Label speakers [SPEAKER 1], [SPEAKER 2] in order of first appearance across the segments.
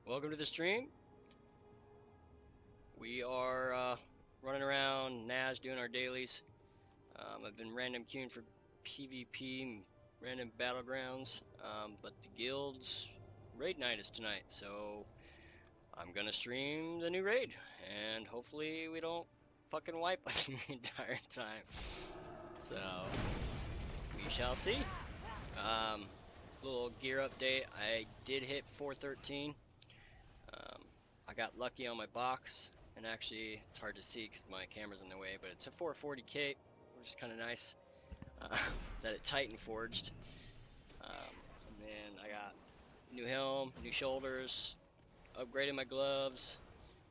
[SPEAKER 1] Welcome to the stream. We are running around Nash doing our dailies. I've been random queuing for PvP, random battlegrounds, but the guild's raid night is tonight, so I'm gonna stream the new raid, and hopefully we don't fucking wipe the entire time. So we shall see. Little gear update. I did hit 413. I got lucky on my box, and actually it's hard to see because my camera's in the way, but it's a 440 cape, which is kind of nice. That it Titan forged. And then I got new helm, new shoulders, upgraded my gloves,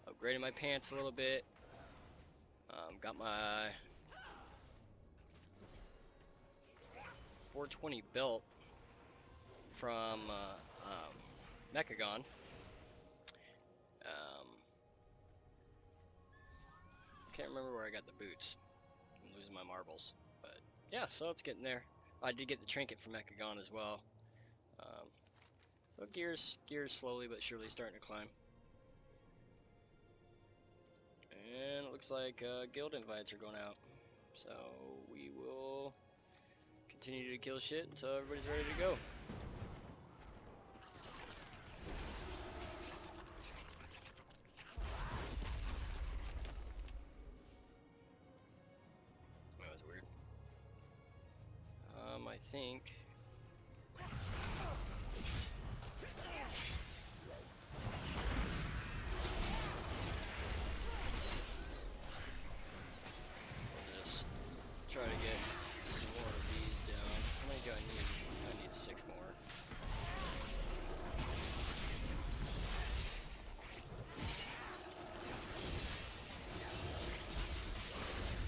[SPEAKER 1] upgraded my pants a little bit. Got my 420 belt from Mechagon. Can't remember where I got the boots. I'm losing my marbles, but yeah, so it's getting there. I did get the trinket from Mechagon as well. But gears slowly but surely starting to climb. And it looks like guild invites are going out. So we will continue to kill shit until everybody's ready to go. That was weird. I think... I'll just try to get some more of these down. How many do I need? I need 6 more.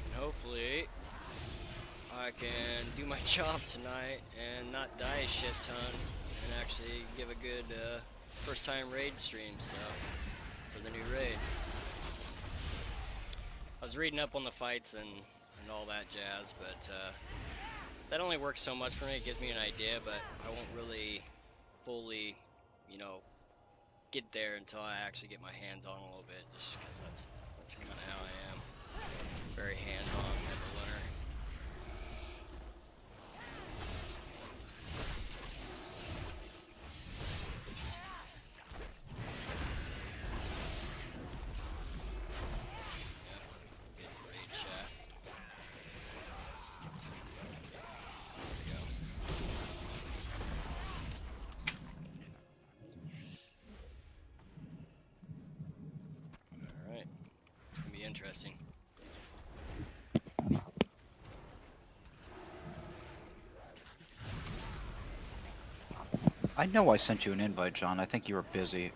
[SPEAKER 1] And hopefully I can do my job tonight and not die a shit ton and actually give a good first time raid stream for the new raid. I was reading up on the fights and all that jazz, but that only works so much for me. It gives me an idea, but I won't really fully, get there until I actually get my hands on a little bit, just because that's kind of how I am. Very hands-on type of learner. Interesting.
[SPEAKER 2] I know I sent you an invite, John. I think you were busy.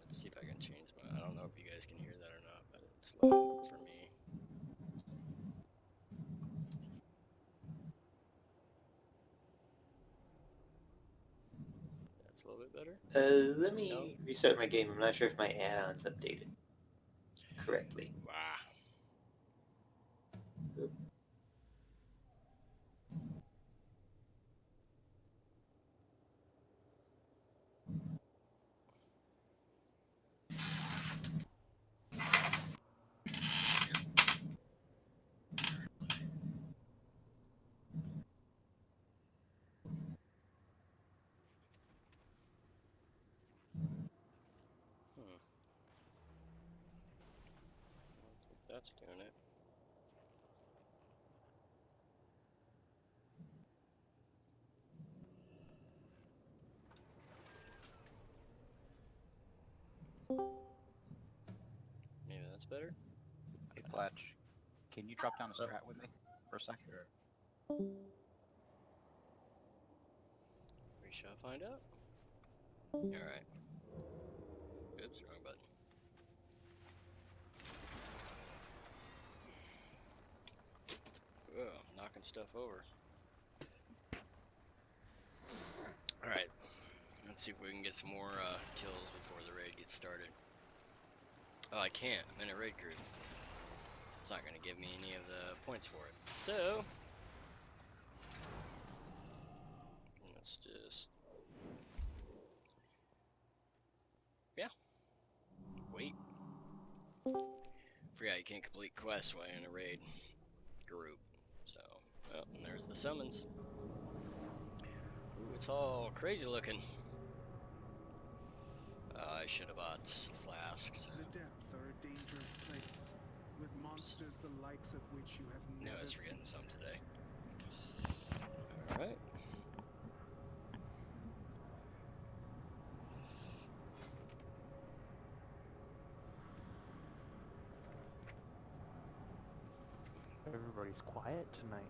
[SPEAKER 1] Let's see if I can change my... I don't know if you guys can hear that or not, but it's loud for me. That's a little bit better.
[SPEAKER 3] Let me restart my game. I'm not sure if my add-on's updated correctly.
[SPEAKER 1] Wow. That's doing it. Maybe that's better?
[SPEAKER 2] Hey, Fletch, can you drop down a strat with me for a second?
[SPEAKER 1] Sure. We shall find out. Alright. Oops, wrong button. Ugh, knocking stuff over. Alright. Let's see if we can get some more kills before the raid gets started. Oh, I can't. I'm in a raid group. It's not going to give me any of the points for it. So, let's just can't complete quests while in a raid group. So, well, and there's the summons. Ooh, it's all crazy looking. I should have bought flasks.
[SPEAKER 4] The depths are a dangerous place, with monsters the likes of which you have
[SPEAKER 1] No,
[SPEAKER 4] never
[SPEAKER 1] I was forgetting
[SPEAKER 4] seen.
[SPEAKER 1] some today. Alright.
[SPEAKER 5] Everybody's quiet tonight.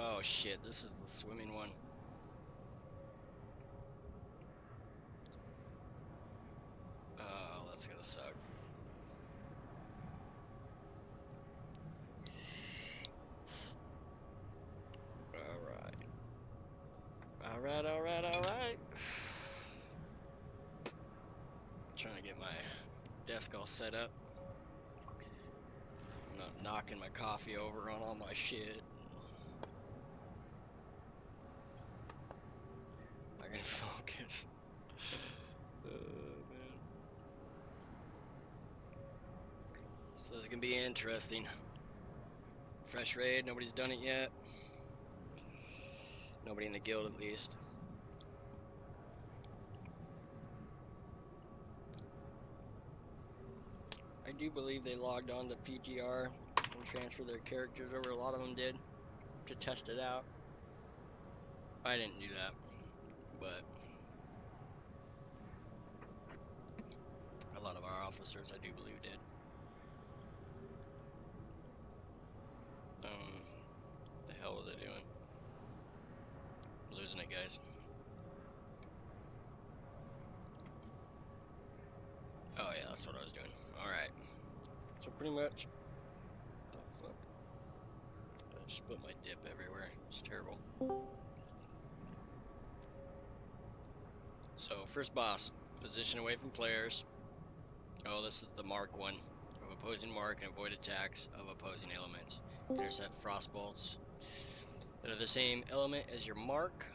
[SPEAKER 1] Oh shit, this is the swimming one. Oh, that's gonna suck. Alright. Trying to get my desk all set up. I'm not knocking my coffee over on all my shit. I can focus. Man. So this is gonna be interesting. Fresh raid, nobody's done it yet. Nobody in the guild at least. I do believe they logged on to PGR and transferred their characters over. A lot of them did to test it out. I didn't do that, but a lot of our officers I do believe did. The hell are they doing? Losing it, guys. Oh yeah, that's what I was doing. Alright. So pretty much... Oh fuck. I just put my dip everywhere. It's terrible. So, first boss. Position away from players. Oh, this is the mark one. Of opposing mark and avoid attacks of opposing elements. Intercept frost bolts that are the same element as your mark.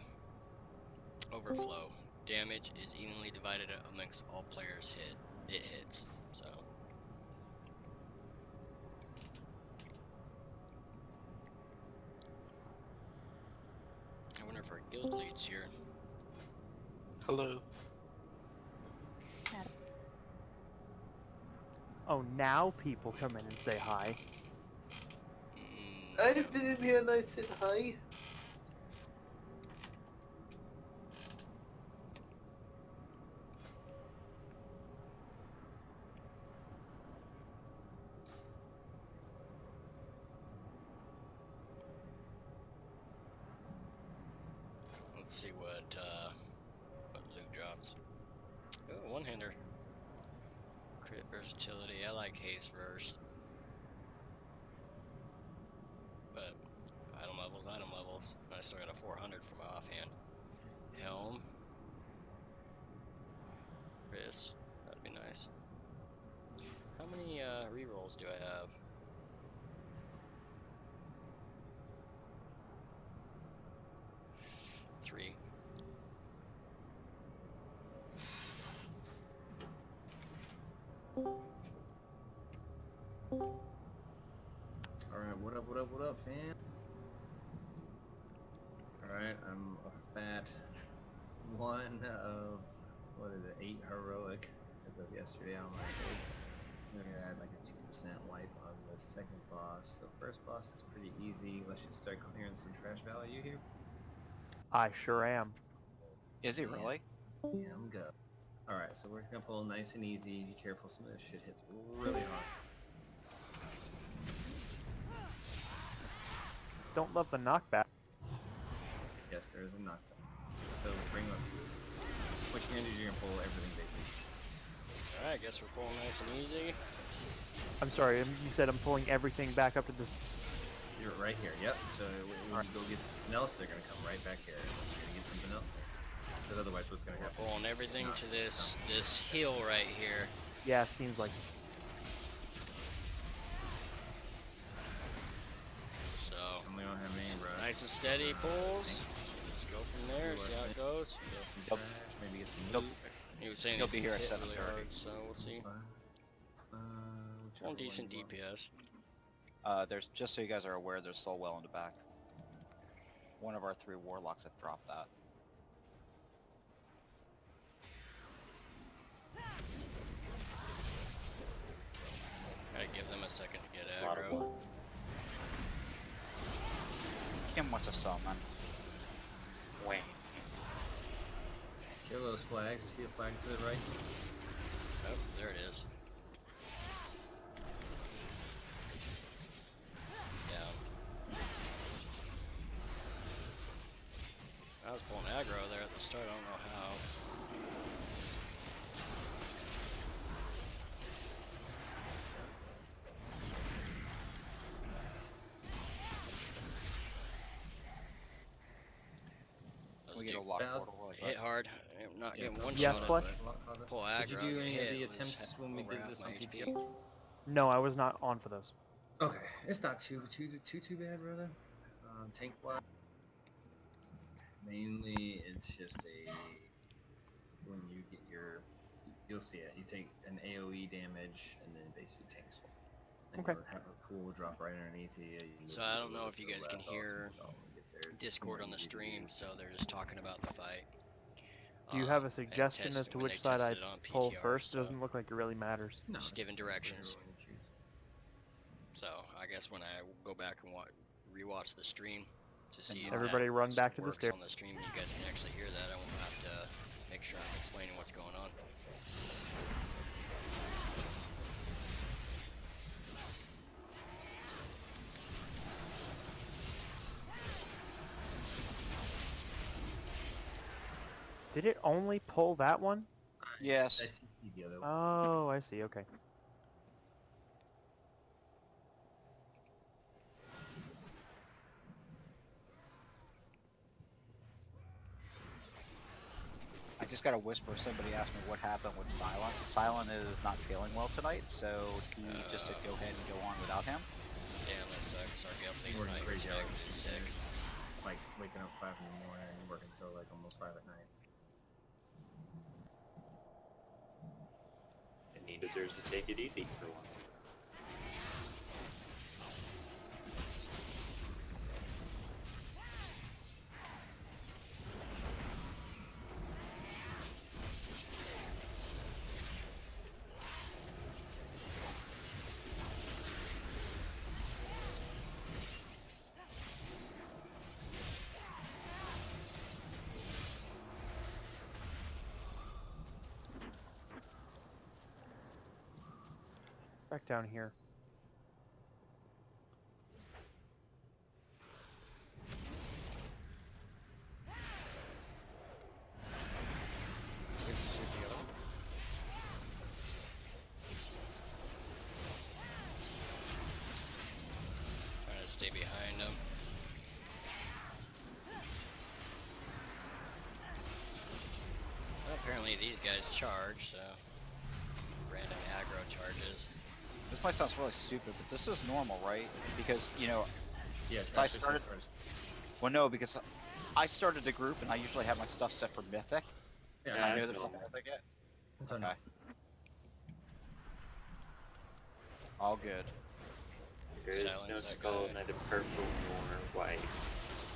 [SPEAKER 1] Overflow. Damage is evenly divided amongst all players it hits. So I wonder if our guild lead's here.
[SPEAKER 6] Hello.
[SPEAKER 5] Oh, now people come in and say hi.
[SPEAKER 3] I've been in here and I said hi.
[SPEAKER 1] Let's see what loot drops. Oh, one-hander. Crit versatility. I like haste first. But item levels. I still got a 400 for my offhand. Helm. Chris. That'd be nice. How many rerolls do I have? Three.
[SPEAKER 7] Alright, what up, fam? Alright, I'm a fat one of, 8 heroic as of yesterday on my page. I'm gonna add like a 2% life on the second boss. So first boss is pretty easy. Let's just start clearing some trash value here.
[SPEAKER 5] I sure am.
[SPEAKER 2] Is he really?
[SPEAKER 7] Yeah, I'm good. Alright, so we're gonna pull nice and easy. Be careful, some of this shit hits really hard.
[SPEAKER 5] Don't love the knockback.
[SPEAKER 7] Yes, there is a knockdown. So bring up to this. Which hand you're gonna pull everything basically.
[SPEAKER 1] Alright, guess we're pulling nice and easy.
[SPEAKER 5] I'm sorry, you said I'm pulling everything back up to this.
[SPEAKER 7] You're right here. Yep. So when you go get something else, they're gonna come right back here. Unless you're gonna get something else there. Because otherwise, what's gonna happen?
[SPEAKER 1] Pulling everything
[SPEAKER 7] No,
[SPEAKER 1] to this hill right here.
[SPEAKER 5] Yeah, it seems like.
[SPEAKER 1] So
[SPEAKER 7] And we don't have any rush.
[SPEAKER 1] nice and steady pulls. Let's go from there. See how it goes.
[SPEAKER 7] Some trash, maybe get some loot.
[SPEAKER 1] He was saying
[SPEAKER 2] He'll
[SPEAKER 1] these
[SPEAKER 2] be here
[SPEAKER 1] things
[SPEAKER 2] at
[SPEAKER 1] hit really
[SPEAKER 2] 7:30.
[SPEAKER 1] hard, so we'll see.
[SPEAKER 7] That's fine. Whichever
[SPEAKER 1] On
[SPEAKER 7] one
[SPEAKER 1] decent
[SPEAKER 7] you want.
[SPEAKER 1] DPS.
[SPEAKER 2] There's, just so you guys are aware, there's soul well in the back. One of our 3 warlocks have dropped that.
[SPEAKER 1] Gotta give them a second to get
[SPEAKER 3] It's a lot of
[SPEAKER 1] aggro.
[SPEAKER 3] ones.
[SPEAKER 2] Kim wants a summon. Wayne.
[SPEAKER 7] Kill those flags. You see a flag to the right?
[SPEAKER 1] Oh, there it is. Down. I was pulling aggro there at the start, I don't know how. Those
[SPEAKER 2] We get a
[SPEAKER 1] dude
[SPEAKER 2] lock
[SPEAKER 7] Bad.
[SPEAKER 2] portal really
[SPEAKER 1] hit
[SPEAKER 2] quick.
[SPEAKER 1] hard. I'm not getting one
[SPEAKER 5] Yes,
[SPEAKER 1] shot
[SPEAKER 5] Fletch?
[SPEAKER 1] pull
[SPEAKER 7] Did you
[SPEAKER 1] aggro.
[SPEAKER 7] do
[SPEAKER 1] get
[SPEAKER 7] any of
[SPEAKER 1] hit,
[SPEAKER 7] the
[SPEAKER 1] it was
[SPEAKER 7] attempts when we
[SPEAKER 1] over
[SPEAKER 7] did
[SPEAKER 1] half
[SPEAKER 7] this
[SPEAKER 1] my
[SPEAKER 7] on
[SPEAKER 1] HP.
[SPEAKER 7] PTO?
[SPEAKER 5] No, I was not on for those.
[SPEAKER 7] Okay, it's not too bad, brother. Tank wise, mainly it's just a when you get your, you'll see it. You take an AOE damage and then basically tank swap. And
[SPEAKER 5] Okay.
[SPEAKER 7] you'll have a pool drop right underneath you.
[SPEAKER 1] So I don't know if you guys can hear Discord on the stream, so they're just talking about the fight.
[SPEAKER 5] Do you have a
[SPEAKER 1] and
[SPEAKER 5] suggestion as
[SPEAKER 1] tested-
[SPEAKER 5] to
[SPEAKER 1] when
[SPEAKER 5] which
[SPEAKER 1] they
[SPEAKER 5] side I
[SPEAKER 1] tested it on
[SPEAKER 5] pull
[SPEAKER 1] PTR,
[SPEAKER 5] first?
[SPEAKER 1] so
[SPEAKER 5] Doesn't look like it really matters.
[SPEAKER 7] No,
[SPEAKER 1] just giving directions.
[SPEAKER 7] whatever one you choose.
[SPEAKER 1] So I guess when I go back and rewatch the stream to see if
[SPEAKER 5] Everybody
[SPEAKER 1] that
[SPEAKER 5] run back to the
[SPEAKER 1] works
[SPEAKER 5] stair.
[SPEAKER 1] on the stream, and you guys can actually hear that. I won't have to make sure I'm explaining what's going on.
[SPEAKER 5] Did it only pull that one?
[SPEAKER 2] Yes.
[SPEAKER 7] I see the other one.
[SPEAKER 5] Oh, I see. Okay.
[SPEAKER 2] I just got a whisper. Somebody asked me what happened with Silent. Silent is not feeling well tonight, so he just said go ahead and go on without him.
[SPEAKER 1] Damn, that sucks. Our Gelfling's
[SPEAKER 7] Working
[SPEAKER 1] not
[SPEAKER 7] crazy
[SPEAKER 1] even
[SPEAKER 7] hours.
[SPEAKER 1] sick.
[SPEAKER 7] Like waking up 5 in the morning and working till like almost 5 at night.
[SPEAKER 3] And he deserves to take it easy for one.
[SPEAKER 5] Back down here.
[SPEAKER 1] Trying to stay behind them. Well, apparently these guys charge, so random aggro charges.
[SPEAKER 2] This might sound really stupid, but this is normal, right? Because, you know,
[SPEAKER 7] Yeah,
[SPEAKER 2] Since I started- well, no, because I started the group and I usually have my stuff set for Mythic.
[SPEAKER 7] Yeah,
[SPEAKER 2] And I
[SPEAKER 3] that's
[SPEAKER 2] know there's a
[SPEAKER 3] normal.
[SPEAKER 2] Mythic yet.
[SPEAKER 7] it's
[SPEAKER 2] Okay. All good.
[SPEAKER 3] There is
[SPEAKER 1] Silence
[SPEAKER 3] no
[SPEAKER 1] that
[SPEAKER 3] skull,
[SPEAKER 1] guy.
[SPEAKER 3] neither purple nor white.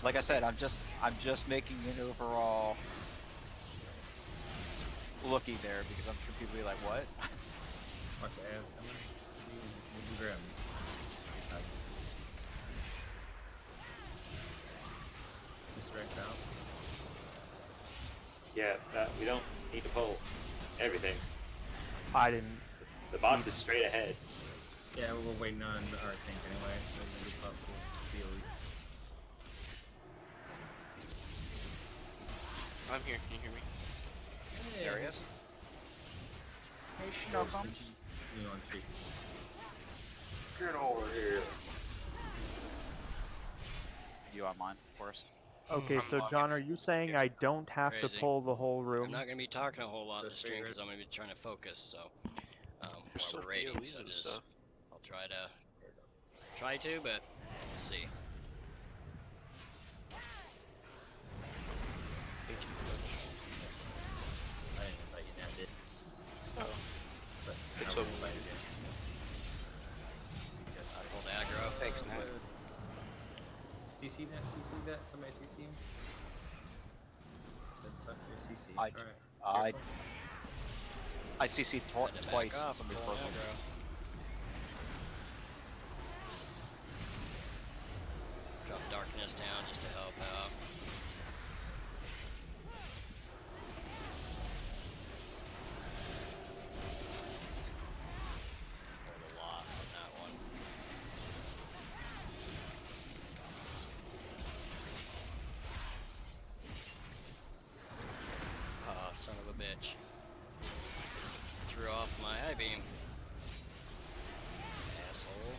[SPEAKER 2] Like I said, I'm just making an overall looky there because I'm sure people will be like, what?
[SPEAKER 7] Watch the ads coming. We'll grab them. Just direct out.
[SPEAKER 3] Yeah, we don't need to pull everything.
[SPEAKER 5] I didn't.
[SPEAKER 3] The boss is straight ahead.
[SPEAKER 7] Yeah, we're waiting on our tank anyway, so it's gonna be possible to be elite.
[SPEAKER 6] I'm here. Can you hear me?
[SPEAKER 2] There he is. Hey, Schnuckle.
[SPEAKER 7] You know, on tree.
[SPEAKER 3] Get over here.
[SPEAKER 2] online for us.
[SPEAKER 5] Okay,
[SPEAKER 6] I'm
[SPEAKER 5] so
[SPEAKER 6] logging
[SPEAKER 5] John, are you saying I don't have to
[SPEAKER 1] Crazy.
[SPEAKER 5] pull the whole
[SPEAKER 1] I'm
[SPEAKER 5] room?
[SPEAKER 1] not gonna be talking a whole lot in the
[SPEAKER 7] Just
[SPEAKER 1] stream
[SPEAKER 7] figure
[SPEAKER 1] because I'm gonna be trying to focus. So while
[SPEAKER 6] still
[SPEAKER 1] we're raiding,
[SPEAKER 6] POEs
[SPEAKER 1] so
[SPEAKER 6] and
[SPEAKER 1] just
[SPEAKER 6] stuff.
[SPEAKER 1] I'll try to, but we'll see.
[SPEAKER 6] Thank you.
[SPEAKER 7] I didn't invite you, Nat did.
[SPEAKER 6] Oh,
[SPEAKER 7] But
[SPEAKER 6] It's
[SPEAKER 7] I will
[SPEAKER 6] over.
[SPEAKER 7] invite you.
[SPEAKER 1] I pulled aggro.
[SPEAKER 6] Thanks, Nat.
[SPEAKER 7] CC that? CC that? Somebody CC him? Said touch your CC.
[SPEAKER 2] I-
[SPEAKER 7] Alright.
[SPEAKER 2] I CC'd
[SPEAKER 1] Had to back
[SPEAKER 2] twice.
[SPEAKER 1] off,
[SPEAKER 2] Somebody
[SPEAKER 1] pulling
[SPEAKER 2] broke them.
[SPEAKER 1] aggro. Drop darkness down just to help out. Pulled a lot on that one. Ah, son of a bitch. Threw off my high beam. Asshole.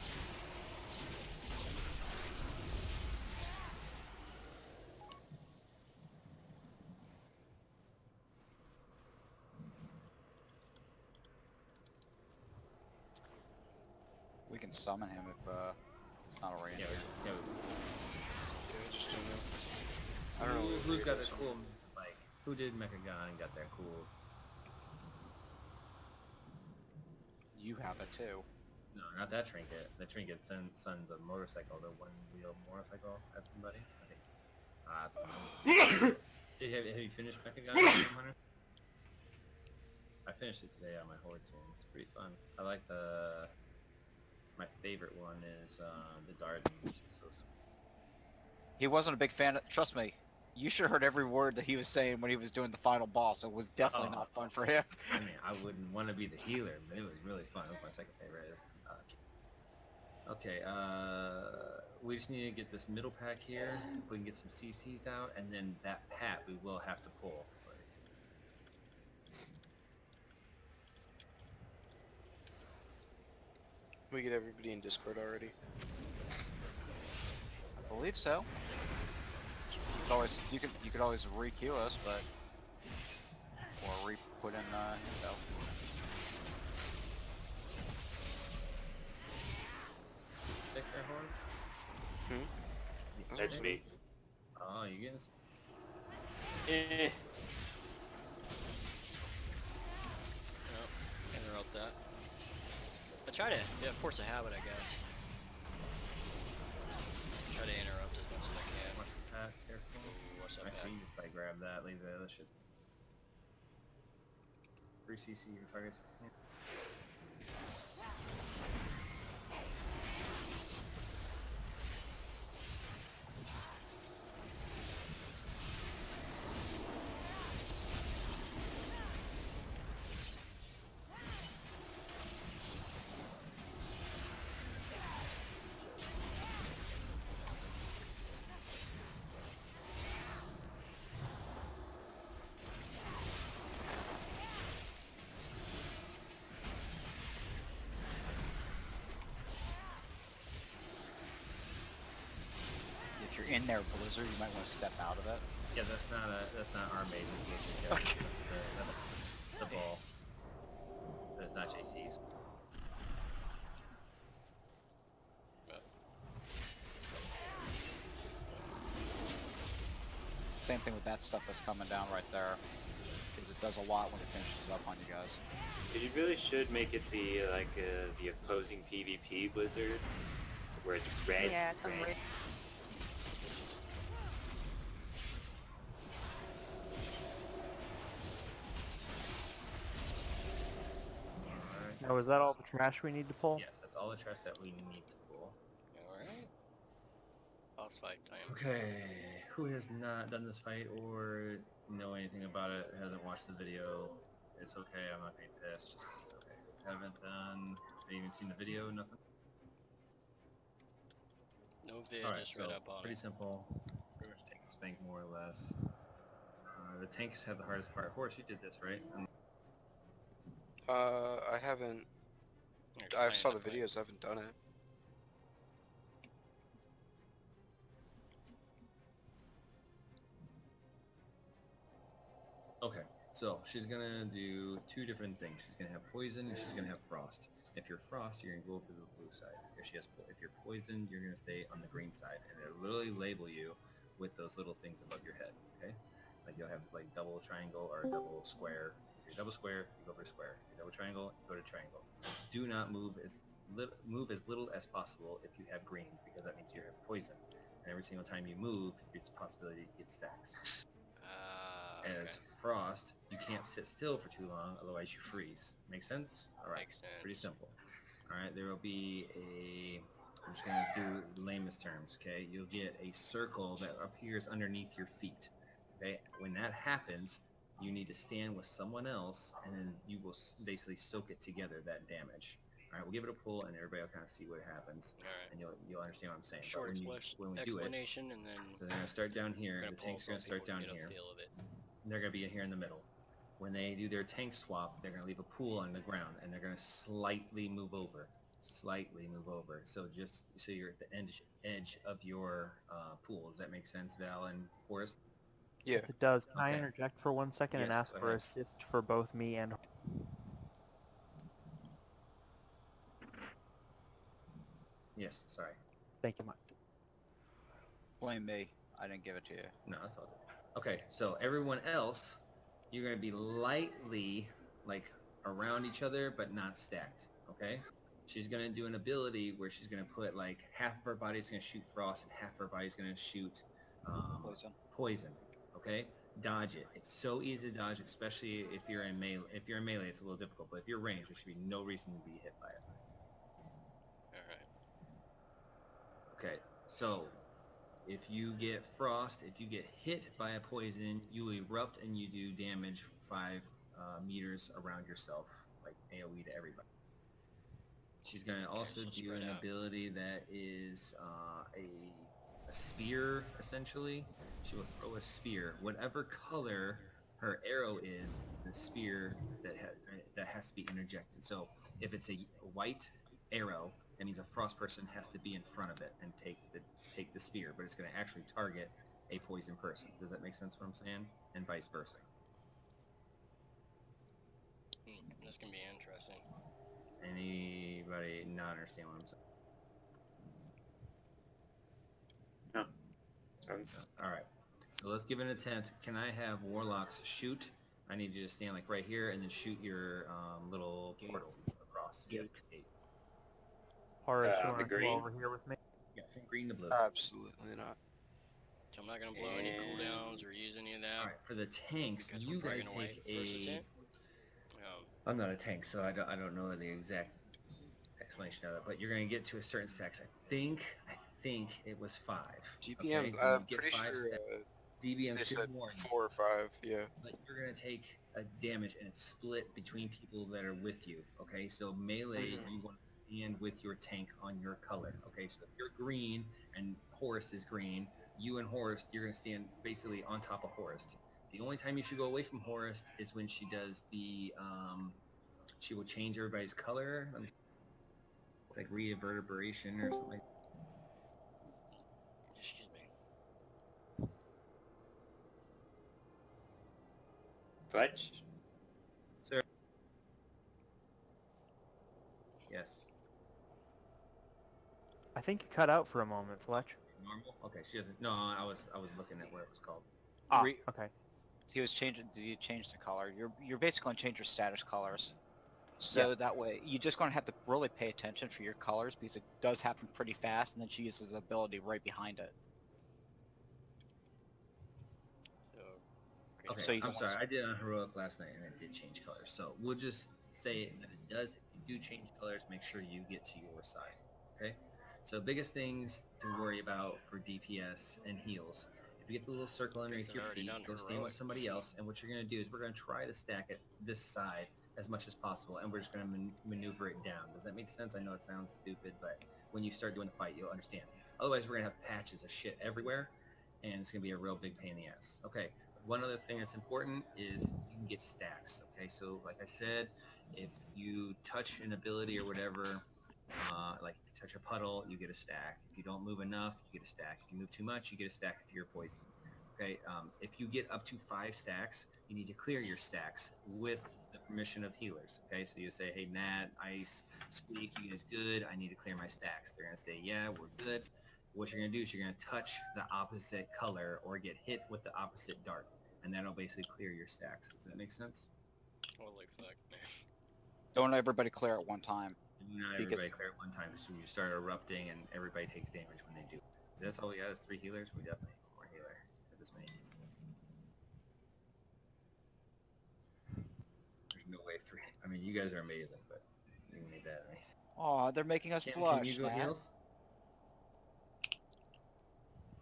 [SPEAKER 2] We can summon him if it's not already in
[SPEAKER 7] Yeah,
[SPEAKER 2] here.
[SPEAKER 7] yeah.
[SPEAKER 6] Yeah, I just don't know. I don't know. what
[SPEAKER 7] Who's got
[SPEAKER 6] raid
[SPEAKER 7] the
[SPEAKER 6] is.
[SPEAKER 7] cool, like, who did Mechagon and got that cool?
[SPEAKER 2] You have it too.
[SPEAKER 7] No, not that trinket. The trinket sends a motorcycle, the one-wheel motorcycle at somebody. I think. It's fine. Have you finished Mechagon, Hunter? I finished it today on my Horde team. It's pretty fun. I like the... My favorite one is the Darden. She's so sweet.
[SPEAKER 2] He wasn't a big fan of, trust me, you should have heard every word that he was saying when he was doing the final boss. It was definitely
[SPEAKER 7] Oh.
[SPEAKER 2] not fun for him.
[SPEAKER 7] I mean, I wouldn't want to be the healer, but it was really fun. It was my second favorite. Okay, we just need to get this middle pack here. If we can get some CCs out, and then that pat we will have to pull.
[SPEAKER 6] We get everybody in Discord already.
[SPEAKER 2] I believe so. You could always re-queue us, but or re-put in info.
[SPEAKER 7] Sick there, Horde?
[SPEAKER 6] Hmm?
[SPEAKER 3] That's me.
[SPEAKER 7] Oh, you getting...
[SPEAKER 3] Eh.
[SPEAKER 1] Nope. Interrupt that. I try to, force a habit, I guess. Try to interrupt as much as I can.
[SPEAKER 7] What's the pat? Careful.
[SPEAKER 1] What's up,
[SPEAKER 7] Actually,
[SPEAKER 1] Pat?
[SPEAKER 7] you just like grab that, leave the other shit. 3 CC your targets. Yeah.
[SPEAKER 2] If you're in there, Blizzard, you might want to step out of it.
[SPEAKER 7] Yeah, that's not our main engagement.
[SPEAKER 2] Okay.
[SPEAKER 7] That's the ball. That's not JC's.
[SPEAKER 2] Same thing with that stuff that's coming down right there, because it does a lot when it finishes up on you guys.
[SPEAKER 3] You really should make it the the opposing PvP Blizzard, so where it's red.
[SPEAKER 8] Yeah, some
[SPEAKER 3] red.
[SPEAKER 8] red.
[SPEAKER 7] Alright.
[SPEAKER 5] Now, is that all the trash we need to pull?
[SPEAKER 7] Yes, that's all the trash that we need to pull.
[SPEAKER 1] Alright. Boss fight time.
[SPEAKER 7] Okay, who has not done this fight or know anything about it, hasn't watched the video, it's okay, I'm not being pissed, just, okay. Haven't even seen the video, nothing?
[SPEAKER 1] No vid,
[SPEAKER 7] Alright,
[SPEAKER 1] just
[SPEAKER 7] so,
[SPEAKER 1] read up on
[SPEAKER 7] pretty
[SPEAKER 1] it.
[SPEAKER 7] simple. Pretty much take the spank more or less. The tanks have the hardest part. Horse, you did this, right?
[SPEAKER 6] I haven't.
[SPEAKER 1] You're
[SPEAKER 6] I
[SPEAKER 1] explaining
[SPEAKER 6] saw the
[SPEAKER 1] fight.
[SPEAKER 6] videos. I haven't done it.
[SPEAKER 7] Okay, so she's gonna do two different things. She's gonna have poison and she's gonna have frost. If you're frost, you're gonna go over to the blue side. If you're poisoned, you're gonna stay on the green side, and it'll literally label you with those little things above your head. Okay, like you'll have like double triangle or double square. If you're double square, you go for square. If you're double triangle, you go to triangle. Do not move as little as possible if you have green, because that means you have poison. And every single time you move, it's a possibility you get stacks. As frost, you can't sit still for too long, otherwise you freeze. Make sense? All right.
[SPEAKER 1] Makes sense.
[SPEAKER 7] Pretty simple. All right. There will be I'm just gonna do lamest terms. Okay. You'll get a circle that appears underneath your feet. Okay. When that happens, you need to stand with someone else, and then you will basically soak it together, that damage. All right. We'll give it a pull, and everybody will kind of see what happens,
[SPEAKER 1] All right.
[SPEAKER 7] and you'll understand what I'm saying.
[SPEAKER 1] Short
[SPEAKER 7] But when we do it,
[SPEAKER 1] explanation, and then
[SPEAKER 7] so they're gonna start down here.
[SPEAKER 1] we're gonna
[SPEAKER 7] The
[SPEAKER 1] pull
[SPEAKER 7] tank's
[SPEAKER 1] so
[SPEAKER 7] gonna start
[SPEAKER 1] people
[SPEAKER 7] down
[SPEAKER 1] get a
[SPEAKER 7] here.
[SPEAKER 1] feel of it.
[SPEAKER 7] They're going to be here in the middle. When they do their tank swap, they're going to leave a pool on the ground, and they're going to slightly move over. So just so you're at the edge of your pool. Does that make sense, Val and Forrest?
[SPEAKER 6] Yeah.
[SPEAKER 5] Yes, it does. Can I
[SPEAKER 7] Okay.
[SPEAKER 5] interject for 1 second and
[SPEAKER 7] Yes,
[SPEAKER 5] ask
[SPEAKER 7] go
[SPEAKER 5] for
[SPEAKER 7] ahead.
[SPEAKER 5] assist for both me and...
[SPEAKER 7] Yes, sorry.
[SPEAKER 5] Thank you much.
[SPEAKER 2] Blame me. I didn't give it to you.
[SPEAKER 7] No, that's all good. Okay, so everyone else, you're going to be lightly, like, around each other, but not stacked, okay? She's going to do an ability where she's going to put, like, half of her body's going to shoot frost and half of her body's going to shoot poison, okay? Dodge it. It's so easy to dodge, especially if you're in melee. If you're in melee, it's a little difficult, but if you're ranged, there should be no reason to be hit by it.
[SPEAKER 1] All right.
[SPEAKER 7] Okay, so if you get frost, if you get hit by a poison, you erupt and you do damage 5 meters around yourself, like AoE to everybody. She's going to also
[SPEAKER 1] so
[SPEAKER 7] do
[SPEAKER 1] spread
[SPEAKER 7] an
[SPEAKER 1] out.
[SPEAKER 7] ability that is a spear, essentially. She will throw a spear. Whatever color her arrow is, the spear that has to be interjected. So if it's a white arrow, that means a frost person has to be in front of it and take the spear, but it's going to actually target a poison person. Does that make sense what I'm saying? And vice versa.
[SPEAKER 1] This can be interesting.
[SPEAKER 7] Anybody not understand what I'm saying?
[SPEAKER 3] Sounds
[SPEAKER 7] All right. So let's give it an attempt. Can I have warlocks shoot? I need you to stand like right here and then shoot your little portal across.
[SPEAKER 2] Gate.
[SPEAKER 7] Gate.
[SPEAKER 5] Horace,
[SPEAKER 3] the
[SPEAKER 5] you want to
[SPEAKER 3] green?
[SPEAKER 5] go over here with me?
[SPEAKER 7] Yeah, from green to blue.
[SPEAKER 6] Absolutely not.
[SPEAKER 1] So I'm not gonna blow any
[SPEAKER 3] And-
[SPEAKER 1] cooldowns or use any of that.
[SPEAKER 7] All right. For the tanks,
[SPEAKER 1] Because
[SPEAKER 7] you
[SPEAKER 1] we're
[SPEAKER 7] guys
[SPEAKER 1] breaking away
[SPEAKER 7] take
[SPEAKER 1] first
[SPEAKER 7] a.
[SPEAKER 1] attempt.
[SPEAKER 7] I'm not a tank, so I don't know the exact explanation of it. But you're gonna get to a certain stacks. I think it was 5.
[SPEAKER 6] DBM,
[SPEAKER 7] Okay? When
[SPEAKER 6] I'm
[SPEAKER 7] you get
[SPEAKER 6] pretty
[SPEAKER 7] 5
[SPEAKER 6] sure
[SPEAKER 7] stacks, DBM
[SPEAKER 6] they
[SPEAKER 7] should
[SPEAKER 6] said
[SPEAKER 7] warn you.
[SPEAKER 6] 4 or 5, yeah.
[SPEAKER 7] But you're gonna take a damage and it's split between people that are with you. Okay, so melee,
[SPEAKER 6] Mhm.
[SPEAKER 7] you want to stand with your tank on your color. Okay, so if you're green and Horus is green, you and Horus, you're gonna stand basically on top of Horus. The only time you should go away from Horus is when she does the she will change everybody's color. It's like reverberation or something.
[SPEAKER 1] Excuse me.
[SPEAKER 3] Fletch?
[SPEAKER 7] Sir. Yes.
[SPEAKER 5] I think you cut out for a moment, Fletch.
[SPEAKER 7] Normal. Okay, she doesn't. No, I was looking at what it was called.
[SPEAKER 5] Ah,
[SPEAKER 2] Re-
[SPEAKER 5] okay.
[SPEAKER 2] He was changing. You change the color. You're basically going to change your status colors. So that way, you're just going to have to really pay attention for your colors because it does happen pretty fast, and then she uses the ability right behind it.
[SPEAKER 1] So,
[SPEAKER 7] Okay,
[SPEAKER 2] So you
[SPEAKER 7] I'm
[SPEAKER 2] can
[SPEAKER 7] sorry.
[SPEAKER 2] also-
[SPEAKER 7] I did on heroic last night, and it did change colors. So we'll just say that it does. If you do change colors, make sure you get to your side. Okay. So biggest things to worry about for DPS and heals. If you get the little circle underneath
[SPEAKER 1] I've
[SPEAKER 7] your
[SPEAKER 1] already
[SPEAKER 7] feet,
[SPEAKER 1] done
[SPEAKER 7] go stand
[SPEAKER 1] heroic.
[SPEAKER 7] with somebody else, and what you're going to do is we're going to try to stack it this side as much as possible, and we're just going to maneuver it down. Does that make sense? I know it sounds stupid, but when you start doing the fight, you'll understand. Otherwise, we're going to have patches of shit everywhere, and it's going to be a real big pain in the ass. Okay, one other thing that's important is you can get stacks. Okay, so like I said, if you touch an ability or whatever, like if you touch a puddle, you get a stack. If you don't move enough, you get a stack. If you move too much, you get a stack if you're poisoned. Okay, if you get up to 5 stacks, you need to clear your stacks with the permission of healers. Okay, so you say, hey, Nat, Ice, Squeak, you guys good? I need to clear my stacks. They're gonna say, yeah, we're good. What you're gonna do is you're gonna touch the opposite color or get hit with the opposite dart, and that'll basically clear your stacks. Does that make sense?
[SPEAKER 1] Holy fuck, man.
[SPEAKER 2] Don't everybody clear at one time.
[SPEAKER 7] Not
[SPEAKER 2] Because-
[SPEAKER 7] everybody clear at one time, so you start erupting and everybody takes damage when they do. If that's all we got is 3 healers. We definitely need more healer at this many healers. There's no way 3. I mean, you guys are amazing, but you need that. Nice.
[SPEAKER 2] Aw, they're making us
[SPEAKER 7] Can
[SPEAKER 2] blush,
[SPEAKER 7] you go
[SPEAKER 2] Nat.
[SPEAKER 7] heals?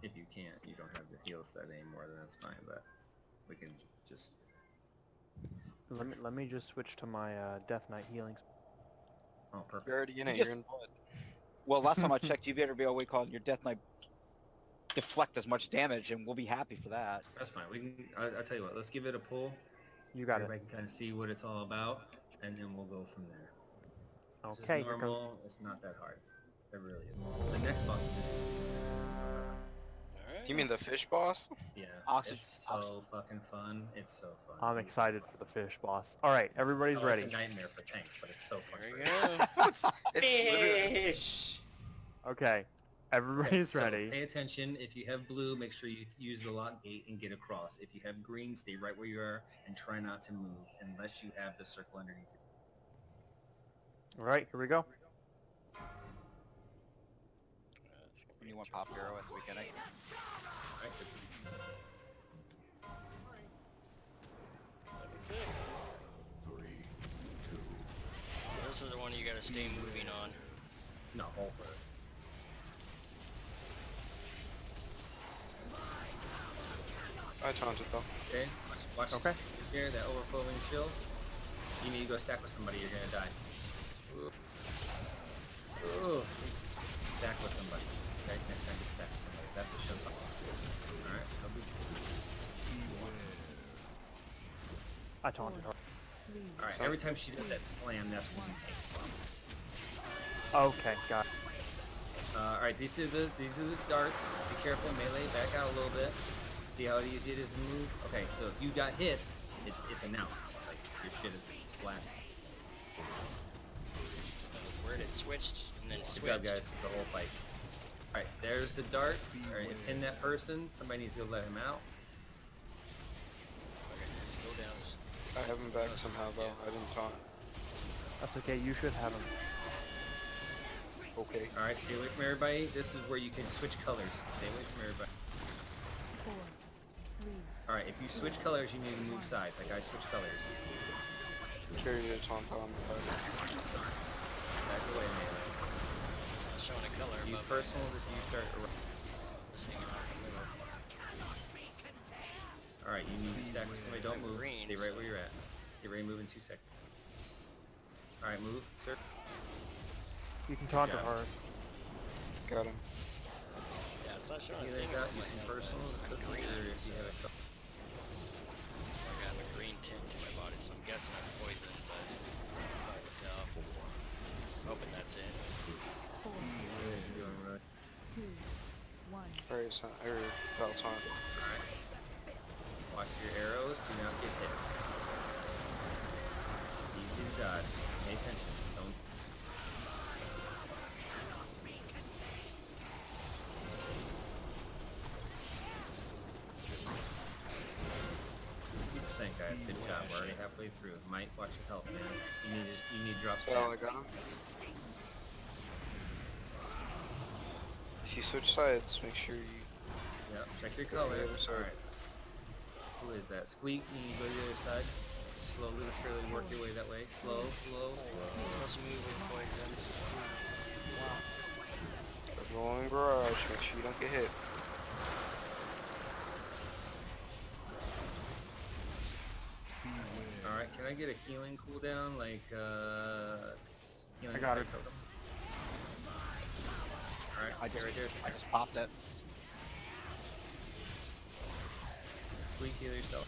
[SPEAKER 7] If you can't, you don't have the heal set anymore, then that's fine, but we can just...
[SPEAKER 5] Let me just switch to my Death Knight healing.
[SPEAKER 7] Oh, perfect.
[SPEAKER 6] You're already in it.
[SPEAKER 2] Just-
[SPEAKER 6] You're in blood.
[SPEAKER 2] Well, last time I checked, you better be able to call your Death Knight deflect as much damage, and we'll be happy for that.
[SPEAKER 7] That's fine. We can... I'll tell you what, let's give it a pull.
[SPEAKER 5] You got it.
[SPEAKER 7] Everybody can kind of see what it's all about, and then we'll go from there. This
[SPEAKER 5] Okay.
[SPEAKER 7] is
[SPEAKER 5] here comes-
[SPEAKER 7] normal. It's not that hard. It really is. The next boss is easy.
[SPEAKER 1] Alright.
[SPEAKER 6] You mean the fish boss?
[SPEAKER 7] Yeah.
[SPEAKER 2] Oxygen-
[SPEAKER 7] It's so fucking fun. It's so fun.
[SPEAKER 5] I'm excited for the fish boss. All right, everybody's
[SPEAKER 7] Oh,
[SPEAKER 5] ready.
[SPEAKER 7] It's a nightmare for tanks, but it's so fun.
[SPEAKER 1] There
[SPEAKER 7] for
[SPEAKER 1] we
[SPEAKER 7] us.
[SPEAKER 1] go.
[SPEAKER 6] It's literally...
[SPEAKER 3] Fish!
[SPEAKER 5] Okay, everybody's
[SPEAKER 7] So,
[SPEAKER 5] ready.
[SPEAKER 7] pay attention. If you have blue, make sure you use the lock gate and get across. If you have green, stay right where you are and try not to move unless you have the circle underneath it.
[SPEAKER 5] All right, here we go.
[SPEAKER 2] You want Pop Hero at the beginning?
[SPEAKER 7] Alright,
[SPEAKER 1] This is the one you gotta stay moving on.
[SPEAKER 7] no, hold for it.
[SPEAKER 6] I taunted though.
[SPEAKER 7] Okay, watch
[SPEAKER 5] Okay.
[SPEAKER 7] here, that overflowing shield. You need to go stack with somebody, you're gonna die. Ooh. Stack with somebody. Okay, next time you stack with somebody. That's the shield. Alright, I'll be...
[SPEAKER 5] I taunted her.
[SPEAKER 7] Alright, every time she does that slam, that's when you take from.
[SPEAKER 5] Okay, got it.
[SPEAKER 7] Alright, these are the darts. Be careful, melee, back out a little bit. See how easy it is to move? Okay, so if you got hit, it's announced. Like, your shit is flat.
[SPEAKER 1] Word, it switched and then
[SPEAKER 7] Good
[SPEAKER 1] switched.
[SPEAKER 7] job, guys, the whole fight. Alright, there's the dart. Alright, pin that person. Somebody needs to go let him out.
[SPEAKER 1] Okay, let's go down.
[SPEAKER 6] I have him back somehow though. I didn't taunt.
[SPEAKER 5] That's okay. You should have him.
[SPEAKER 6] Okay.
[SPEAKER 7] Alright, stay away from everybody. This is where you can switch colors. Stay away from everybody. Alright, if you switch colors, you need to move sides. Like I switch colors.
[SPEAKER 6] Carry the taunt on.
[SPEAKER 7] Back away, melee.
[SPEAKER 1] Not showing a color.
[SPEAKER 7] Use
[SPEAKER 1] but
[SPEAKER 7] personals if you start...
[SPEAKER 1] just hanging out in the middle.
[SPEAKER 7] Alright, you need to stack with somebody. Don't move.
[SPEAKER 1] Green,
[SPEAKER 7] Stay right
[SPEAKER 1] so-
[SPEAKER 7] where you're at. Get ready to move in 2 seconds. Alright, move, sir.
[SPEAKER 5] You can taunt
[SPEAKER 7] Yeah.
[SPEAKER 5] her.
[SPEAKER 6] Got him.
[SPEAKER 1] Yeah, it's not showing a
[SPEAKER 7] Healers
[SPEAKER 1] thing.
[SPEAKER 7] out,
[SPEAKER 1] if
[SPEAKER 7] use
[SPEAKER 1] I
[SPEAKER 7] some
[SPEAKER 1] have
[SPEAKER 7] personals,
[SPEAKER 1] a
[SPEAKER 7] cookies,
[SPEAKER 1] green,
[SPEAKER 7] or if you have a...
[SPEAKER 1] I got a green tint to my body, so I'm guessing I'm poisoned, but hard to tell. Hoping that's it.
[SPEAKER 6] Alright, so Val taunt.
[SPEAKER 7] Alright. Watch your arrows, do not get hit. Easy to dodge. Pay attention. Don't... Keep saying, guys. Good job. We're already halfway through. Might watch your health, man. You need to drop
[SPEAKER 6] Val, I
[SPEAKER 7] stats.
[SPEAKER 6] got him. If you switch sides, make sure you...
[SPEAKER 7] Yep, check your color.
[SPEAKER 6] other side.
[SPEAKER 7] Alright. Who is that? Squeak, you need to go to the other side. Slowly but surely work your way that way. Slow, slow, slow.
[SPEAKER 1] It's supposed to move with poisons.
[SPEAKER 6] Rolling barrage, make sure you don't get hit.
[SPEAKER 7] Alright, can I get a healing cooldown? Like, healing
[SPEAKER 5] I got
[SPEAKER 7] effect
[SPEAKER 5] it.
[SPEAKER 7] totem? Alright,
[SPEAKER 2] I
[SPEAKER 7] get
[SPEAKER 2] just,
[SPEAKER 7] right there.
[SPEAKER 2] I just popped it.
[SPEAKER 7] Squeak, heal yourself.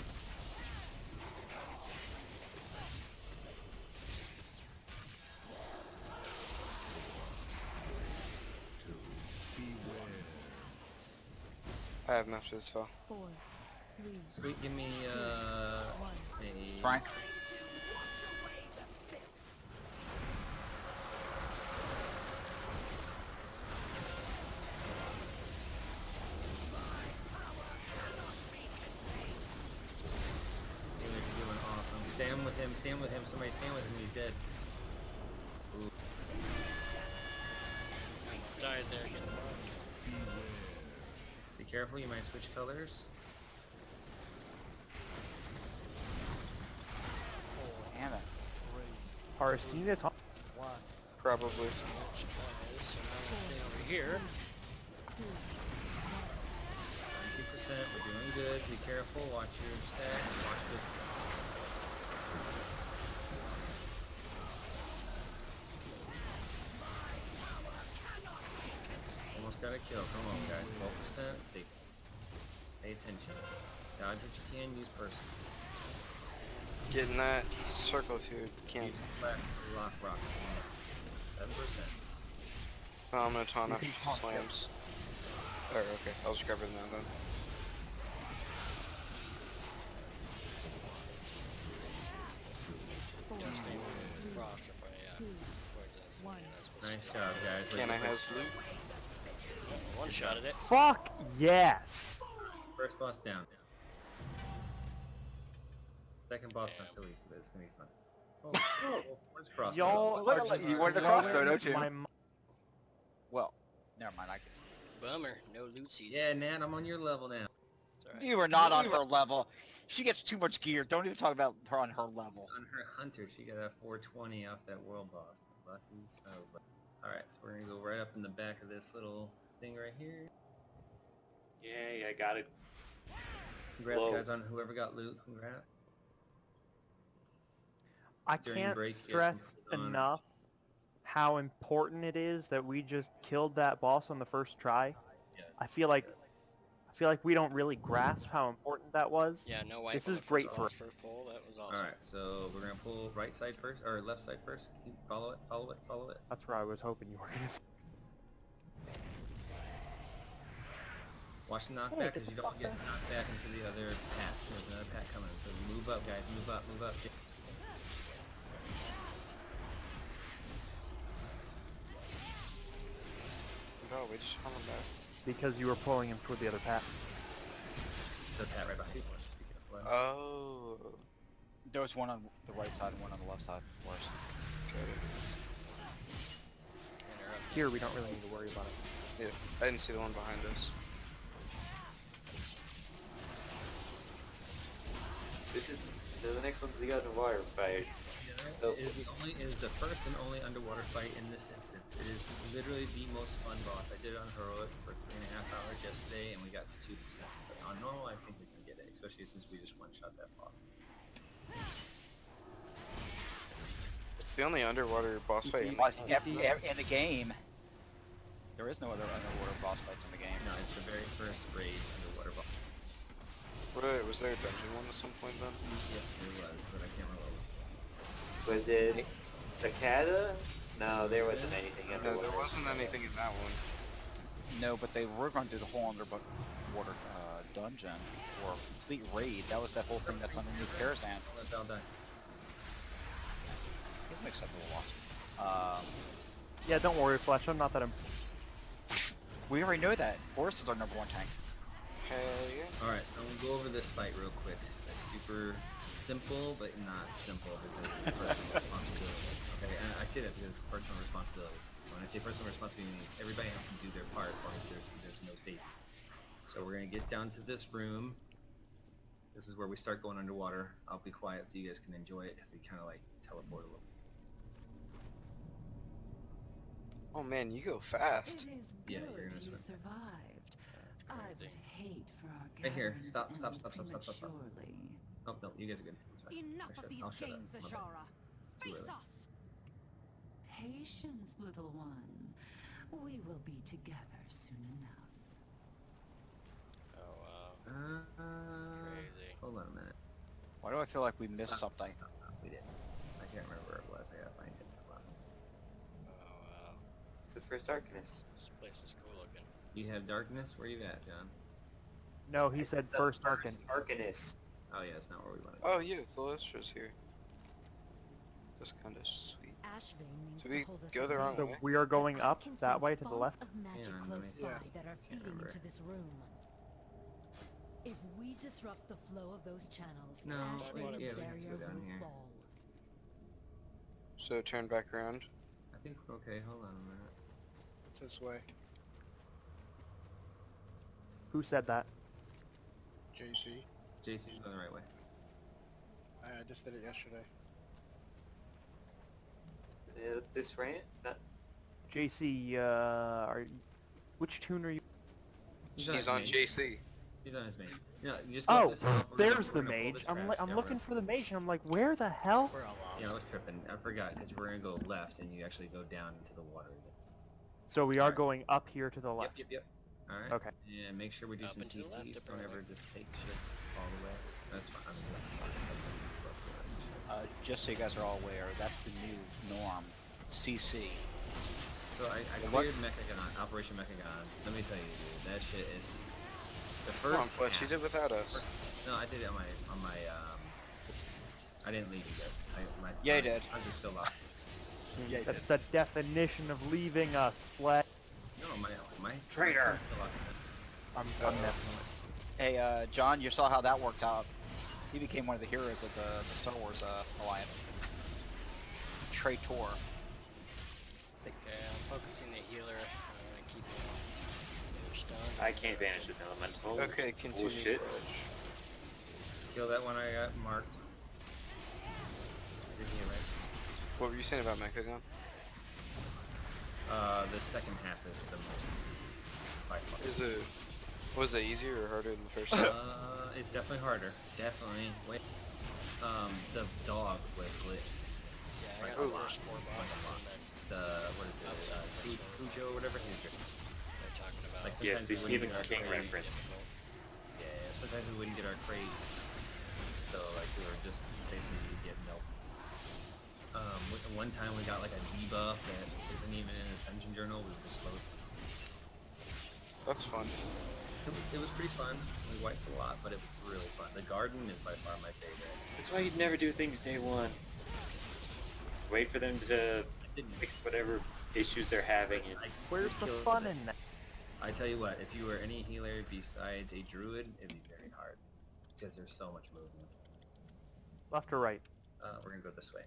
[SPEAKER 6] I have him after this, Val.
[SPEAKER 7] Sweet, give me a
[SPEAKER 2] Frank.
[SPEAKER 7] You're doing awesome. Stand with him. Stand with him. Somebody stand with him. He's dead. Ooh.
[SPEAKER 1] Almost died there. Getting bugged.
[SPEAKER 7] Be careful. You might switch colors.
[SPEAKER 2] Damn it.
[SPEAKER 5] Horace, can you get on?
[SPEAKER 6] Probably.
[SPEAKER 1] So now we'll stay over here.
[SPEAKER 7] 90%. We're doing good. Be careful. Watch your stats. Watch the. Almost got a kill. Come on, guys. 12%. Stay. Pay attention. Dodge what you can. Use person.
[SPEAKER 6] Getting that circle if you can.
[SPEAKER 7] Use left. Lock rock. 7%.
[SPEAKER 6] Oh, I'm gonna taunt after she slams. Oh, okay. I'll just grab it now then.
[SPEAKER 1] Yeah, stay with Frost if I, poisonous. That's supposed to
[SPEAKER 7] Nice
[SPEAKER 1] be-
[SPEAKER 7] job, guys.
[SPEAKER 6] Can I have loot?
[SPEAKER 1] One shot at it.
[SPEAKER 5] Fuck yes!
[SPEAKER 7] First boss down. Second boss not so easy, but it's gonna be fun. Oh, where's Crossbow?
[SPEAKER 5] Y'all
[SPEAKER 2] Look
[SPEAKER 5] are
[SPEAKER 2] at
[SPEAKER 5] just
[SPEAKER 2] you wanted the
[SPEAKER 5] blowing
[SPEAKER 2] crossbow, don't you?
[SPEAKER 5] my mi-
[SPEAKER 2] Well, never mind. I guess.
[SPEAKER 1] Bummer. No loot
[SPEAKER 7] Yeah, Nan, I'm on your level now.
[SPEAKER 1] It's alright.
[SPEAKER 2] You are not on her level. She gets too much gear. Don't even talk about her on her level.
[SPEAKER 7] On her hunter, she got a 420 off that world boss. Lucky so. Alright, so we're gonna go right up in the back of this little thing right here.
[SPEAKER 3] Yay, I got it.
[SPEAKER 7] Congrats,
[SPEAKER 3] Whoa.
[SPEAKER 7] guys, on whoever got loot. Congrats.
[SPEAKER 5] I
[SPEAKER 7] During
[SPEAKER 5] can't
[SPEAKER 7] break, yes,
[SPEAKER 5] stress
[SPEAKER 7] put it on.
[SPEAKER 5] enough how important it is that we just killed that boss on the first try.
[SPEAKER 7] Yeah.
[SPEAKER 5] I feel like we don't really grasp how important that was.
[SPEAKER 1] Yeah, no wipe
[SPEAKER 5] This
[SPEAKER 1] on
[SPEAKER 5] is
[SPEAKER 1] the
[SPEAKER 5] great
[SPEAKER 1] first
[SPEAKER 5] for-
[SPEAKER 1] boss first pull. That was awesome.
[SPEAKER 7] Alright, so we're gonna pull right side first, or left side first. Keep, follow it, follow it, follow it.
[SPEAKER 5] That's where I was hoping you were gonna.
[SPEAKER 7] Watch the
[SPEAKER 5] Hey,
[SPEAKER 7] knockback
[SPEAKER 5] get
[SPEAKER 7] because
[SPEAKER 5] the
[SPEAKER 7] you don't
[SPEAKER 5] fuck
[SPEAKER 7] get
[SPEAKER 5] back.
[SPEAKER 7] knocked back into the other path. There's another path coming. So move up, guys. Move up, move up.
[SPEAKER 6] No, we just found him back.
[SPEAKER 5] Because you were pulling him toward the other path.
[SPEAKER 7] The path right behind you. Let's just be careful.
[SPEAKER 6] Oh.
[SPEAKER 2] There was one on the right side and one on the left side, of course.
[SPEAKER 1] Interrupt.
[SPEAKER 5] Here, we don't really need to worry about it.
[SPEAKER 6] Yeah, I didn't see the one behind us.
[SPEAKER 3] This is the next one's the underwater fight. Oh.
[SPEAKER 7] It is the first and only underwater fight in this instance. It is literally the most fun boss. I did it on heroic for 3.5 hours yesterday, and we got to 2%. But on normal, I think we can get it, especially since we just one-shot that boss.
[SPEAKER 6] It's the only underwater boss fight. in
[SPEAKER 2] But
[SPEAKER 6] the-
[SPEAKER 2] in the game, there is no other underwater boss fights in the game.
[SPEAKER 7] No, it's the very first raid underwater boss.
[SPEAKER 6] Was there a dungeon one at some point then?
[SPEAKER 7] Yes, there was, but I can't remember what it was.
[SPEAKER 3] Was it Takada? No, there wasn't anything
[SPEAKER 6] No,
[SPEAKER 3] underwater.
[SPEAKER 6] there wasn't anything in that one.
[SPEAKER 2] No, but they were going to do the whole underwater dungeon or complete raid. That was that whole thing that's underneath Karazhan.
[SPEAKER 7] I'll let Val die.
[SPEAKER 2] It's an acceptable loss.
[SPEAKER 5] Yeah, don't worry, Fletch. I'm not that.
[SPEAKER 2] We already know that. Horus is our number one tank.
[SPEAKER 6] Hell yeah.
[SPEAKER 7] Alright, so we'll go over this fight real quick. It's super simple, but not simple because it's personal responsibility. Okay, and I say that because it's personal responsibility. When I say personal responsibility, it means everybody has to do their part or there's no safety. So we're going to get down to this room. This is where we start going underwater. I'll be quiet so you guys can enjoy it because you kind of like teleport a little.
[SPEAKER 6] Oh man, you go fast.
[SPEAKER 8] It is
[SPEAKER 7] Yeah,
[SPEAKER 8] good
[SPEAKER 7] you're gonna
[SPEAKER 8] you
[SPEAKER 7] swim.
[SPEAKER 8] survived. I
[SPEAKER 1] crazy.
[SPEAKER 8] would hate for our
[SPEAKER 7] Right here.
[SPEAKER 8] gathering to
[SPEAKER 7] Stop,
[SPEAKER 8] end
[SPEAKER 7] stop, stop, stop, stop, stop, stop.
[SPEAKER 8] prematurely.
[SPEAKER 7] Oh, no, you guys are good. I'm sorry.
[SPEAKER 9] Enough of these
[SPEAKER 7] I'll shut
[SPEAKER 9] games,
[SPEAKER 7] up. My bad.
[SPEAKER 9] Ashara.
[SPEAKER 7] Too
[SPEAKER 9] Face
[SPEAKER 7] early.
[SPEAKER 9] us!
[SPEAKER 8] Patience, little one. We will be together soon enough.
[SPEAKER 1] Oh wow. Crazy.
[SPEAKER 7] Hold on a minute.
[SPEAKER 2] Why do I feel like we missed something?
[SPEAKER 7] We didn't. I can't remember where it was. I gotta find it. Hold on.
[SPEAKER 1] Oh wow.
[SPEAKER 3] It's the first darkness.
[SPEAKER 1] This place is cool looking.
[SPEAKER 7] You have darkness? Where you at, John?
[SPEAKER 5] No, he said
[SPEAKER 3] The
[SPEAKER 5] first Arcan.
[SPEAKER 3] Arcanist.
[SPEAKER 7] Oh yeah, it's not where we want to
[SPEAKER 6] Oh yeah, Thalistra's here. That's kind of sweet.
[SPEAKER 8] Ashvane means
[SPEAKER 6] Did we
[SPEAKER 8] to hold us
[SPEAKER 6] go the
[SPEAKER 8] at
[SPEAKER 6] wrong
[SPEAKER 8] bay.
[SPEAKER 5] So
[SPEAKER 6] way?
[SPEAKER 5] we are going
[SPEAKER 8] But I
[SPEAKER 5] up
[SPEAKER 8] can
[SPEAKER 5] that
[SPEAKER 8] sense
[SPEAKER 5] way to the
[SPEAKER 8] fonts
[SPEAKER 5] left.
[SPEAKER 8] of magic
[SPEAKER 7] Hang on,
[SPEAKER 8] close
[SPEAKER 7] let me
[SPEAKER 8] by
[SPEAKER 6] see.
[SPEAKER 8] that are
[SPEAKER 7] Can't
[SPEAKER 8] feeding
[SPEAKER 7] remember.
[SPEAKER 8] into this room. If we disrupt the flow of those channels,
[SPEAKER 7] No,
[SPEAKER 8] Ashvane's
[SPEAKER 7] yeah, we have to
[SPEAKER 8] barrier
[SPEAKER 7] go down
[SPEAKER 8] will
[SPEAKER 7] here.
[SPEAKER 8] fall.
[SPEAKER 6] So turn back around.
[SPEAKER 7] I think we're okay. Hold on a minute.
[SPEAKER 6] It's this way.
[SPEAKER 5] Who said that?
[SPEAKER 6] JC.
[SPEAKER 7] JC's going the right way.
[SPEAKER 6] I just did it yesterday.
[SPEAKER 3] This rant? Not...
[SPEAKER 5] JC, which tune are you?
[SPEAKER 7] He's
[SPEAKER 6] He's
[SPEAKER 7] his
[SPEAKER 6] on
[SPEAKER 7] main.
[SPEAKER 6] JC.
[SPEAKER 7] He's on his main. No, you just go
[SPEAKER 5] Oh,
[SPEAKER 7] up this hill.
[SPEAKER 5] there's
[SPEAKER 7] We're
[SPEAKER 5] the
[SPEAKER 7] gonna pull
[SPEAKER 5] mage.
[SPEAKER 7] this
[SPEAKER 5] I'm
[SPEAKER 7] trash
[SPEAKER 5] like, I'm
[SPEAKER 7] down
[SPEAKER 5] looking
[SPEAKER 7] real-
[SPEAKER 5] for the mage, and I'm like, where the hell?
[SPEAKER 1] We're all lost.
[SPEAKER 7] Yeah, I was tripping. I forgot because we're gonna go left, and you actually go down into the water again.
[SPEAKER 5] So we are
[SPEAKER 7] Alright.
[SPEAKER 5] going up here to the left.
[SPEAKER 7] Yep. All right.
[SPEAKER 5] Okay.
[SPEAKER 7] And make sure we do
[SPEAKER 1] Up
[SPEAKER 7] some
[SPEAKER 1] and to the
[SPEAKER 7] CCs.
[SPEAKER 1] left,
[SPEAKER 7] Don't ever
[SPEAKER 1] apparently.
[SPEAKER 7] just take shit all the way. That's fine. I mean, this is fine.
[SPEAKER 2] Just so you guys are all aware, that's the new norm. CC.
[SPEAKER 7] So I
[SPEAKER 2] What?
[SPEAKER 7] cleared Mechagon, Operation Mechagon. Let me tell you, dude, that shit is the
[SPEAKER 6] Come on,
[SPEAKER 7] first.
[SPEAKER 6] Fletch, you
[SPEAKER 7] half-
[SPEAKER 6] did without us.
[SPEAKER 7] No, I did it on my I didn't leave you guys.
[SPEAKER 2] Yeah, you did.
[SPEAKER 7] I'm just still lost. Yeah, you
[SPEAKER 5] That's the definition of leaving us, Fletch.
[SPEAKER 7] No, my
[SPEAKER 3] Traitor.
[SPEAKER 7] I'm still lost.
[SPEAKER 5] I'm messing with.
[SPEAKER 2] Hey, John, you saw how that worked out. He became one of the heroes of the Star Wars Alliance. Traitor.
[SPEAKER 1] Okay, I'm focusing the healer. Keeping the stunned.
[SPEAKER 3] I can't banish this elemental.
[SPEAKER 6] Okay, continue.
[SPEAKER 3] Bullshit.
[SPEAKER 6] Fletch.
[SPEAKER 7] Kill that one I got marked. Did he right?
[SPEAKER 6] What were you saying about Mechagon?
[SPEAKER 7] The second half is the most by far.
[SPEAKER 6] Was it easier or harder than the first half?
[SPEAKER 7] It's definitely harder. Definitely. Wait. The dog was lit.
[SPEAKER 1] Yeah, I
[SPEAKER 7] Like
[SPEAKER 1] got
[SPEAKER 7] a
[SPEAKER 1] the
[SPEAKER 7] lot.
[SPEAKER 1] first 4
[SPEAKER 7] Like
[SPEAKER 1] bosses
[SPEAKER 7] a lot.
[SPEAKER 1] and then
[SPEAKER 7] The what is it? Fujo or whatever.
[SPEAKER 1] they're talking about.
[SPEAKER 7] Like
[SPEAKER 3] Yes,
[SPEAKER 7] sometimes
[SPEAKER 3] they
[SPEAKER 7] we
[SPEAKER 3] see the
[SPEAKER 7] wouldn't get our
[SPEAKER 3] king
[SPEAKER 7] crates.
[SPEAKER 3] reference.
[SPEAKER 7] Yeah, sometimes we wouldn't get our crates, so like we were just basically get melted. One time we got like a debuff that isn't even in his dungeon journal. We were just slow.
[SPEAKER 6] That's fun.
[SPEAKER 7] It was pretty fun. We wiped a lot, but it was really fun. The garden is by far my favorite.
[SPEAKER 3] That's why you'd never do things day one. Wait for them to
[SPEAKER 7] I didn't.
[SPEAKER 3] fix whatever issues they're having. And
[SPEAKER 5] Where's the
[SPEAKER 7] killed
[SPEAKER 5] fun
[SPEAKER 7] it.
[SPEAKER 5] in that?
[SPEAKER 7] I tell you what, if you were any healer besides a druid, it'd be very hard because there's so much movement.
[SPEAKER 5] Left or right?
[SPEAKER 7] We're gonna go this way.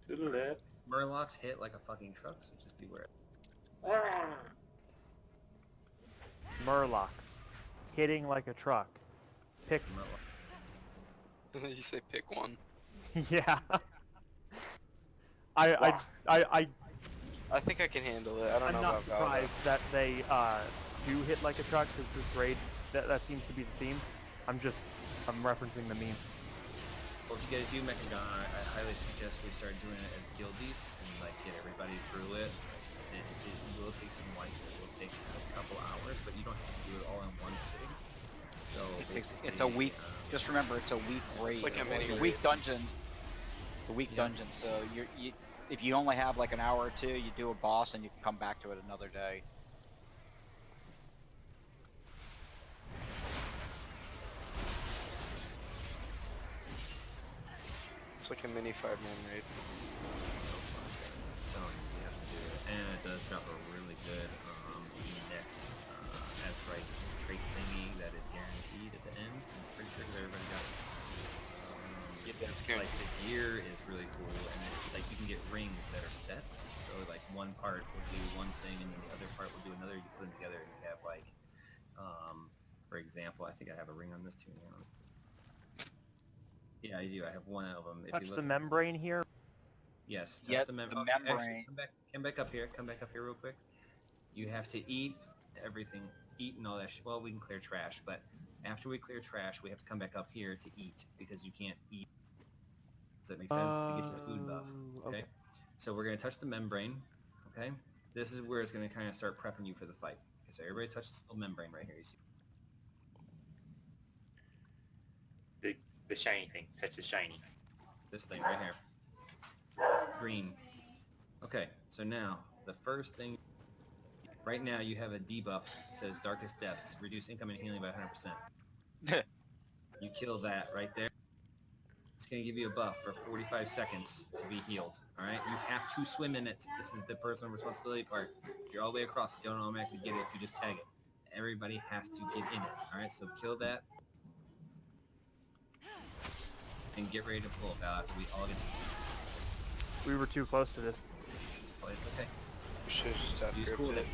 [SPEAKER 3] to the left.
[SPEAKER 7] Murlocs hit like a fucking truck, so just beware.
[SPEAKER 5] Murlocs. Hitting like a truck. Pick.
[SPEAKER 7] Murloc.
[SPEAKER 6] You say pick one.
[SPEAKER 5] Yeah. I
[SPEAKER 6] I think I can handle it. I don't
[SPEAKER 5] I'm
[SPEAKER 6] know
[SPEAKER 5] not
[SPEAKER 6] about Valve.
[SPEAKER 5] surprised that they do hit like a truck because this raid that seems to be the theme. I'm referencing the meme.
[SPEAKER 7] Well, if you guys do Mechagon, I highly suggest we start doing it as guildies and like get everybody through it. It will take some like it will take a couple hours, but you don't have to do it all in one sitting. So
[SPEAKER 2] It's a week. Just remember, it's a week raid.
[SPEAKER 6] like a mini
[SPEAKER 2] It's a
[SPEAKER 6] raid.
[SPEAKER 2] week dungeon. It's a week dungeon. So if you only have like an hour or two, you do a boss and you can come back to it another day.
[SPEAKER 6] It's like a mini 5-man raid.
[SPEAKER 7] so fun. So you have to do it, and it does drop a really good neck Azrite trait thingy that is guaranteed at the end. I'm pretty sure that everybody got it.
[SPEAKER 6] Yeah, it's
[SPEAKER 7] Like
[SPEAKER 6] guaranteed.
[SPEAKER 7] the gear is really cool, and like you can get rings that are sets. So like one part will do one thing, and then the other part will do another. You put them together, and you have like, for example, I think I have a ring on this too now. Yeah, I do. I have one of them. If
[SPEAKER 5] Touch
[SPEAKER 7] you
[SPEAKER 5] the
[SPEAKER 7] look,
[SPEAKER 5] membrane here.
[SPEAKER 7] yes, touch
[SPEAKER 2] Yep,
[SPEAKER 7] the,
[SPEAKER 2] the
[SPEAKER 7] okay, actually,
[SPEAKER 2] membrane.
[SPEAKER 7] come back up here. Come back up here real quick. You have to eat everything, eat and all that. Well, we can clear trash, but after we clear trash, we have to come back up here to eat because you can't eat. Does that make sense? To get your food buff.
[SPEAKER 5] Oh,
[SPEAKER 7] Okay. So we're gonna touch the membrane. Okay. This is where it's gonna kind of start prepping you for the fight. Okay, so everybody touch this little membrane right here. You see?
[SPEAKER 3] The shiny thing. Touch the shiny.
[SPEAKER 7] This thing right here. Green. Okay, so now, the first thing, right now you have a debuff, it says Darkest Depths, reduce income and healing by 100%. You kill that right there. It's gonna give you a buff for 45 seconds to be healed. All right, you have to swim in it. This is the personal responsibility part. If you're all the way across, you don't automatically get it if you just tag it. Everybody has to get in it. All right, so kill that and get ready to pull Val after we all get.
[SPEAKER 5] We were too close to this.
[SPEAKER 7] Oh, it's okay.
[SPEAKER 6] We should have just death
[SPEAKER 7] Use
[SPEAKER 6] gripped
[SPEAKER 7] cooldown.
[SPEAKER 6] it.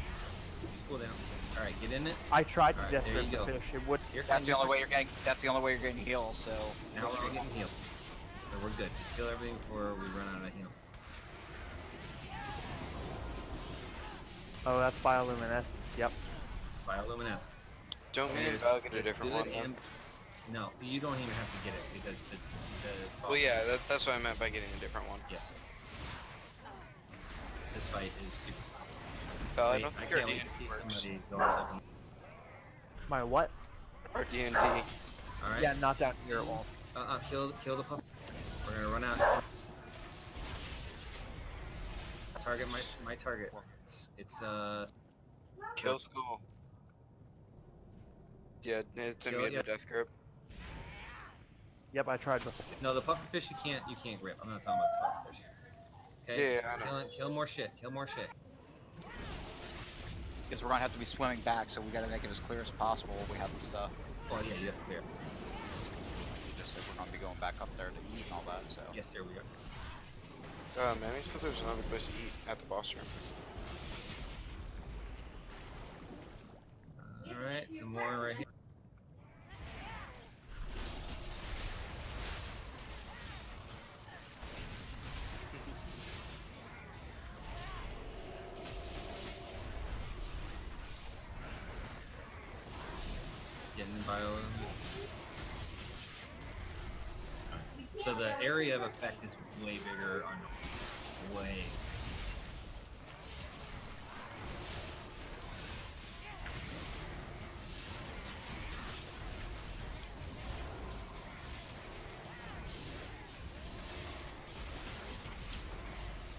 [SPEAKER 7] Use cooldown. All right, get in it.
[SPEAKER 5] I tried to
[SPEAKER 7] Alright,
[SPEAKER 5] death
[SPEAKER 7] there you
[SPEAKER 5] grip the
[SPEAKER 7] go.
[SPEAKER 5] fish. It would.
[SPEAKER 7] You're
[SPEAKER 2] That's the
[SPEAKER 7] fine.
[SPEAKER 2] only way you're getting. That's the only way you're getting healed. So
[SPEAKER 7] Now we're all getting healed. So we're good. Just kill everything before we run out of heal.
[SPEAKER 5] Oh, that's bioluminescence. Yep.
[SPEAKER 7] Bioluminescence.
[SPEAKER 6] Don't me and
[SPEAKER 7] There's-
[SPEAKER 6] Val get a
[SPEAKER 7] there's
[SPEAKER 6] different
[SPEAKER 7] good
[SPEAKER 6] one? Then?
[SPEAKER 7] and- No, you don't even have to get it because the
[SPEAKER 6] Well, yeah, that's what I meant by getting a different one.
[SPEAKER 7] Yes. This fight is super.
[SPEAKER 6] Val, I
[SPEAKER 7] Wait,
[SPEAKER 6] don't
[SPEAKER 7] I
[SPEAKER 6] think our
[SPEAKER 7] can't wait
[SPEAKER 6] D&D
[SPEAKER 7] to see
[SPEAKER 6] works.
[SPEAKER 7] somebody go up.
[SPEAKER 5] My what?
[SPEAKER 6] Our D&D.
[SPEAKER 7] All right.
[SPEAKER 5] Yeah, not down here it won't.
[SPEAKER 7] Kill the pup. We're gonna run out. Target my target. It's
[SPEAKER 6] Kill skull. Yeah, it's
[SPEAKER 7] Kill,
[SPEAKER 6] immune
[SPEAKER 7] yeah.
[SPEAKER 6] to death grip.
[SPEAKER 5] Yep, I tried before.
[SPEAKER 7] no, the pufferfish you can't grip. I'm not talking about the pufferfish. Okay.
[SPEAKER 6] Yeah, I know.
[SPEAKER 7] Kill more shit. Kill more shit.
[SPEAKER 2] because we're gonna have to be swimming back, so we gotta make it as clear as possible when we have the stuff.
[SPEAKER 7] Oh yeah, you have to clear.
[SPEAKER 2] We just said we're gonna be going back up there to eat and all that. So
[SPEAKER 7] Yes, there we go.
[SPEAKER 6] Man, he said there's another place to eat at the boss room.
[SPEAKER 7] All right, some more right here. Getting bio. So the area of effect is way bigger on way.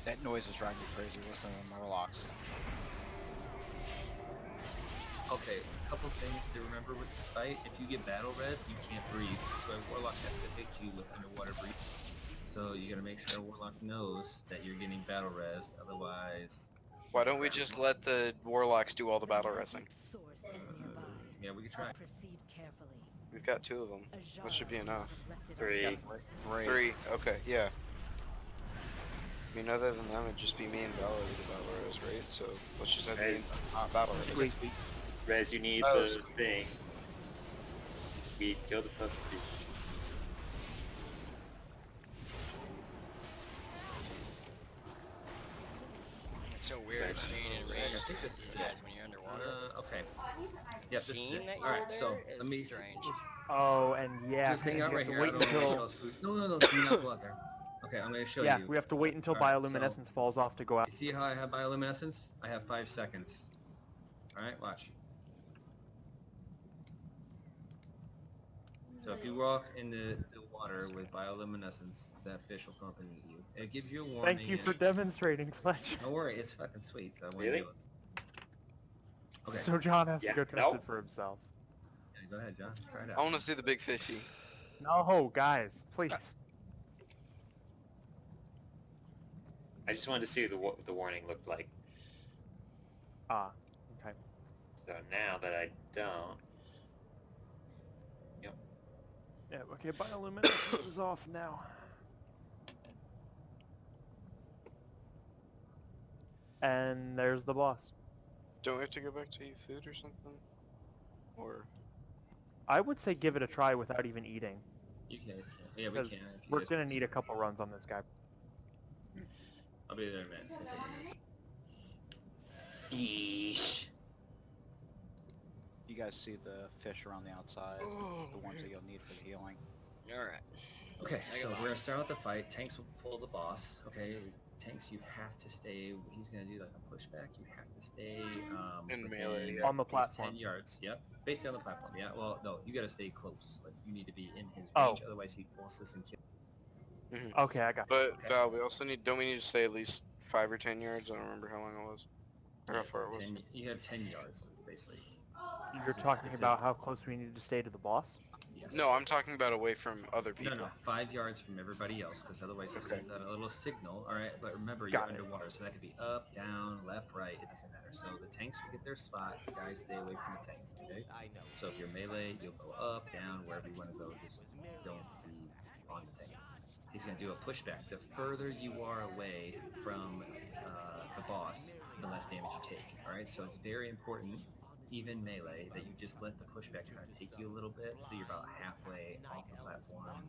[SPEAKER 2] that noise is driving me crazy. Listening to Murlocs.
[SPEAKER 7] Okay, a couple things to remember with this fight. If you get battle res, you can't breathe. So a Warlock has to hit you with underwater breathing. So you gotta make sure a Warlock knows that you're getting battle res, otherwise...
[SPEAKER 6] Why don't we just let the warlocks do all the battle resing?
[SPEAKER 8] Source is nearby.
[SPEAKER 7] Yeah, we can try.
[SPEAKER 8] Proceed carefully.
[SPEAKER 6] We've got 2 of them. That should be enough.
[SPEAKER 3] 3.
[SPEAKER 2] Great.
[SPEAKER 6] 3. Okay, yeah. I mean, other than them, it'd just be me and Val over the battle res, right? So let's just have
[SPEAKER 3] Hey.
[SPEAKER 6] me battle res.
[SPEAKER 5] Sweet.
[SPEAKER 3] Rez, you need
[SPEAKER 6] Oh,
[SPEAKER 3] the
[SPEAKER 6] sweet.
[SPEAKER 3] thing. We killed the pufferfish.
[SPEAKER 1] It's so weird staying in
[SPEAKER 7] I
[SPEAKER 1] range
[SPEAKER 7] think
[SPEAKER 1] with
[SPEAKER 7] this
[SPEAKER 1] these
[SPEAKER 7] is
[SPEAKER 1] guys
[SPEAKER 7] it.
[SPEAKER 1] when you're underwater.
[SPEAKER 7] Okay. Yep, this is
[SPEAKER 1] Seeing
[SPEAKER 7] it.
[SPEAKER 1] that you
[SPEAKER 7] Alright,
[SPEAKER 1] were
[SPEAKER 7] so
[SPEAKER 1] there
[SPEAKER 7] let
[SPEAKER 1] is
[SPEAKER 7] me...
[SPEAKER 1] strange.
[SPEAKER 5] Oh, and yeah,
[SPEAKER 7] just hang
[SPEAKER 5] you
[SPEAKER 7] out
[SPEAKER 5] have
[SPEAKER 7] right
[SPEAKER 5] to
[SPEAKER 7] here.
[SPEAKER 5] wait
[SPEAKER 7] I don't want to
[SPEAKER 5] until.
[SPEAKER 7] waste food. No, do not go out there. Okay, I'm gonna show
[SPEAKER 5] Yeah,
[SPEAKER 7] you.
[SPEAKER 5] we have to wait until
[SPEAKER 7] Alright,
[SPEAKER 5] bioluminescence falls off to go out.
[SPEAKER 7] You see how I have bioluminescence? I have 5 seconds. Alright, watch. So if you walk in the water with bioluminescence, that fish will come up and eat you. It gives you a warning.
[SPEAKER 5] Thank you for
[SPEAKER 7] and-
[SPEAKER 5] demonstrating, Fletch.
[SPEAKER 7] Don't worry, it's fucking sweet. So I want
[SPEAKER 3] Really?
[SPEAKER 7] to do it. Okay,
[SPEAKER 5] So John has
[SPEAKER 3] Yeah,
[SPEAKER 5] to go test
[SPEAKER 3] no.
[SPEAKER 5] it for himself.
[SPEAKER 7] yeah, go ahead, John. Try it
[SPEAKER 6] I
[SPEAKER 7] out.
[SPEAKER 6] want to see the big fishy.
[SPEAKER 5] No, guys, please.
[SPEAKER 3] I just wanted to see what the warning looked like.
[SPEAKER 5] Ah, okay.
[SPEAKER 3] So now that I don't...
[SPEAKER 5] Yeah, okay, bioluminescence is off now. And there's the boss.
[SPEAKER 6] Don't we have to go back to eat food or something? Or...
[SPEAKER 5] I would say give it a try without even eating.
[SPEAKER 7] You guys can. Yeah, we
[SPEAKER 5] 'Cause
[SPEAKER 7] can. if you
[SPEAKER 5] We're
[SPEAKER 7] guys
[SPEAKER 5] gonna
[SPEAKER 7] want.
[SPEAKER 5] need a couple runs on this guy.
[SPEAKER 7] I'll be there in a minute. So take a minute.
[SPEAKER 3] Yeesh.
[SPEAKER 2] You guys see the fish around the outside, the ones that you'll need for the healing.
[SPEAKER 1] Alright.
[SPEAKER 7] Okay,
[SPEAKER 1] Second
[SPEAKER 7] so we're
[SPEAKER 1] boss.
[SPEAKER 7] gonna start out the fight. Tanks will pull the boss. Okay, Tanks, you have to stay. He's gonna do like a pushback. You have to stay
[SPEAKER 6] In
[SPEAKER 7] within
[SPEAKER 6] melee,
[SPEAKER 5] On the
[SPEAKER 7] at least
[SPEAKER 5] platform.
[SPEAKER 7] 10 yards. Yep, basically on the platform. Yeah. Well, no, you gotta stay close. Like you need to be in his
[SPEAKER 5] Oh.
[SPEAKER 7] range, otherwise he forces and kills.
[SPEAKER 5] Okay, I got
[SPEAKER 6] But
[SPEAKER 7] Okay.
[SPEAKER 6] Val, we also need. Don't we need to stay at least 5 or 10 yards? I don't remember how long it was. Or how far it was.
[SPEAKER 7] You have 10 yards. That's basically.
[SPEAKER 5] You're talking about how close we need to stay to the boss?
[SPEAKER 7] Yes.
[SPEAKER 6] No, I'm talking about away from other people.
[SPEAKER 7] No, 5 yards from everybody else, because otherwise it
[SPEAKER 6] Okay.
[SPEAKER 7] sends out a little signal. All right, but remember
[SPEAKER 5] Got
[SPEAKER 7] you're
[SPEAKER 5] it.
[SPEAKER 7] underwater, so that could be up, down, left, right. It doesn't matter. So the tanks will get their spot. The guys stay away from the tanks. Okay. So if you're melee, you'll go up, down, wherever you want to go. Just don't be on the tank. He's gonna do a pushback. The further you are away from the boss, the less damage you take. All right. So it's very important, even melee, that you just let the pushback kind of take you a little bit, so you're about halfway off the platform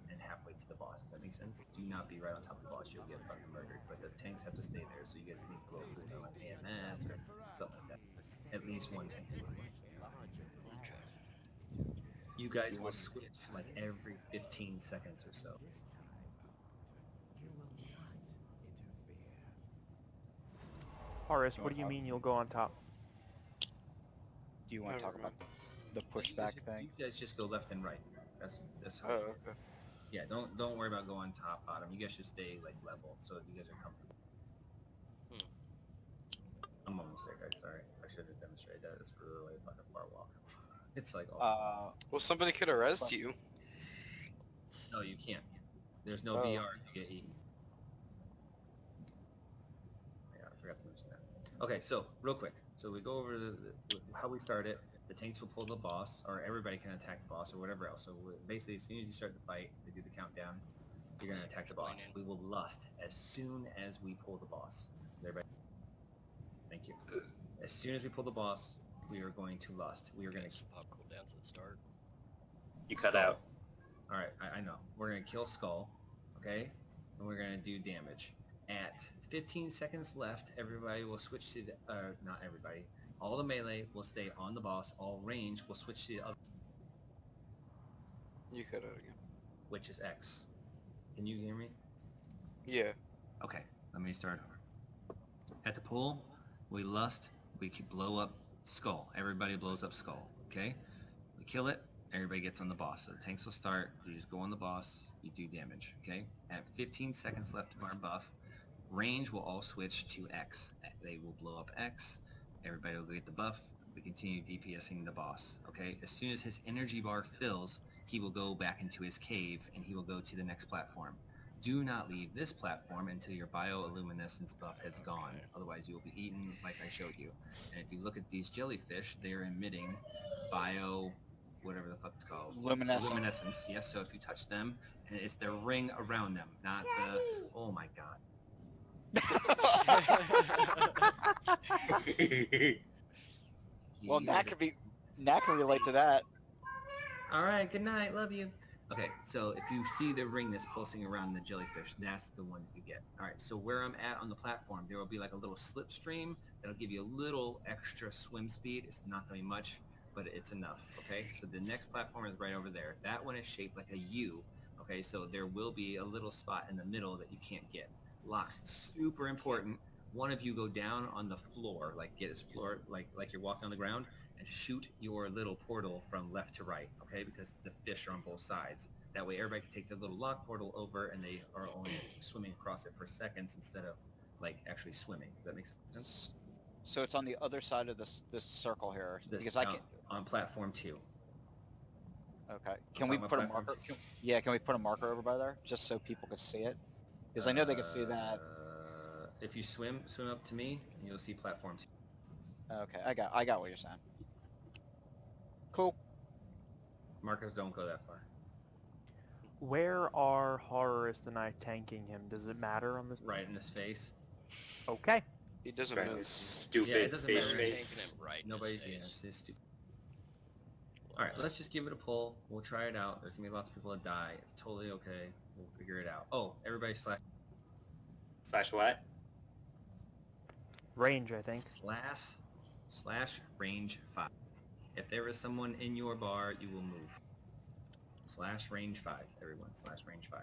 [SPEAKER 7] and halfway to the boss. Does that make sense? Do not be right on top of the boss, you'll get fucking murdered. But the tanks have to stay there, so you guys can blow through them like AMS or something like that. At least one tank needs one. You guys will switch like every 15 seconds or so.
[SPEAKER 5] Horace, what do you mean you'll go on top?
[SPEAKER 2] Do you want to
[SPEAKER 6] Never
[SPEAKER 2] talk about the pushback thing?
[SPEAKER 7] You guys just go left and right. That's how.
[SPEAKER 6] Oh, okay.
[SPEAKER 7] Yeah, don't worry about going top, bottom. You guys should stay like level, so if you guys are comfortable. I'm almost there, guys. Sorry, I should have demonstrated that. It's really like a far walk. It's like
[SPEAKER 6] Well, somebody could arrest you.
[SPEAKER 7] no, you can't. There's no
[SPEAKER 6] Oh.
[SPEAKER 7] VR. You get eaten. Yeah, I forgot to mention that. Okay, so real quick. So we go over how we start it. The tanks will pull the boss, or everybody can attack the boss, or whatever else. So basically, as soon as you start the fight, they do the countdown. You're gonna attack the boss.
[SPEAKER 1] Explain it.
[SPEAKER 7] We will lust as soon as we pull the boss. Is everybody? Thank you. As soon as we pull the boss, we are going to lust. We are gonna.
[SPEAKER 1] Pop cooldown to the start.
[SPEAKER 3] You cut
[SPEAKER 7] Skull.
[SPEAKER 3] out.
[SPEAKER 7] All right, I know. We're gonna kill Skull, okay? And we're gonna do damage. At 15 seconds left, everybody will switch to the. Not everybody. All the melee will stay on the boss. All range will switch to the other,
[SPEAKER 6] You cut out again.
[SPEAKER 7] which is X. Can you hear me?
[SPEAKER 6] Yeah.
[SPEAKER 7] Okay, let me start over. At the pool, we lust. We can blow up Skull. Everybody blows up Skull. Okay. We kill it. Everybody gets on the boss. So the tanks will start. You just go on the boss. You do damage. Okay. At 15 seconds left of our buff, range will all switch to X. They will blow up X. Everybody will get the buff. We continue DPSing the boss. Okay. As soon as his energy bar fills, he will go back into his cave and he will go to the next platform. Do not leave this platform until your bioluminescence buff has gone. Otherwise, you will be eaten like I showed you. And if you look at these jellyfish, they're emitting whatever the fuck it's called.
[SPEAKER 2] Luminescence.
[SPEAKER 7] Luminescence, yes. So if you touch them, and it's the ring around them, not the... Oh my god.
[SPEAKER 2] Well, Nat can relate to that.
[SPEAKER 7] Alright, good night, love you. Okay, so if you see the ring that's pulsing around the jellyfish, that's the one that you get. Alright, so where I'm at on the platform, there will be like a little slipstream that'll give you a little extra swim speed. It's not going to be much, but it's enough, okay? So the next platform is right over there. That one is shaped like a U, okay? So there will be a little spot in the middle that you can't get. Locks, super important. One of you go down on the floor, like get his floor, like you're walking on the ground, and shoot your little portal from left to right, okay? Because the fish are on both sides. That way everybody can take their little lock portal over and they are only swimming across it for seconds instead of like actually swimming. Does that make sense?
[SPEAKER 2] So it's on the other side of this circle here.
[SPEAKER 7] This,
[SPEAKER 2] because I can.
[SPEAKER 7] on platform 2.
[SPEAKER 2] Okay. Can we
[SPEAKER 7] talking
[SPEAKER 2] put a
[SPEAKER 7] about
[SPEAKER 2] marker?
[SPEAKER 7] platform
[SPEAKER 2] Yeah. Can we put a marker over by there just so people can see it? Because I know they can see that.
[SPEAKER 7] If you swim up to me, you'll see platform 2.
[SPEAKER 2] Okay. I got what you're saying. Cool.
[SPEAKER 7] Markers don't go that far.
[SPEAKER 5] Where are Horrorist and I tanking him? Does it matter on this?
[SPEAKER 7] Right in his face.
[SPEAKER 5] Okay.
[SPEAKER 6] He doesn't
[SPEAKER 3] Fucking
[SPEAKER 6] move.
[SPEAKER 3] stupid
[SPEAKER 7] Yeah, it doesn't
[SPEAKER 3] fish
[SPEAKER 7] matter.
[SPEAKER 1] Tanking
[SPEAKER 3] face.
[SPEAKER 1] him right in
[SPEAKER 7] Nobody,
[SPEAKER 1] his
[SPEAKER 7] yeah,
[SPEAKER 1] face.
[SPEAKER 7] it's stupid. Alright, let's just give it a pull. We'll try it out. There's gonna be lots of people that die. It's totally okay. We'll figure it out. Oh, everybody
[SPEAKER 3] Slash what?
[SPEAKER 5] Range, I think.
[SPEAKER 7] slash range 5. If there is someone in your bar, you will move. Slash range 5, everyone. Slash range 5.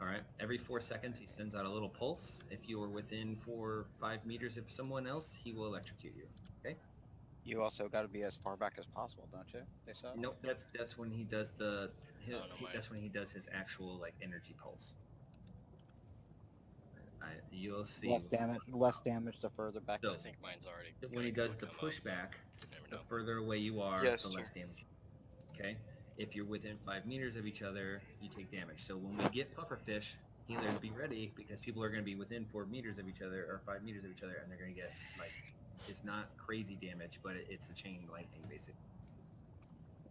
[SPEAKER 7] Alright, every 4 seconds he sends out a little pulse. If you are within 4 or 5 meters of someone else, he will electrocute you. Okay?
[SPEAKER 2] You also got to be as far back as possible, don't you? They said.
[SPEAKER 7] Nope, that's when he does
[SPEAKER 1] no,
[SPEAKER 7] that's when he does his actual like energy pulse. You'll see.
[SPEAKER 2] Less damage the further back.
[SPEAKER 7] So,
[SPEAKER 1] I think mine's already.
[SPEAKER 7] when he
[SPEAKER 1] gonna
[SPEAKER 7] does the
[SPEAKER 1] come up.
[SPEAKER 7] pushback,
[SPEAKER 1] Never
[SPEAKER 7] the
[SPEAKER 1] know.
[SPEAKER 7] further away you are,
[SPEAKER 6] Yes,
[SPEAKER 7] the less
[SPEAKER 6] sir.
[SPEAKER 7] damage. Okay? If you're within 5 meters of each other, you take damage. So when we get pufferfish, healers be ready because people are going to be within 4 meters of each other or 5 meters of each other, and they're going to get like, it's not crazy damage, but it's a chain lightning basically.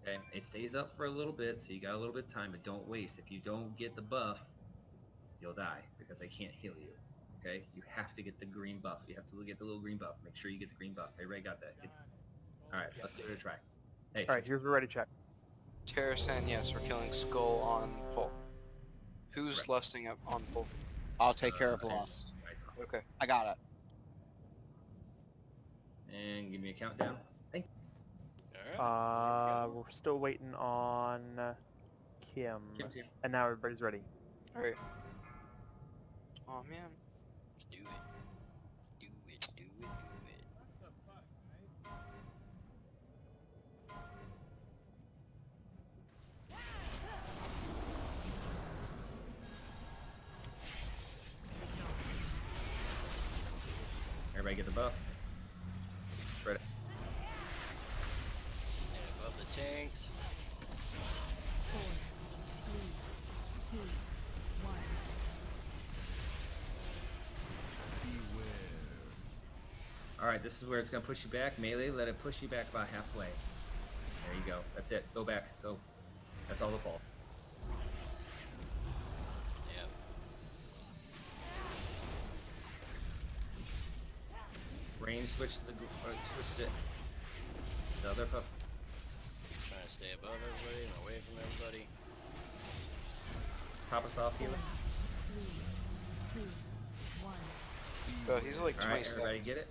[SPEAKER 7] Okay, it stays up for a little bit, so you got a little bit of time, but don't waste. If you don't get the buff, you'll die because they can't heal you. Okay, you have to get the green buff. You have to get the little green buff. Make sure you get the green buff. Everybody got that? All right, let's give it a try. Hey,
[SPEAKER 5] All right, here's the ready check.
[SPEAKER 6] Terrasan, yes, we're killing Skull on pole. Who's
[SPEAKER 7] Right.
[SPEAKER 6] lusting up on pole?
[SPEAKER 2] I'll take care of
[SPEAKER 7] and-
[SPEAKER 2] loss.
[SPEAKER 6] Okay.
[SPEAKER 2] I got it.
[SPEAKER 7] And give me a countdown.
[SPEAKER 1] Alright.
[SPEAKER 5] We're still waiting on Kim,
[SPEAKER 7] Kim's here.
[SPEAKER 5] and now everybody's ready.
[SPEAKER 6] Alright. Oh man.
[SPEAKER 1] Let's do it. Do it, do it, do it.
[SPEAKER 7] Everybody get the buff. Spread it.
[SPEAKER 1] And above the tanks.
[SPEAKER 8] 4, 3, 2, 1.
[SPEAKER 7] All right, this is where it's gonna push you back. Melee, let it push you back about halfway. There you go. That's it. Go back. Go. That's all the fault.
[SPEAKER 1] Yeah.
[SPEAKER 7] Range switch to switch to the other puff.
[SPEAKER 1] Trying to stay above everybody and away from everybody.
[SPEAKER 7] Pop us off here.
[SPEAKER 8] 3, 2, 1.
[SPEAKER 6] Oh, he's like
[SPEAKER 7] All
[SPEAKER 6] 20
[SPEAKER 7] right,
[SPEAKER 6] stacks.
[SPEAKER 7] everybody get it.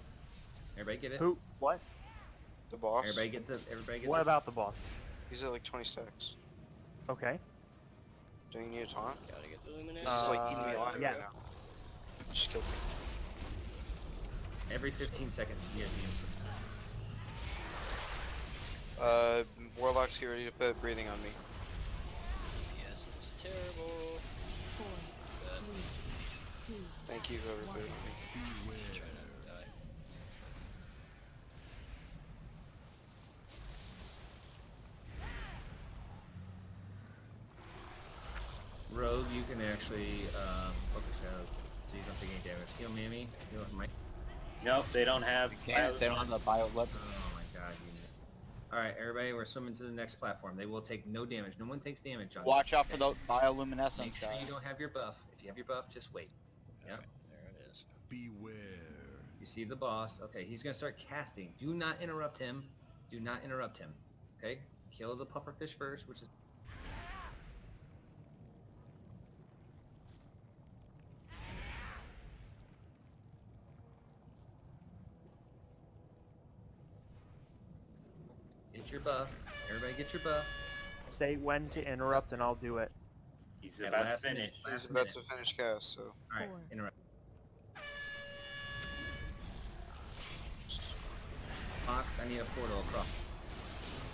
[SPEAKER 7] Everybody get it.
[SPEAKER 5] Who? What?
[SPEAKER 6] The boss.
[SPEAKER 7] Everybody get the. Everybody get
[SPEAKER 5] What
[SPEAKER 7] the.
[SPEAKER 5] about the boss?
[SPEAKER 6] He's at like 20 stacks.
[SPEAKER 5] Okay.
[SPEAKER 6] Do you need a taunt?
[SPEAKER 1] Gotta get the luminous.
[SPEAKER 6] He's just like eating me alive
[SPEAKER 5] yeah.
[SPEAKER 6] right now. Just killed me.
[SPEAKER 7] Every 15 seconds, you guys need
[SPEAKER 6] Warlocks, get ready to put breathing on me.
[SPEAKER 1] Yes, it's terrible.
[SPEAKER 8] 4,
[SPEAKER 1] But
[SPEAKER 8] 3, 2,
[SPEAKER 6] Thank you, whoever put it on me.
[SPEAKER 1] try not to die.
[SPEAKER 7] Rogue, you can actually focus out so you don't take any damage. Heal Mimi. Heal Mike.
[SPEAKER 3] Nope, they don't have.
[SPEAKER 2] They don't have the bio lip.
[SPEAKER 7] Oh my god. Alright, everybody, we're swimming to the next platform. They will take no damage. No one takes damage on
[SPEAKER 2] Watch
[SPEAKER 7] this,
[SPEAKER 2] out for
[SPEAKER 7] okay?
[SPEAKER 2] the bioluminescence,
[SPEAKER 7] Make sure
[SPEAKER 2] guys.
[SPEAKER 7] you don't have your buff. If you have your buff, just wait. Yep.
[SPEAKER 1] Alright, there it is.
[SPEAKER 4] Beware.
[SPEAKER 7] You see the boss. Okay, he's gonna start casting. Do not interrupt him. Do not interrupt him. Okay? Kill the pufferfish first, which is... Get your buff. Everybody get your buff.
[SPEAKER 5] Say when to interrupt, and I'll do it.
[SPEAKER 3] He's
[SPEAKER 7] At
[SPEAKER 3] about to
[SPEAKER 7] last
[SPEAKER 3] finish.
[SPEAKER 7] minute,
[SPEAKER 6] He's
[SPEAKER 7] last
[SPEAKER 6] about
[SPEAKER 7] minute.
[SPEAKER 6] to finish cast, so.
[SPEAKER 7] Alright,
[SPEAKER 8] 4.
[SPEAKER 7] interrupt. Fox, I need a portal across.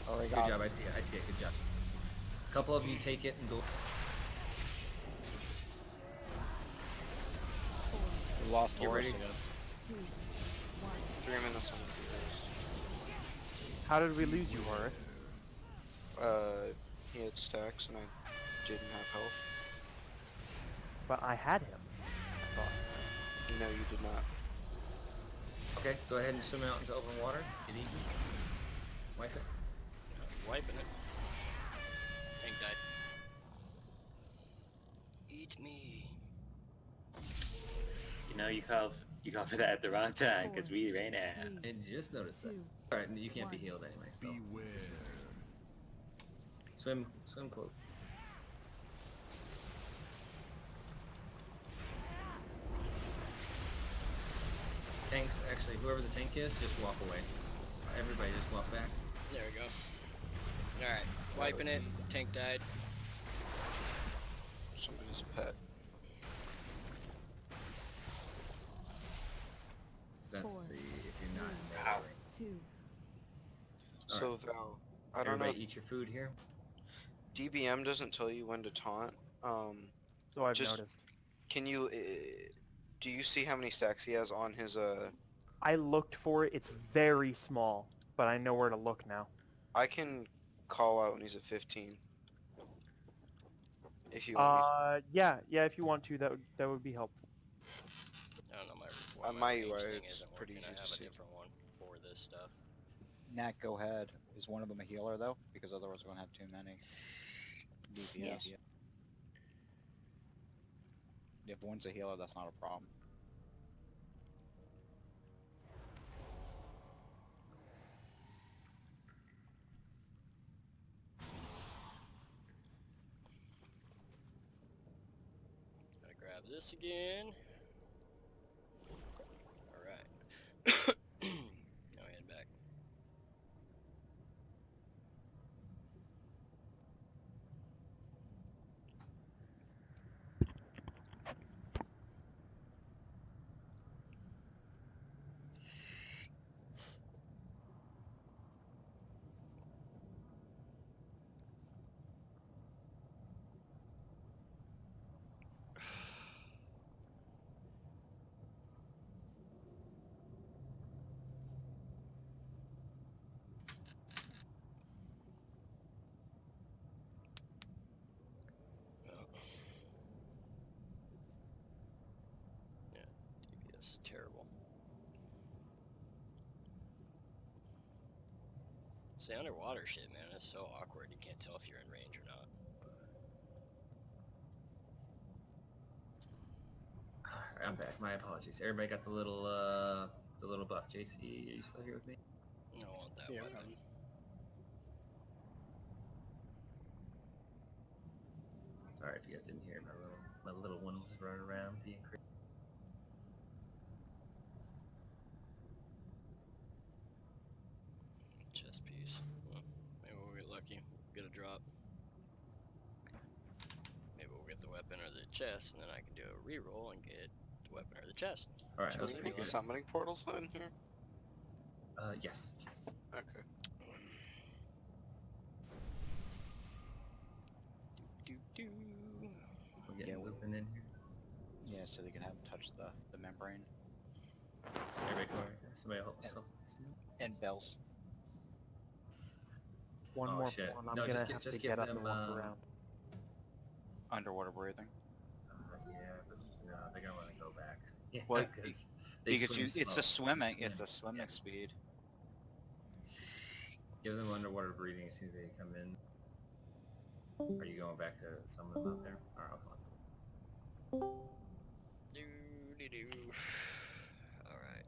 [SPEAKER 2] Already
[SPEAKER 7] Good
[SPEAKER 2] got
[SPEAKER 7] job,
[SPEAKER 2] it.
[SPEAKER 7] I see it, I see it, good job. A couple of you take it and go.
[SPEAKER 8] 4,
[SPEAKER 2] We lost
[SPEAKER 7] Get
[SPEAKER 2] horse.
[SPEAKER 7] ready to go.
[SPEAKER 8] 2, 1.
[SPEAKER 6] 3 minutes on the
[SPEAKER 5] How did we lose you, Horace?
[SPEAKER 6] viewers. He had stacks and I didn't have health.
[SPEAKER 5] But I had him. I thought.
[SPEAKER 6] No, you did not.
[SPEAKER 7] Okay, go ahead and swim out into open water. Get eaten. Wipe it.
[SPEAKER 1] Wiping it. Tank died. Eat me.
[SPEAKER 3] You know, you call for that at the wrong time because we ran out.
[SPEAKER 8] 3,
[SPEAKER 7] I just noticed that.
[SPEAKER 8] 2.
[SPEAKER 7] Alright, you can't be healed anyway, so.
[SPEAKER 4] Beware.
[SPEAKER 7] Swim close. Tanks, actually, whoever the tank is, just walk away. Everybody just walk back.
[SPEAKER 1] There we go. Alright, wiping it. Tank died.
[SPEAKER 6] Somebody's pet.
[SPEAKER 7] That's
[SPEAKER 8] 4,
[SPEAKER 7] the, if you're not in there.
[SPEAKER 3] Ow.
[SPEAKER 8] 2.
[SPEAKER 6] So Val, I don't
[SPEAKER 7] Everybody
[SPEAKER 6] know.
[SPEAKER 7] eat your food here.
[SPEAKER 6] DBM doesn't tell you when to taunt.
[SPEAKER 5] So I've
[SPEAKER 6] Just-
[SPEAKER 5] noticed.
[SPEAKER 6] Can you Do you see how many stacks he has on his
[SPEAKER 5] I looked for it. It's very small, but I know where to look now.
[SPEAKER 6] I can call out when he's at 15. If you want me.
[SPEAKER 5] Yeah, if you want to, that would be helpful.
[SPEAKER 1] I don't know, why
[SPEAKER 6] My
[SPEAKER 1] range
[SPEAKER 6] UI
[SPEAKER 1] thing
[SPEAKER 6] it's
[SPEAKER 1] isn't
[SPEAKER 6] pretty
[SPEAKER 1] working.
[SPEAKER 6] easy
[SPEAKER 1] I
[SPEAKER 6] to
[SPEAKER 1] have a
[SPEAKER 6] see.
[SPEAKER 1] different one for this stuff.
[SPEAKER 2] Nat, go ahead. Is one of them a healer though? Because otherwise we're gonna have too many DPS. If one's a healer, that's not a problem.
[SPEAKER 1] Gotta grab this again. Alright. Now head back. Yeah, DPS is terrible. See, underwater shit, man, it's so awkward. You can't tell if you're in range or not.
[SPEAKER 7] Alright, I'm back. My apologies. Everybody got the little buff. JC, are you still here with me?
[SPEAKER 1] I don't want that
[SPEAKER 6] Yeah,
[SPEAKER 1] weapon.
[SPEAKER 7] Sorry if you guys didn't hear. My little one was running around being crazy.
[SPEAKER 1] Chest piece. Well, maybe we'll get lucky. Get a drop. Maybe we'll get the weapon or the chest, and then I can do a reroll and get the weapon or the chest.
[SPEAKER 7] Alright,
[SPEAKER 6] So
[SPEAKER 7] let's
[SPEAKER 6] you
[SPEAKER 7] pretty
[SPEAKER 6] make
[SPEAKER 7] good.
[SPEAKER 6] summoning portals in here?
[SPEAKER 7] Yes.
[SPEAKER 6] Okay.
[SPEAKER 1] Do do.
[SPEAKER 7] We're getting
[SPEAKER 2] Yeah,
[SPEAKER 7] Lupin in here.
[SPEAKER 2] Yeah, so they can have him touch the membrane.
[SPEAKER 7] Everybody come over here. Somebody help us help.
[SPEAKER 2] And bells.
[SPEAKER 5] One
[SPEAKER 7] Oh,
[SPEAKER 5] more
[SPEAKER 7] shit.
[SPEAKER 5] form. I'm
[SPEAKER 7] No,
[SPEAKER 5] gonna
[SPEAKER 7] just
[SPEAKER 5] have
[SPEAKER 7] give
[SPEAKER 5] to get up
[SPEAKER 7] them,
[SPEAKER 5] and walk around.
[SPEAKER 2] Underwater breathing.
[SPEAKER 7] Yeah, but no, they're gonna want to go back. Yeah,
[SPEAKER 2] Well,
[SPEAKER 7] because
[SPEAKER 2] Because you, it's
[SPEAKER 7] slow.
[SPEAKER 2] a swimming,
[SPEAKER 7] They
[SPEAKER 2] it's
[SPEAKER 7] swim.
[SPEAKER 2] a swimming
[SPEAKER 7] Yeah.
[SPEAKER 2] speed.
[SPEAKER 7] Give them underwater breathing as soon as they come in. Are you going back to some of them out there? Or I'll
[SPEAKER 1] Do do do. Alright.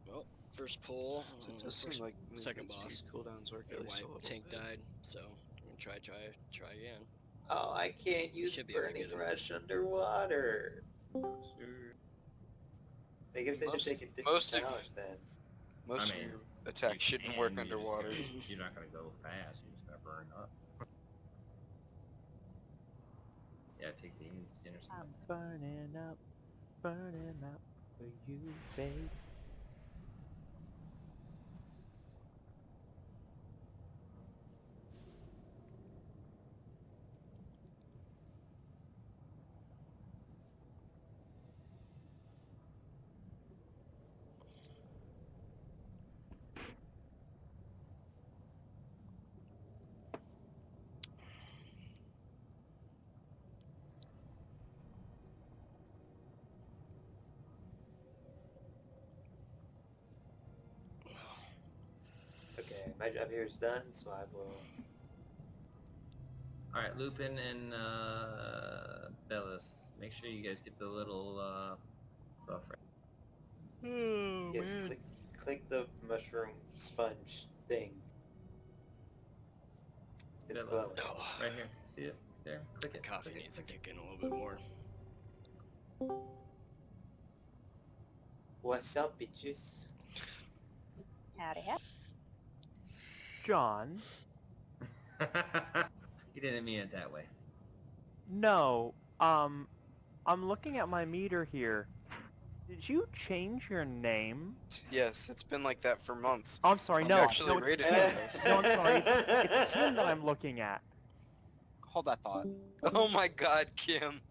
[SPEAKER 1] Well, first pull.
[SPEAKER 6] So it does seem
[SPEAKER 1] first,
[SPEAKER 6] like
[SPEAKER 1] second
[SPEAKER 6] movement
[SPEAKER 1] boss.
[SPEAKER 6] speed cooldowns work
[SPEAKER 1] The
[SPEAKER 6] at least a
[SPEAKER 1] white
[SPEAKER 6] little
[SPEAKER 1] tank
[SPEAKER 6] bit.
[SPEAKER 1] died, so I'm gonna try again.
[SPEAKER 9] Oh, I can't use
[SPEAKER 1] Should be able to
[SPEAKER 9] Burning
[SPEAKER 1] get him.
[SPEAKER 9] Rush underwater. I guess I should take a different
[SPEAKER 6] most of-
[SPEAKER 9] challenge then.
[SPEAKER 6] Most
[SPEAKER 7] I mean,
[SPEAKER 6] of your attacks shouldn't work underwater.
[SPEAKER 7] You're not gonna go fast. You're just gonna burn up. Yeah, take the instant or
[SPEAKER 5] I'm
[SPEAKER 7] something.
[SPEAKER 5] burning up for you, babe.
[SPEAKER 9] Okay, my job here is done, so I will.
[SPEAKER 7] Alright, Lupin and Bellis, make sure you guys get the little buff right.
[SPEAKER 5] Oh,
[SPEAKER 9] Yes, click the mushroom sponge thing. It's
[SPEAKER 7] Bella.
[SPEAKER 9] glowing.
[SPEAKER 7] Right here. See it? There. Click it.
[SPEAKER 1] Coffee
[SPEAKER 7] click it,
[SPEAKER 1] needs to
[SPEAKER 7] click
[SPEAKER 1] kick in a little bit more.
[SPEAKER 9] What's up, bitches?
[SPEAKER 10] Howdy.
[SPEAKER 5] John,
[SPEAKER 7] it. You didn't mean it that way.
[SPEAKER 5] no. I'm looking at my meter here. Did you change your name?
[SPEAKER 6] Yes, it's been like that for months.
[SPEAKER 5] Oh, I'm sorry,
[SPEAKER 6] I'm
[SPEAKER 5] no.
[SPEAKER 6] actually
[SPEAKER 5] No, it's
[SPEAKER 6] rated
[SPEAKER 5] Tim.
[SPEAKER 6] it.
[SPEAKER 5] No, I'm sorry. It's Tim that I'm looking at.
[SPEAKER 2] Hold that thought.
[SPEAKER 6] Oh my god, Kim.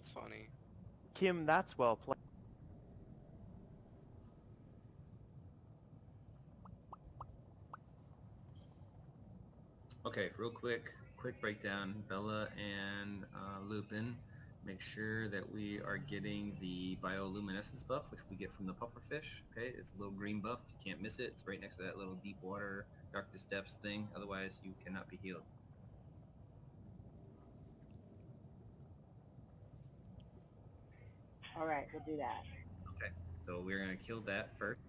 [SPEAKER 6] That's funny.
[SPEAKER 5] Kim, that's well played.
[SPEAKER 7] Okay, real quick breakdown. Bella and Lupin, make sure that we are getting the bioluminescence buff, which we get from the pufferfish. Okay, it's a little green buff. You can't miss it. It's right next to that little deep water, darkest depths thing. Otherwise, you cannot be healed.
[SPEAKER 10] Alright, we'll do that.
[SPEAKER 7] Okay, so we're gonna kill that first.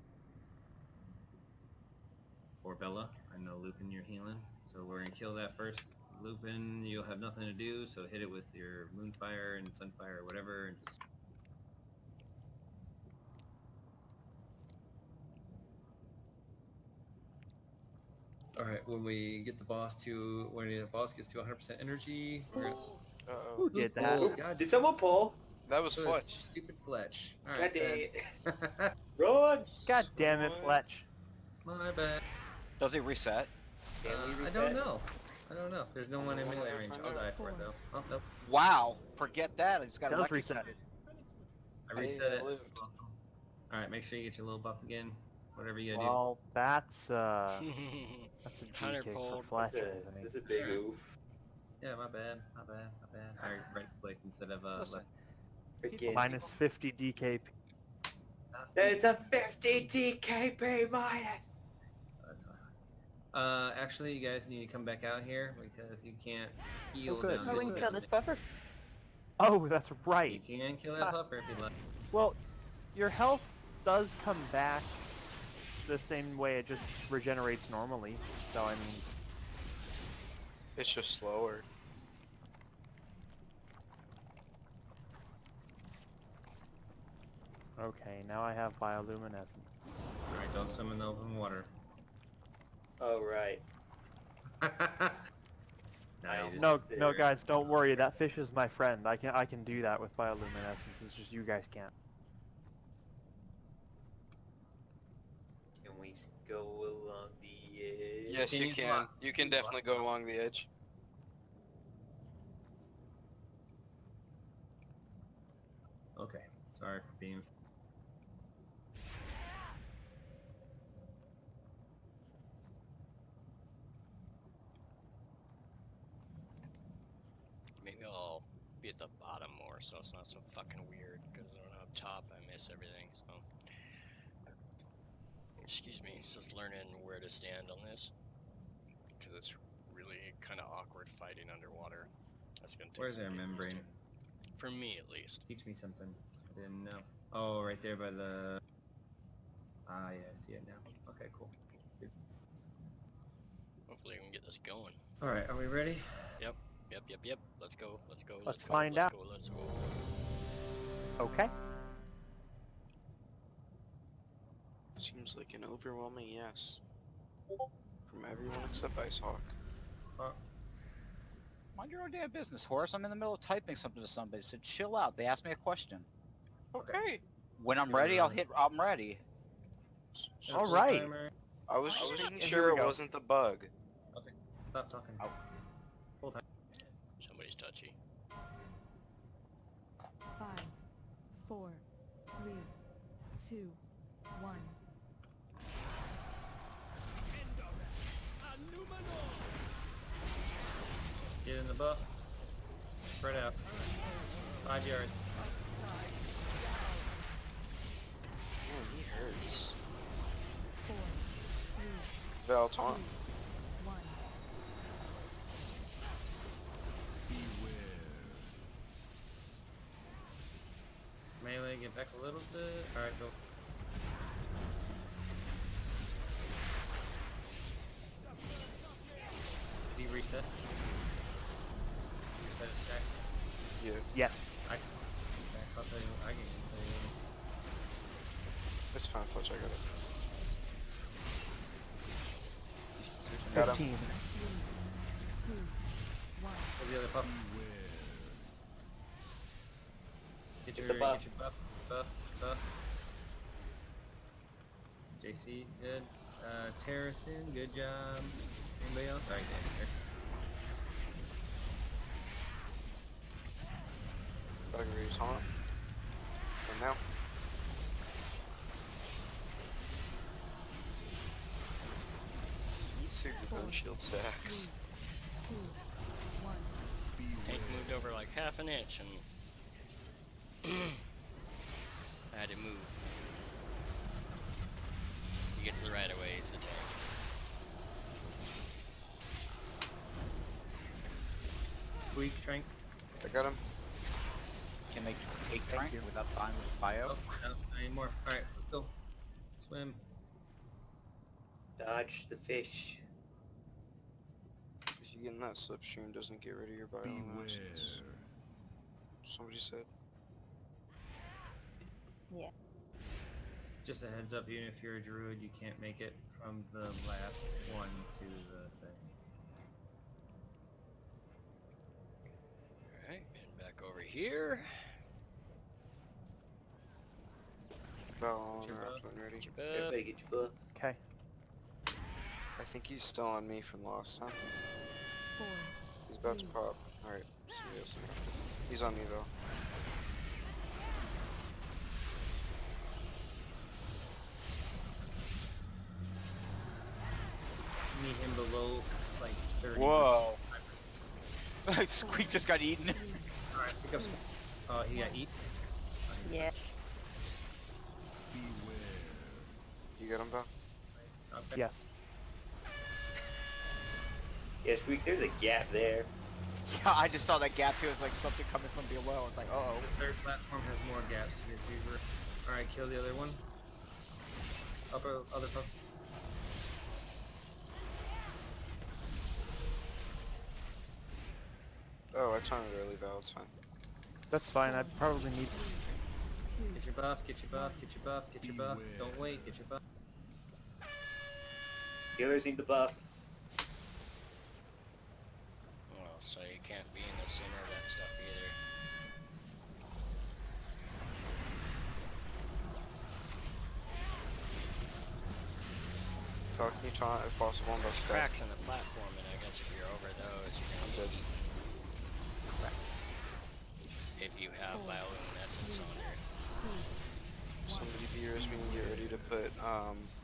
[SPEAKER 7] For Bella, I know Lupin, you're healing, so we're gonna kill that first. Lupin, you'll have nothing to do, so hit it with your Moonfire and Sunfire or whatever, and just... Alright, when the boss gets to 100% energy, we're gonna...
[SPEAKER 6] Uh-oh.
[SPEAKER 5] Who did that?
[SPEAKER 7] Oh, God,
[SPEAKER 9] Did someone pull?
[SPEAKER 6] That was
[SPEAKER 7] so
[SPEAKER 6] Fletch.
[SPEAKER 7] Stupid Fletch.
[SPEAKER 9] God
[SPEAKER 7] Alright,
[SPEAKER 9] dang
[SPEAKER 7] then.
[SPEAKER 9] it. Run!
[SPEAKER 5] God damn it, Fletch.
[SPEAKER 7] My bad.
[SPEAKER 2] Does it reset?
[SPEAKER 9] Can we
[SPEAKER 7] I
[SPEAKER 9] reset?
[SPEAKER 7] don't know. There's no one in melee
[SPEAKER 6] I'll
[SPEAKER 7] range.
[SPEAKER 6] find
[SPEAKER 7] I'll
[SPEAKER 6] out.
[SPEAKER 7] die for it though. Oh, no.
[SPEAKER 2] Wow! Forget that. I just got
[SPEAKER 5] Does
[SPEAKER 2] electrocuted.
[SPEAKER 5] reset.
[SPEAKER 7] I reset it.
[SPEAKER 6] lived.
[SPEAKER 7] Alright, make sure you get your little buff again. Whatever you gotta
[SPEAKER 5] Well, that's a
[SPEAKER 1] Hunter
[SPEAKER 5] G kick for
[SPEAKER 1] pulled.
[SPEAKER 5] Fletch,
[SPEAKER 9] That's
[SPEAKER 5] I
[SPEAKER 9] a,
[SPEAKER 5] think.
[SPEAKER 9] that's a big
[SPEAKER 7] Alright.
[SPEAKER 9] oof.
[SPEAKER 7] do. Yeah, my bad. Alright, right click instead of
[SPEAKER 2] Listen,
[SPEAKER 7] left.
[SPEAKER 9] Freaking.
[SPEAKER 5] Minus 50 DKP.
[SPEAKER 9] That's a 50 DKP minus!
[SPEAKER 7] That's fine. Actually, you guys need to come back out here because you can't heal
[SPEAKER 5] good.
[SPEAKER 7] down
[SPEAKER 10] Oh, we
[SPEAKER 7] this
[SPEAKER 10] can kill this puffer.
[SPEAKER 5] Oh, that's right.
[SPEAKER 7] You can kill that puffer if you'd like.
[SPEAKER 5] Well, your health does come back the same way it just regenerates normally. So, I mean,
[SPEAKER 6] It's just slower.
[SPEAKER 5] okay, now I have bioluminescence.
[SPEAKER 7] Alright, don't summon the open water.
[SPEAKER 9] Oh, right.
[SPEAKER 7] Nice.
[SPEAKER 5] No,
[SPEAKER 9] Just
[SPEAKER 5] no,
[SPEAKER 9] there.
[SPEAKER 5] guys, don't worry. That fish is my friend. I can do that with bioluminescence. It's just you guys can't.
[SPEAKER 9] Can we go along the edge?
[SPEAKER 6] Yes,
[SPEAKER 7] Can
[SPEAKER 6] you
[SPEAKER 7] you
[SPEAKER 6] can.
[SPEAKER 7] block?
[SPEAKER 6] You can definitely go along the edge.
[SPEAKER 7] Okay, sorry for being...
[SPEAKER 1] Maybe I'll be at the bottom more so it's not so fucking weird, because when I'm up top I miss everything, so... Excuse me, it's just learning where to stand on this. Because it's really kind of awkward fighting underwater. That's gonna take
[SPEAKER 7] Where's
[SPEAKER 1] some
[SPEAKER 7] our
[SPEAKER 1] getting used to.
[SPEAKER 7] membrane?
[SPEAKER 1] For me, at least.
[SPEAKER 7] Teach me something. I didn't know. Oh, right there by the... Ah, yeah, I see it now. Okay, cool.
[SPEAKER 1] Hopefully we can get this going.
[SPEAKER 7] Alright, are we ready?
[SPEAKER 1] Yep. Let's go.
[SPEAKER 5] Let's find out.
[SPEAKER 1] Let's go.
[SPEAKER 5] Okay.
[SPEAKER 6] Seems like an overwhelming yes. From everyone except Icehawk.
[SPEAKER 2] mind your own damn business, Horace. I'm in the middle of typing something to somebody. Said, chill out. They asked me a question.
[SPEAKER 6] Okay.
[SPEAKER 2] When I'm
[SPEAKER 7] You're
[SPEAKER 2] ready, I'll
[SPEAKER 7] right.
[SPEAKER 2] hit. I'm ready.
[SPEAKER 5] All right.
[SPEAKER 7] Timer.
[SPEAKER 6] I was just making
[SPEAKER 5] here
[SPEAKER 6] sure
[SPEAKER 5] we
[SPEAKER 6] it
[SPEAKER 5] go.
[SPEAKER 6] wasn't the bug.
[SPEAKER 7] Stop talking.
[SPEAKER 2] Oh.
[SPEAKER 7] Full time.
[SPEAKER 1] Somebody's touchy.
[SPEAKER 8] 5, 4, 3, 2, 1.
[SPEAKER 7] Get in the buff. Spread out. 5 yards.
[SPEAKER 6] Man, he hurts.
[SPEAKER 8] 4, 3,
[SPEAKER 6] Valton.
[SPEAKER 8] 1.
[SPEAKER 7] Melee, get back a little bit. Alright, go. Did he reset? Reset his stack?
[SPEAKER 6] Yeah.
[SPEAKER 5] Yes.
[SPEAKER 7] I'll tell you, I can tell you.
[SPEAKER 6] It's fine, Fletch, I got it.
[SPEAKER 7] Got him.
[SPEAKER 5] 15.
[SPEAKER 8] 3, 2, 1.
[SPEAKER 7] Where's the other pup? Get your,
[SPEAKER 9] the buff.
[SPEAKER 7] Get your buff. JC, good. Terracin, good job. Anybody else? Alright, Dan, here.
[SPEAKER 6] Buggeries. taunt. And now. He's through the bone shield stacks.
[SPEAKER 1] Tank moved over like half an inch and I had to move. He gets the right of way, he's the tank.
[SPEAKER 7] Squeak, Trank.
[SPEAKER 6] I got him.
[SPEAKER 2] Can they take Trank without dying with bio?
[SPEAKER 7] Oh, no, not anymore. Alright, let's go. Swim.
[SPEAKER 9] Dodge the fish.
[SPEAKER 6] If you get in that slipstream, doesn't get rid of your biomass. Somebody said.
[SPEAKER 10] Yeah.
[SPEAKER 7] Just a heads up, even if you're a druid, you can't make it from the last one to the thing.
[SPEAKER 1] Alright, and back over here.
[SPEAKER 6] Bow on
[SPEAKER 7] Get your
[SPEAKER 6] or
[SPEAKER 7] buff.
[SPEAKER 6] up when ready.
[SPEAKER 1] Get your buff.
[SPEAKER 9] Everybody get your buff.
[SPEAKER 5] Okay.
[SPEAKER 6] I think he's still on me from last time. He's about to pop. Alright, somebody else. He's on me though.
[SPEAKER 7] Meet him below like 30.
[SPEAKER 2] Whoa. Squeak just got eaten.
[SPEAKER 7] Alright, pick up Squeak. Oh, he got eat.
[SPEAKER 10] Yeah.
[SPEAKER 6] You got him, Bow?
[SPEAKER 7] Okay.
[SPEAKER 5] Yes.
[SPEAKER 9] Yes, there's a gap there.
[SPEAKER 2] Yeah, I just saw that gap too. It was like something coming from below. It's like, uh-oh.
[SPEAKER 7] The third platform has more gaps to get through. Alright, kill the other one. Other puff.
[SPEAKER 6] Oh, I taunted early, Val. It's fine.
[SPEAKER 5] That's fine. I'd probably need.
[SPEAKER 7] Get your buff, get your buff, get your buff, get your buff. Don't wait, get your buff.
[SPEAKER 9] Healers need the buff.
[SPEAKER 1] Well, so you can't be in the center of that stuff either.
[SPEAKER 6] Val, can you taunt if possible and
[SPEAKER 1] There's
[SPEAKER 6] bust
[SPEAKER 1] cracks in the platform, and I guess if you're over those, you're gonna
[SPEAKER 6] dead.
[SPEAKER 1] be eaten. If you have bioluminescence on there.
[SPEAKER 6] Somebody be-res me and get ready to put,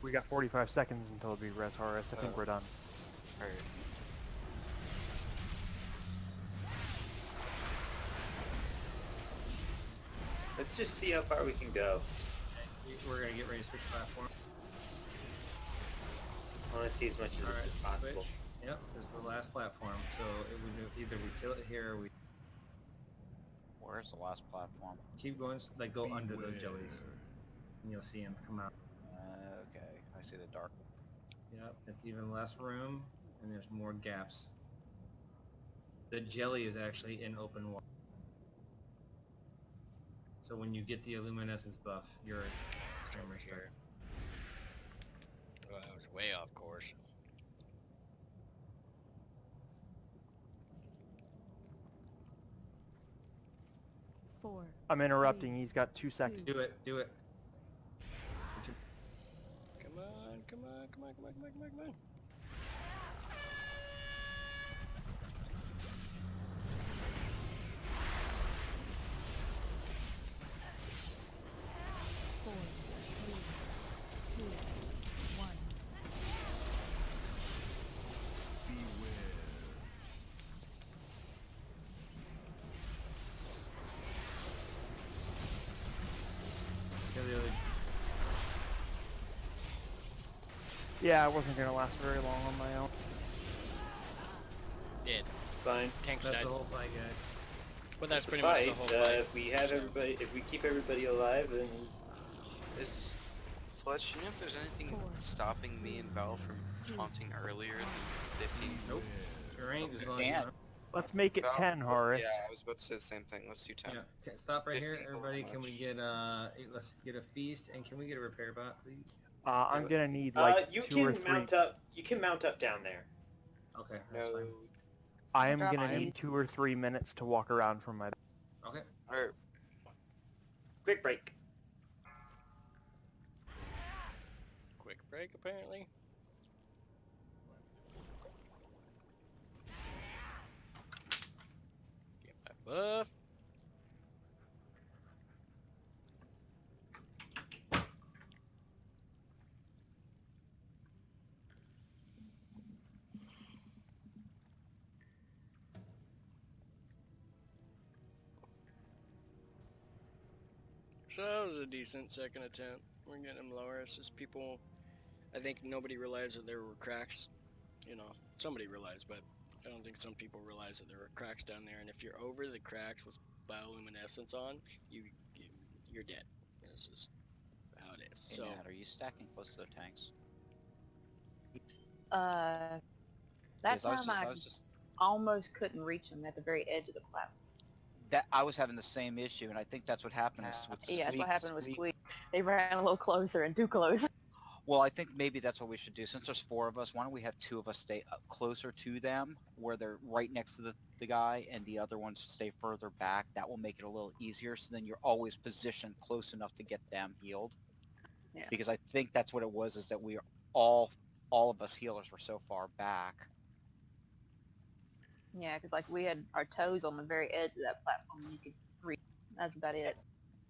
[SPEAKER 5] We got 45 seconds until it'll be res Horus. I think we're done.
[SPEAKER 6] alright.
[SPEAKER 9] Let's just see how far we can go.
[SPEAKER 7] We're gonna get ready to switch platform.
[SPEAKER 9] I want to see as much of this
[SPEAKER 7] Alright,
[SPEAKER 9] as possible.
[SPEAKER 7] switch. Yep, this is the last platform, so it would either we kill it here or we
[SPEAKER 2] Where's the last platform?
[SPEAKER 7] keep going, like go under those jellies. And you'll see them come out.
[SPEAKER 2] Okay, I see the dark.
[SPEAKER 7] Yep, it's even less room, and there's more gaps. The jelly is actually in open water. So when you get the luminescence buff, your timer start.
[SPEAKER 1] Well, I was way off course.
[SPEAKER 5] I'm interrupting. He's got 2 seconds.
[SPEAKER 7] Do it, do it.
[SPEAKER 1] Come on, come on, come on, come on, come on, come on, come on.
[SPEAKER 7] Kill the other.
[SPEAKER 5] Yeah, I wasn't gonna last very long on my own.
[SPEAKER 1] Did.
[SPEAKER 9] It's fine.
[SPEAKER 1] Tanks
[SPEAKER 7] That's
[SPEAKER 1] died.
[SPEAKER 7] the whole fight, guys.
[SPEAKER 1] But that's
[SPEAKER 9] It's a
[SPEAKER 1] pretty much the
[SPEAKER 9] fight.
[SPEAKER 1] whole fight.
[SPEAKER 9] If we have everybody, if we keep everybody alive, then
[SPEAKER 6] Is Fletch, you know if there's anything stopping me and Val from taunting earlier than 15?
[SPEAKER 7] Nope. Sure ain't as long as
[SPEAKER 2] Can't.
[SPEAKER 5] Let's make it
[SPEAKER 6] Val?
[SPEAKER 5] 10, Horus.
[SPEAKER 6] Yeah, I was about to say the same thing. Let's do 10.
[SPEAKER 7] Yeah. Okay, stop right here,
[SPEAKER 6] 15 's a
[SPEAKER 7] everybody.
[SPEAKER 6] little
[SPEAKER 7] Can we
[SPEAKER 6] much.
[SPEAKER 7] get let's get a feast, and can we get a repair bot, please?
[SPEAKER 5] I'm gonna need like
[SPEAKER 9] you
[SPEAKER 5] 2 or
[SPEAKER 9] can
[SPEAKER 5] 3.
[SPEAKER 9] mount up. You can mount up down there.
[SPEAKER 7] Okay, that's
[SPEAKER 6] No.
[SPEAKER 7] fine.
[SPEAKER 5] I am
[SPEAKER 2] Okay.
[SPEAKER 5] gonna need 2 or 3 minutes to walk around from my.
[SPEAKER 7] Okay.
[SPEAKER 6] Alright,
[SPEAKER 9] Quick break.
[SPEAKER 1] Quick break, apparently. Get my buff. So that was a decent second attempt. We're getting them lower. It's just people, I think nobody realized that there were cracks. You know, somebody realized, but I don't think some people realize that there were cracks down there. And if you're over the cracks with bioluminescence on, you're dead. This is how it is.
[SPEAKER 2] Hey,
[SPEAKER 1] So
[SPEAKER 2] Nat, are you stacking close to the tanks?
[SPEAKER 10] That
[SPEAKER 2] Because
[SPEAKER 10] time I
[SPEAKER 2] was just
[SPEAKER 10] almost couldn't reach them at the very edge of the platform.
[SPEAKER 2] that I was having the same issue, and I think that's what happened with
[SPEAKER 10] Yeah, that's what
[SPEAKER 2] Squeak.
[SPEAKER 10] happened with Squeak. They ran a little closer and too close.
[SPEAKER 2] Well, I think maybe that's what we should do. Since there's 4 of us, why don't we have 2 of us stay up closer to them, where they're right next to the guy, and the other ones stay further back. That will make it a little easier, so then you're always positioned close enough to get them healed.
[SPEAKER 10] Yeah.
[SPEAKER 2] Because I think that's what it was, is that we are all of us healers were so far back.
[SPEAKER 10] Yeah, because like we had our toes on the very edge of that platform. You could reach. That's about it.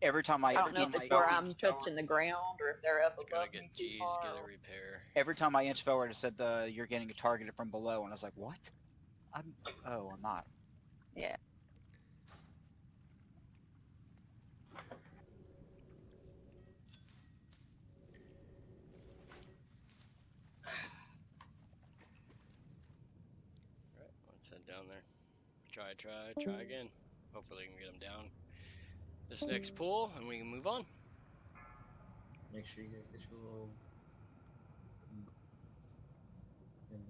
[SPEAKER 2] Every time
[SPEAKER 10] I don't know if it's where I'm touching the ground or if they're up
[SPEAKER 1] it's gonna
[SPEAKER 10] above
[SPEAKER 1] get
[SPEAKER 10] me too
[SPEAKER 1] G's,
[SPEAKER 10] far.
[SPEAKER 1] get a repair.
[SPEAKER 2] every time I inched forward, it said you're getting targeted from below, and I was like, what? I'm not.
[SPEAKER 10] Yeah.
[SPEAKER 1] Alright, let's head down there. Try again. Hopefully we can get them down this next pool and we can move on.
[SPEAKER 7] Make sure you guys get your little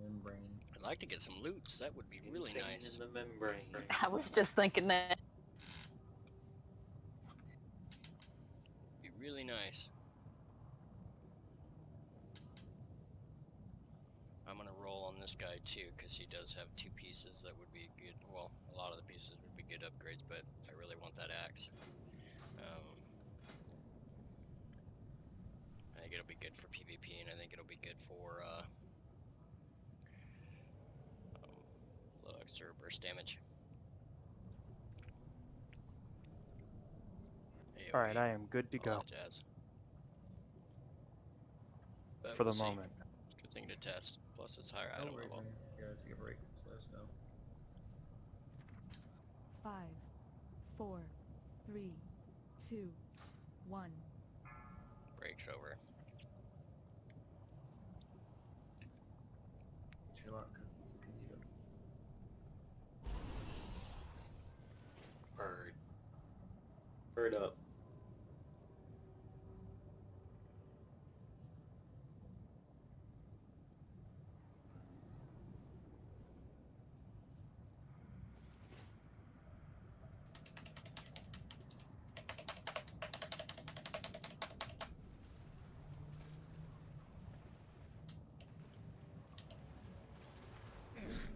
[SPEAKER 7] membrane.
[SPEAKER 1] I'd like to get some loots. That would be really
[SPEAKER 3] Insane
[SPEAKER 1] nice.
[SPEAKER 3] in the membrane.
[SPEAKER 10] I was just thinking that.
[SPEAKER 1] Be really nice. I'm gonna roll on this guy too, because he does have 2 pieces that would be good. Well, a lot of the pieces would be good upgrades, but I really want that axe. I think it'll be good for PvP, and I think it'll be good for little extra burst damage.
[SPEAKER 5] Alright, I am good to
[SPEAKER 1] all
[SPEAKER 5] go
[SPEAKER 1] that jazz. But
[SPEAKER 5] for the
[SPEAKER 1] we'll see.
[SPEAKER 5] moment.
[SPEAKER 1] Good thing to test. Plus, it's higher item
[SPEAKER 7] Don't worry,
[SPEAKER 1] level.
[SPEAKER 7] man. You gotta take a break. Just let us know.
[SPEAKER 11] 5, 4, 3, 2, 1.
[SPEAKER 1] Breaks over.
[SPEAKER 7] Get your luck, cause it's looking you.
[SPEAKER 3] Bird. Bird up.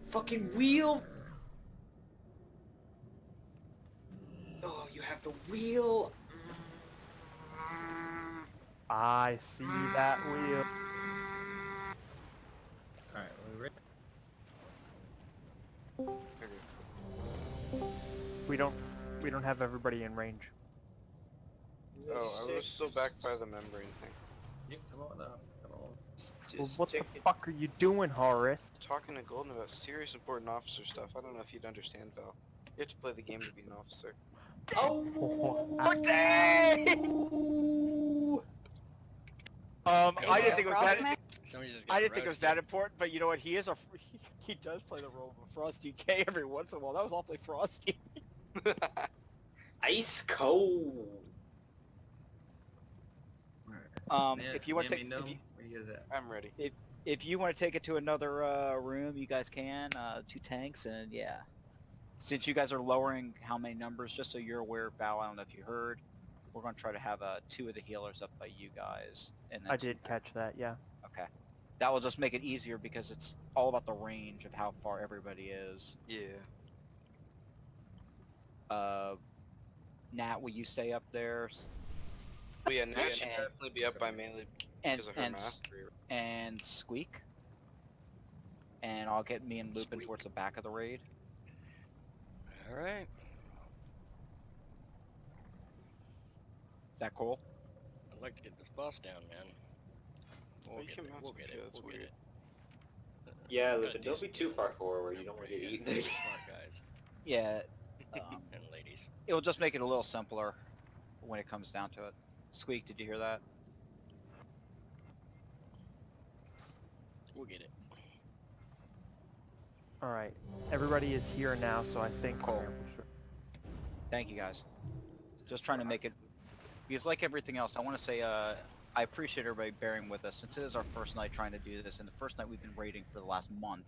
[SPEAKER 3] Fucking wheel! Oh, you have the wheel!
[SPEAKER 5] I see that wheel.
[SPEAKER 7] Alright, we ready?
[SPEAKER 5] We don't have everybody in range.
[SPEAKER 6] Oh, I was still back by the membrane thing.
[SPEAKER 7] Yep, come on up. Come on.
[SPEAKER 5] Well,
[SPEAKER 6] Just
[SPEAKER 5] what the
[SPEAKER 6] taking-
[SPEAKER 5] fuck are you doing, Horace?
[SPEAKER 6] talking to Golden about serious important officer stuff. I don't know if you'd understand, Val. You have to play the game to be an officer.
[SPEAKER 2] I didn't think it was that.
[SPEAKER 1] Somebody's just
[SPEAKER 2] I
[SPEAKER 1] getting
[SPEAKER 2] didn't think it was
[SPEAKER 1] roasted.
[SPEAKER 2] that important, but you know what? He is he does play the role of a Frosty K every once in a while. That was awfully frosty.
[SPEAKER 3] Ice cold!
[SPEAKER 2] If you want to take,
[SPEAKER 7] know, where you guys at?
[SPEAKER 6] I'm ready.
[SPEAKER 2] if you want to take it to another room, you guys can. 2 tanks, and yeah. Since you guys are lowering how many numbers, just so you're aware, Val, I don't know if you heard, we're going to try to have 2 of the healers up by you guys. And then
[SPEAKER 5] I
[SPEAKER 2] 2
[SPEAKER 5] did catch that, yeah.
[SPEAKER 2] Okay. That will just make it easier because it's all about the range of how far everybody is.
[SPEAKER 6] Yeah.
[SPEAKER 2] Nat, will you stay up there?
[SPEAKER 6] But yeah, Nat should definitely be up by mainly
[SPEAKER 2] And
[SPEAKER 6] because of her mastery.
[SPEAKER 2] and Squeak. And I'll get me and Lupin towards the back of the raid.
[SPEAKER 1] Alright.
[SPEAKER 2] Is that cool?
[SPEAKER 1] I'd like to get this boss down, man.
[SPEAKER 6] Oh, you can mount some
[SPEAKER 1] We'll get
[SPEAKER 6] shit,
[SPEAKER 1] it.
[SPEAKER 6] that's
[SPEAKER 1] We'll get
[SPEAKER 6] weird.
[SPEAKER 1] it.
[SPEAKER 3] Yeah,
[SPEAKER 1] Got a
[SPEAKER 3] Lupin, don't be
[SPEAKER 1] decent
[SPEAKER 3] too far
[SPEAKER 1] team.
[SPEAKER 3] forward where you don't want to get
[SPEAKER 1] Yeah,
[SPEAKER 3] eaten.
[SPEAKER 1] smart guys
[SPEAKER 2] Yeah.
[SPEAKER 1] and ladies.
[SPEAKER 2] It will just make it a little simpler when it comes down to it. Squeak, did you hear that?
[SPEAKER 1] We'll get it.
[SPEAKER 5] Alright, everybody is here now, so I think...
[SPEAKER 2] Cool. Thank you guys. Just trying to make it, because like everything else, I want to say I appreciate everybody bearing with us, since it is our first night trying to do this, and the first night we've been raiding for the last month.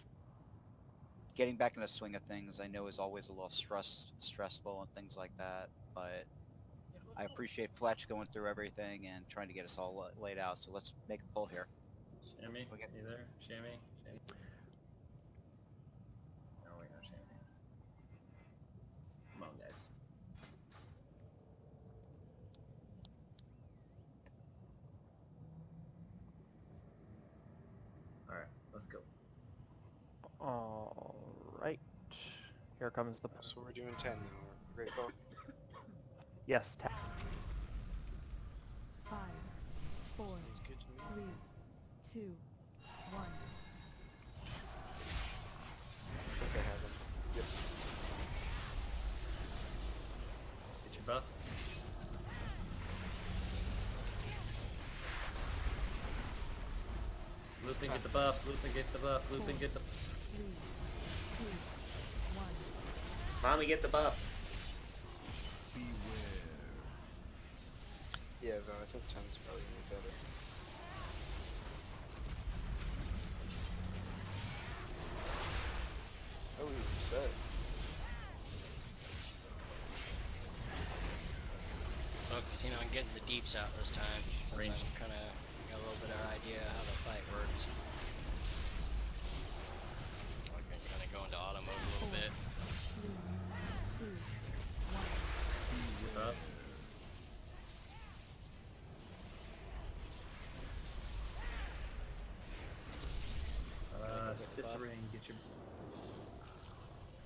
[SPEAKER 2] Getting back in the swing of things I know is always a little stressful and things like that, but I appreciate Fletch going through everything and trying to get us all laid out, so let's make a pull here.
[SPEAKER 7] Shammy, you there? Shammy? Shammy? No, we're not Shammy. Come on, guys. Alright, let's go.
[SPEAKER 5] Alright. Here comes the...
[SPEAKER 6] So we're doing 10 now. Great ball.
[SPEAKER 5] Yes, tap.
[SPEAKER 11] 5, 4,
[SPEAKER 6] Sounds good to me.
[SPEAKER 11] 3, 2, 1.
[SPEAKER 6] I think I have him. Yep.
[SPEAKER 7] Get your buff. Lupin, get the buff. Lupin, get the buff. Lupin, get the...
[SPEAKER 11] 3, 2, 1.
[SPEAKER 9] Mommy, get the buff.
[SPEAKER 6] Yeah, though, I think 10's probably gonna be better. Oh, we reset.
[SPEAKER 1] Focusing on getting the deeps out this time, since
[SPEAKER 7] Range.
[SPEAKER 1] I'm kind of got a little bit of idea how the fight works. I can kind of go into auto mode a little bit.
[SPEAKER 11] 3, 2, 1.
[SPEAKER 7] Buff. Citrine, get your...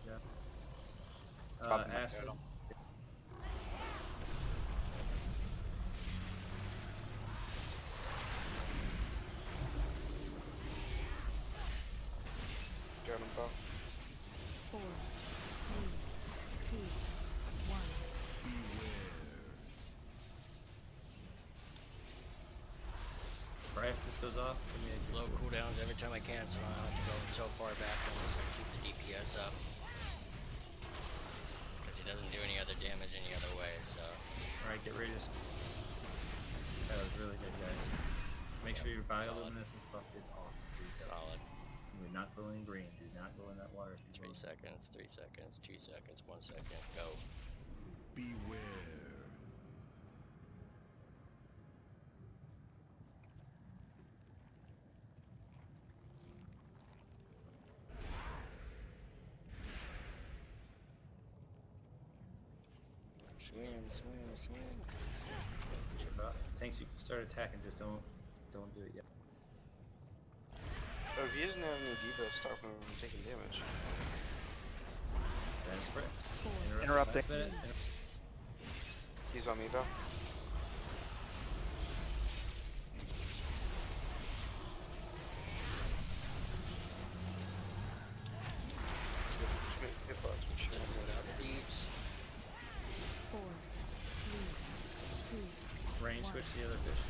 [SPEAKER 7] Yeah.
[SPEAKER 2] Top of my
[SPEAKER 7] Acid.
[SPEAKER 2] kettle.
[SPEAKER 6] Got him, pal.
[SPEAKER 11] 4, 3, 2, 1.
[SPEAKER 7] Right if this goes off, give me a
[SPEAKER 1] Low cooldowns every time I can, so I don't have to go so far back and just keep the DPS up. Because he doesn't do any other damage any other way, so...
[SPEAKER 7] Alright, get ready to... That was really good, guys. Make sure your bioluminescence buff is off.
[SPEAKER 1] Solid.
[SPEAKER 7] You're not going green. Do not go in that water.
[SPEAKER 1] 3 seconds, 3 seconds, 2 seconds, 1 second, go.
[SPEAKER 4] Beware.
[SPEAKER 1] Swim, swim, swim.
[SPEAKER 7] Get your buff. Tanks, you can start attacking, just don't do it yet.
[SPEAKER 6] Oh, if he doesn't have any debuffs, stop him from taking damage.
[SPEAKER 7] That is correct.
[SPEAKER 5] Interrupting.
[SPEAKER 7] Last minute.
[SPEAKER 6] He's on me, Val. Hitbox, we should
[SPEAKER 1] Just go down the deeps.
[SPEAKER 11] 4, 3, 2,
[SPEAKER 7] Range,
[SPEAKER 11] 1.
[SPEAKER 7] switch to the other fish.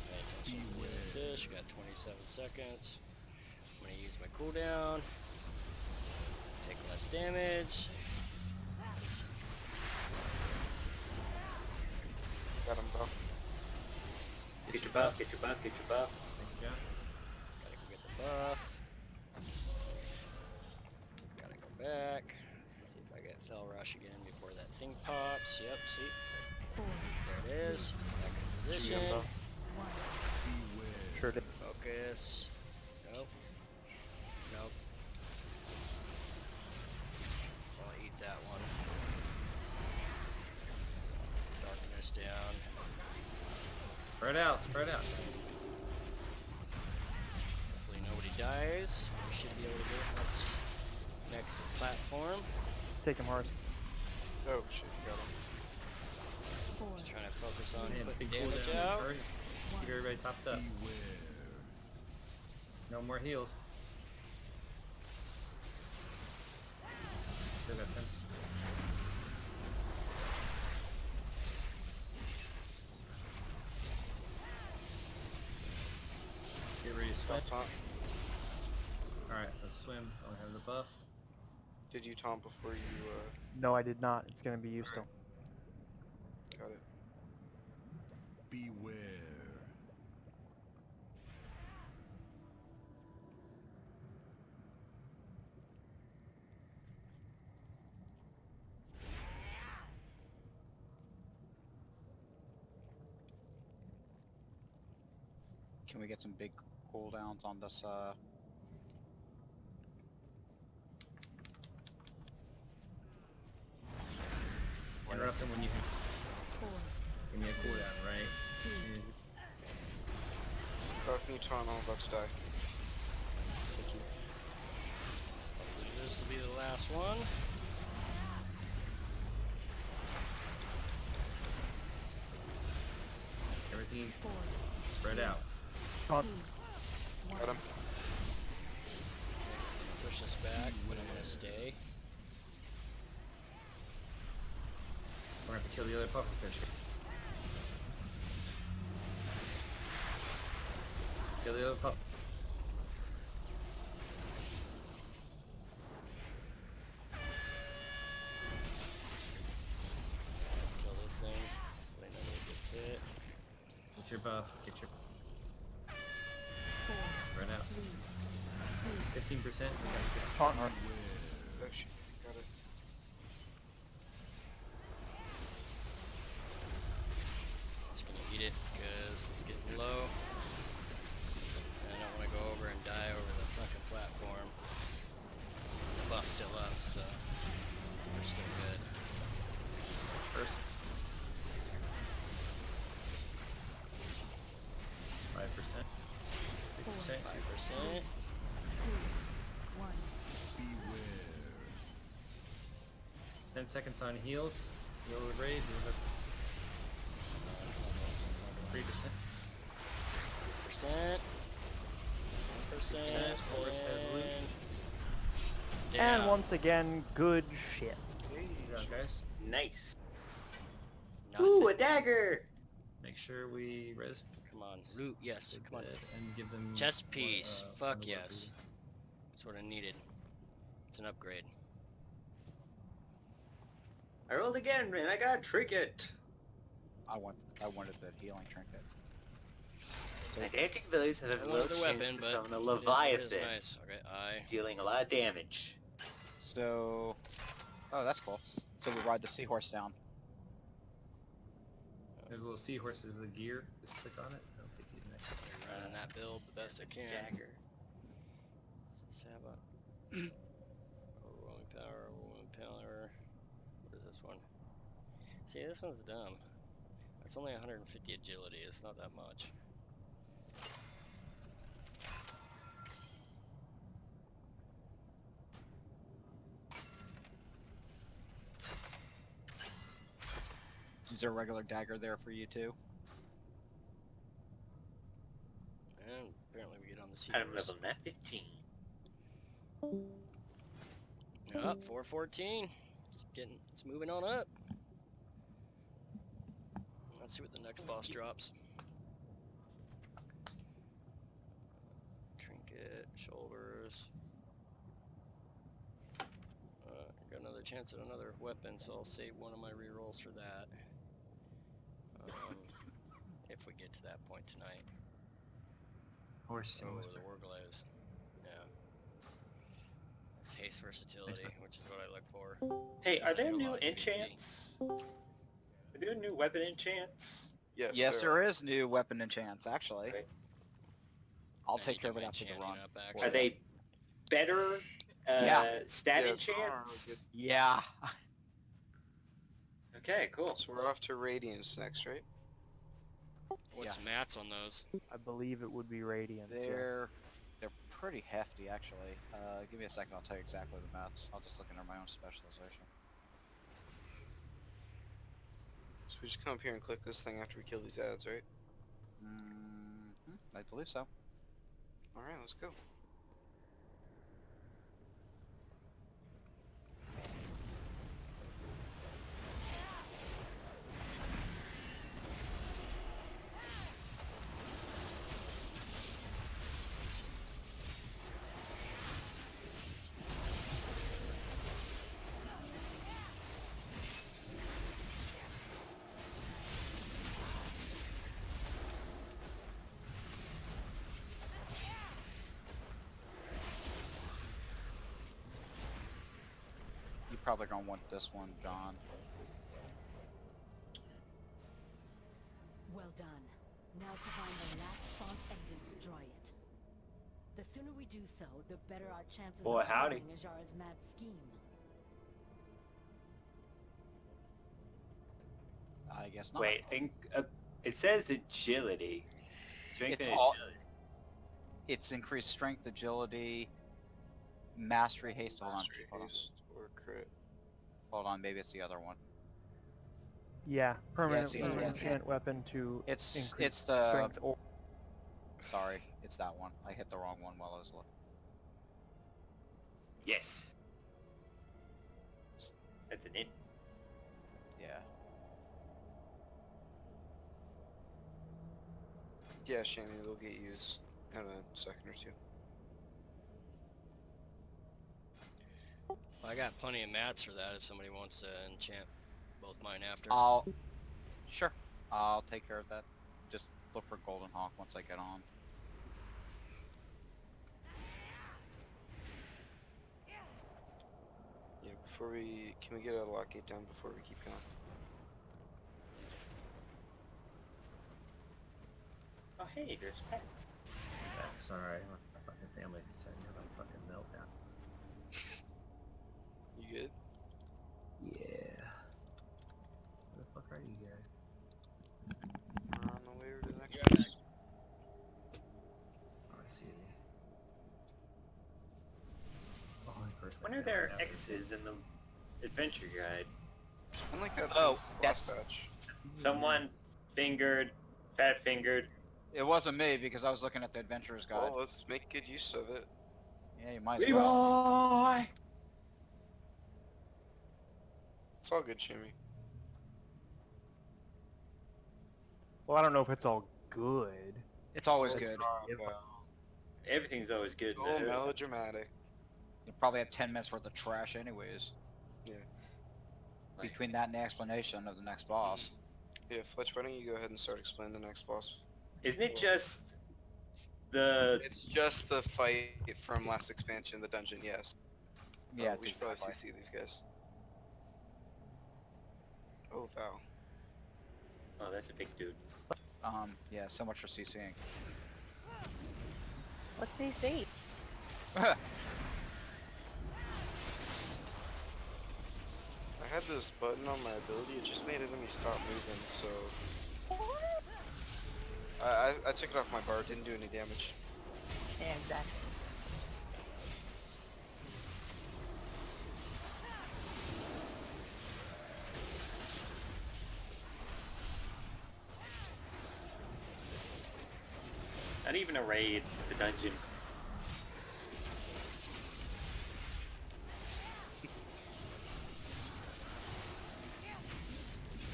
[SPEAKER 1] Pay attention to the other fish, got 27 seconds. I'm gonna use my cooldown. Take less damage.
[SPEAKER 6] Got him, Val.
[SPEAKER 9] Get your buff, get your buff, get your buff.
[SPEAKER 7] Thank you, John.
[SPEAKER 1] Gotta go get the buff. Gotta go back. See if I get Fell Rush again before that thing pops. Yep, see?
[SPEAKER 11] 4,
[SPEAKER 1] There it is. Back in position.
[SPEAKER 6] Val.
[SPEAKER 11] 1.
[SPEAKER 5] Sure did.
[SPEAKER 1] Focus. Nope. Nope. I'll eat that one. Darkness down.
[SPEAKER 7] Spread out, spread out.
[SPEAKER 1] Hopefully nobody dies. We should be able to get this next platform.
[SPEAKER 5] Take him hard.
[SPEAKER 6] Oh, shit, got him.
[SPEAKER 11] 4,
[SPEAKER 1] Just trying to focus on
[SPEAKER 7] Man,
[SPEAKER 1] putting
[SPEAKER 7] big
[SPEAKER 1] damage
[SPEAKER 7] cooldown.
[SPEAKER 1] out.
[SPEAKER 7] Hurry. Keep everybody topped up. No more heals. Still got 10%.
[SPEAKER 6] Stop taunt.
[SPEAKER 7] Alright, let's swim. I don't have the buff.
[SPEAKER 6] Did you taunt before you,
[SPEAKER 5] No, I did not. It's gonna be you still.
[SPEAKER 6] got it?
[SPEAKER 4] Beware.
[SPEAKER 2] Can we get some big cooldowns on this,
[SPEAKER 7] Interrupt him when you can.
[SPEAKER 11] 4,
[SPEAKER 7] Give me a cooldown, right?
[SPEAKER 11] 2,
[SPEAKER 6] Dark new taunt, I'm about to die. Thank you.
[SPEAKER 1] This will be the last one.
[SPEAKER 7] Everything
[SPEAKER 11] 4,
[SPEAKER 7] spread out.
[SPEAKER 5] Taunt.
[SPEAKER 11] 2, 1.
[SPEAKER 6] Got him.
[SPEAKER 1] Push us back, but I'm gonna stay.
[SPEAKER 7] We're gonna have to kill the other pufferfish. Kill the other puff.
[SPEAKER 1] Kill this thing. Wait, no, it gets hit.
[SPEAKER 7] Get your buff. Get your
[SPEAKER 11] 4,
[SPEAKER 7] spread out.
[SPEAKER 11] 3, 2,
[SPEAKER 7] 15%. We got
[SPEAKER 5] Taunt her.
[SPEAKER 6] Oh shit, got it.
[SPEAKER 1] Just gonna eat it because it's getting low. And I don't want to go over and die over the fucking platform. The buff's still up, so we're still good.
[SPEAKER 7] first. 5%. 6%.
[SPEAKER 1] 5%.
[SPEAKER 11] 2, 1.
[SPEAKER 7] 10 seconds on heals. Heal the raid. 3%.
[SPEAKER 1] 1%. 1%.
[SPEAKER 7] Forest has loot.
[SPEAKER 5] And
[SPEAKER 1] Down.
[SPEAKER 5] once again, good shit.
[SPEAKER 7] Good job, guys.
[SPEAKER 9] Nice.
[SPEAKER 1] Nothing.
[SPEAKER 9] Ooh, a dagger!
[SPEAKER 7] Make sure we res
[SPEAKER 1] Come on, loot, yes,
[SPEAKER 7] the
[SPEAKER 1] come on.
[SPEAKER 7] bed and give them
[SPEAKER 1] Chest
[SPEAKER 7] one,
[SPEAKER 1] piece,
[SPEAKER 7] one
[SPEAKER 1] fuck
[SPEAKER 7] of
[SPEAKER 1] yes. That's what I needed. It's an upgrade.
[SPEAKER 9] I rolled again, and I got a trinket.
[SPEAKER 2] I wanted the healing trinket.
[SPEAKER 9] Gigantic abilities have
[SPEAKER 1] I
[SPEAKER 9] a low
[SPEAKER 1] wanted the
[SPEAKER 9] chance
[SPEAKER 1] weapon,
[SPEAKER 9] to
[SPEAKER 1] but
[SPEAKER 9] summon a
[SPEAKER 1] it is
[SPEAKER 9] Leviathan,
[SPEAKER 1] nice. Okay,
[SPEAKER 9] dealing a lot of damage.
[SPEAKER 2] So, oh, that's cool. So we ride the seahorse down.
[SPEAKER 7] There's a little seahorses with a gear. Just click on it. I'll take you next.
[SPEAKER 1] running that build the best I can.
[SPEAKER 9] Dagger.
[SPEAKER 1] Saba. Overwhelming power. What is this one? See, this one's dumb. It's only 150 agility. It's not that much.
[SPEAKER 2] Is there a regular dagger there for you too?
[SPEAKER 1] And apparently we get on the sea.
[SPEAKER 9] I'm level 15.
[SPEAKER 1] Up 414. It's moving on up. Let's see what the next boss drops. Trinket, shoulders. Got another chance at another weapon, so I'll save one of my rerolls for that. If we get to that point tonight.
[SPEAKER 7] Horse
[SPEAKER 1] Oh,
[SPEAKER 7] almost
[SPEAKER 1] the Warglaves. Yeah. It's haste versatility, which is what I look for.
[SPEAKER 9] Hey, are
[SPEAKER 1] Since I
[SPEAKER 9] there
[SPEAKER 1] do a
[SPEAKER 9] new
[SPEAKER 1] lot of PvP.
[SPEAKER 9] enchants? Are there new weapon enchants?
[SPEAKER 6] Yes,
[SPEAKER 2] There is new weapon enchants, actually.
[SPEAKER 9] Okay.
[SPEAKER 2] I'll
[SPEAKER 1] And
[SPEAKER 2] take
[SPEAKER 1] you
[SPEAKER 2] care of
[SPEAKER 1] can
[SPEAKER 2] it after the
[SPEAKER 1] enchant
[SPEAKER 2] run.
[SPEAKER 1] up,
[SPEAKER 2] Or-
[SPEAKER 1] actually.
[SPEAKER 9] Are they better
[SPEAKER 2] Yeah.
[SPEAKER 9] stat
[SPEAKER 6] Yeah,
[SPEAKER 9] enchants?
[SPEAKER 2] Yeah.
[SPEAKER 9] Okay, cool.
[SPEAKER 6] So we're off to Radiance next, right?
[SPEAKER 1] What's mats on those?
[SPEAKER 5] I believe it would be Radiance. yes.
[SPEAKER 2] They're pretty hefty, actually. Give me a second, I'll tell you exactly the maps. I'll just look under my own specialization.
[SPEAKER 6] So we just come up here and click this thing after we kill these ads, right?
[SPEAKER 2] I believe so.
[SPEAKER 6] Alright, let's go.
[SPEAKER 2] probably gonna want this one, John.
[SPEAKER 8] Well done. Now to find the last font and destroy it. The sooner we do so, the better our chances
[SPEAKER 3] Boy,
[SPEAKER 8] of
[SPEAKER 3] howdy.
[SPEAKER 8] foiling Ajara's mad scheme.
[SPEAKER 2] I guess not.
[SPEAKER 3] Wait, it says agility. Strength
[SPEAKER 2] It's
[SPEAKER 3] and
[SPEAKER 2] all-
[SPEAKER 3] agility.
[SPEAKER 2] It's increased strength, agility, mastery, haste. Hold on.
[SPEAKER 6] Mastery,
[SPEAKER 2] Hold on.
[SPEAKER 6] haste, or crit.
[SPEAKER 2] Hold on. Maybe it's the other one.
[SPEAKER 5] Yeah, permanent
[SPEAKER 2] see,
[SPEAKER 5] enchant weapon to
[SPEAKER 2] It's
[SPEAKER 5] increase
[SPEAKER 2] the.
[SPEAKER 5] strength or
[SPEAKER 2] Sorry, it's that one. I hit the wrong one while I was looking.
[SPEAKER 3] Yes. That's an in.
[SPEAKER 2] Yeah.
[SPEAKER 6] Yeah, Shammy, they'll get used in a second or two.
[SPEAKER 1] I got plenty of mats for that if somebody wants to enchant both mine after.
[SPEAKER 2] Sure. I'll take care of that. Just look for Golden Hawk once I get on.
[SPEAKER 6] Yeah, before we... Can we get a lock gate down before we keep going?
[SPEAKER 3] Oh hey, there's pets.
[SPEAKER 7] Sorry, my fucking family's deciding to have a fucking meltdown.
[SPEAKER 6] You good?
[SPEAKER 7] Yeah. Where the fuck are you guys?
[SPEAKER 6] We're on the way over to the next
[SPEAKER 1] You're
[SPEAKER 6] one.
[SPEAKER 7] Oh, I see. Oh, first
[SPEAKER 3] When are there X's in the adventure guide?
[SPEAKER 6] I like that
[SPEAKER 2] Oh,
[SPEAKER 6] since the
[SPEAKER 2] that's-
[SPEAKER 6] last batch.
[SPEAKER 3] Someone fingered, fat fingered.
[SPEAKER 2] It wasn't me because I was looking at the Adventurer's Guide.
[SPEAKER 6] Well, let's make good use of it.
[SPEAKER 2] Yeah, you might as well.
[SPEAKER 3] Leroy!
[SPEAKER 6] It's all good, Jimmy.
[SPEAKER 5] well, I don't know if it's all good.
[SPEAKER 2] It's always good.
[SPEAKER 3] Everything's always good. in
[SPEAKER 6] Oh,
[SPEAKER 3] the hood.
[SPEAKER 6] melodramatic.
[SPEAKER 2] You probably have 10 minutes worth of trash anyways.
[SPEAKER 6] Yeah.
[SPEAKER 2] Between that and the explanation of the next boss.
[SPEAKER 6] Yeah, Fletch, why don't you go ahead and start explaining the next boss?
[SPEAKER 3] Isn't it just the...
[SPEAKER 6] It's just the fight from last expansion, the dungeon, yes.
[SPEAKER 2] Yeah,
[SPEAKER 6] We should probably see these guys. Oh, Val.
[SPEAKER 3] Oh, that's a big dude.
[SPEAKER 2] Yeah, so much for CCing.
[SPEAKER 10] What's CC?
[SPEAKER 6] I had this button on my ability, it just made it let me stop moving, so... I took it off my bar, it didn't do any damage.
[SPEAKER 10] Yeah, exactly.
[SPEAKER 3] Not even a raid, it's a dungeon.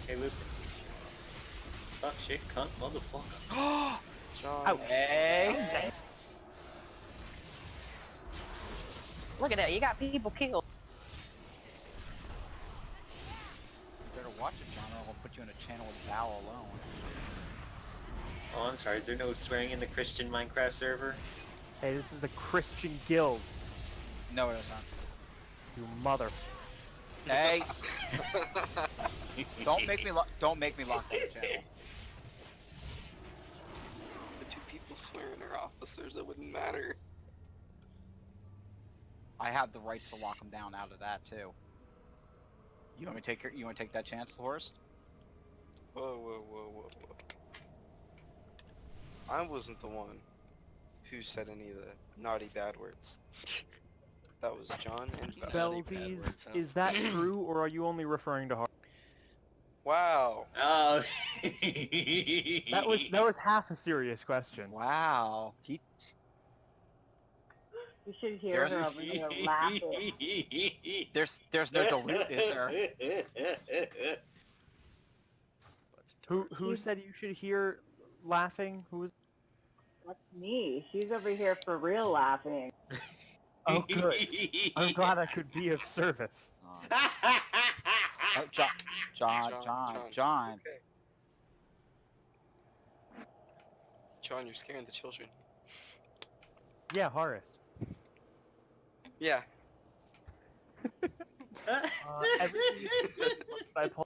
[SPEAKER 3] Hey, Luke. Fuck, shit, cunt, motherfucker.
[SPEAKER 6] John.
[SPEAKER 2] Hey!
[SPEAKER 10] Look at that, you got people killed.
[SPEAKER 2] You better watch it, John, or I'll put you in a channel with Val alone.
[SPEAKER 3] Oh, I'm sorry, is there no swearing in the Christian Minecraft server?
[SPEAKER 5] Hey, this is the Christian Guild,
[SPEAKER 2] No, it isn't.
[SPEAKER 5] you mother...
[SPEAKER 2] Hey! Don't make me lock on the channel.
[SPEAKER 6] The two people swearing are officers, it wouldn't matter.
[SPEAKER 2] I have the right to lock them down out of that too. You want me to take that chance, Forrest?
[SPEAKER 6] Whoa, whoa, whoa, whoa, whoa. I wasn't the one who said any of the naughty bad words. That was John and Val.
[SPEAKER 1] Naughty bad
[SPEAKER 5] Belzies,
[SPEAKER 1] words, huh?
[SPEAKER 5] is that true, or are you only referring to Har-
[SPEAKER 6] Wow.
[SPEAKER 3] Oh.
[SPEAKER 5] That was half a serious question.
[SPEAKER 2] Wow.
[SPEAKER 10] You should hear her over here laughing.
[SPEAKER 2] There's no dilute, is there?
[SPEAKER 5] Who said you should hear laughing? Who was...
[SPEAKER 10] That's me. She's over here for real laughing.
[SPEAKER 5] Oh, good. I'm glad I could be of service.
[SPEAKER 2] Oh, John.
[SPEAKER 6] It's okay. John, you're scaring the children.
[SPEAKER 5] Yeah, Horace.
[SPEAKER 6] Yeah.
[SPEAKER 5] Everything I pull.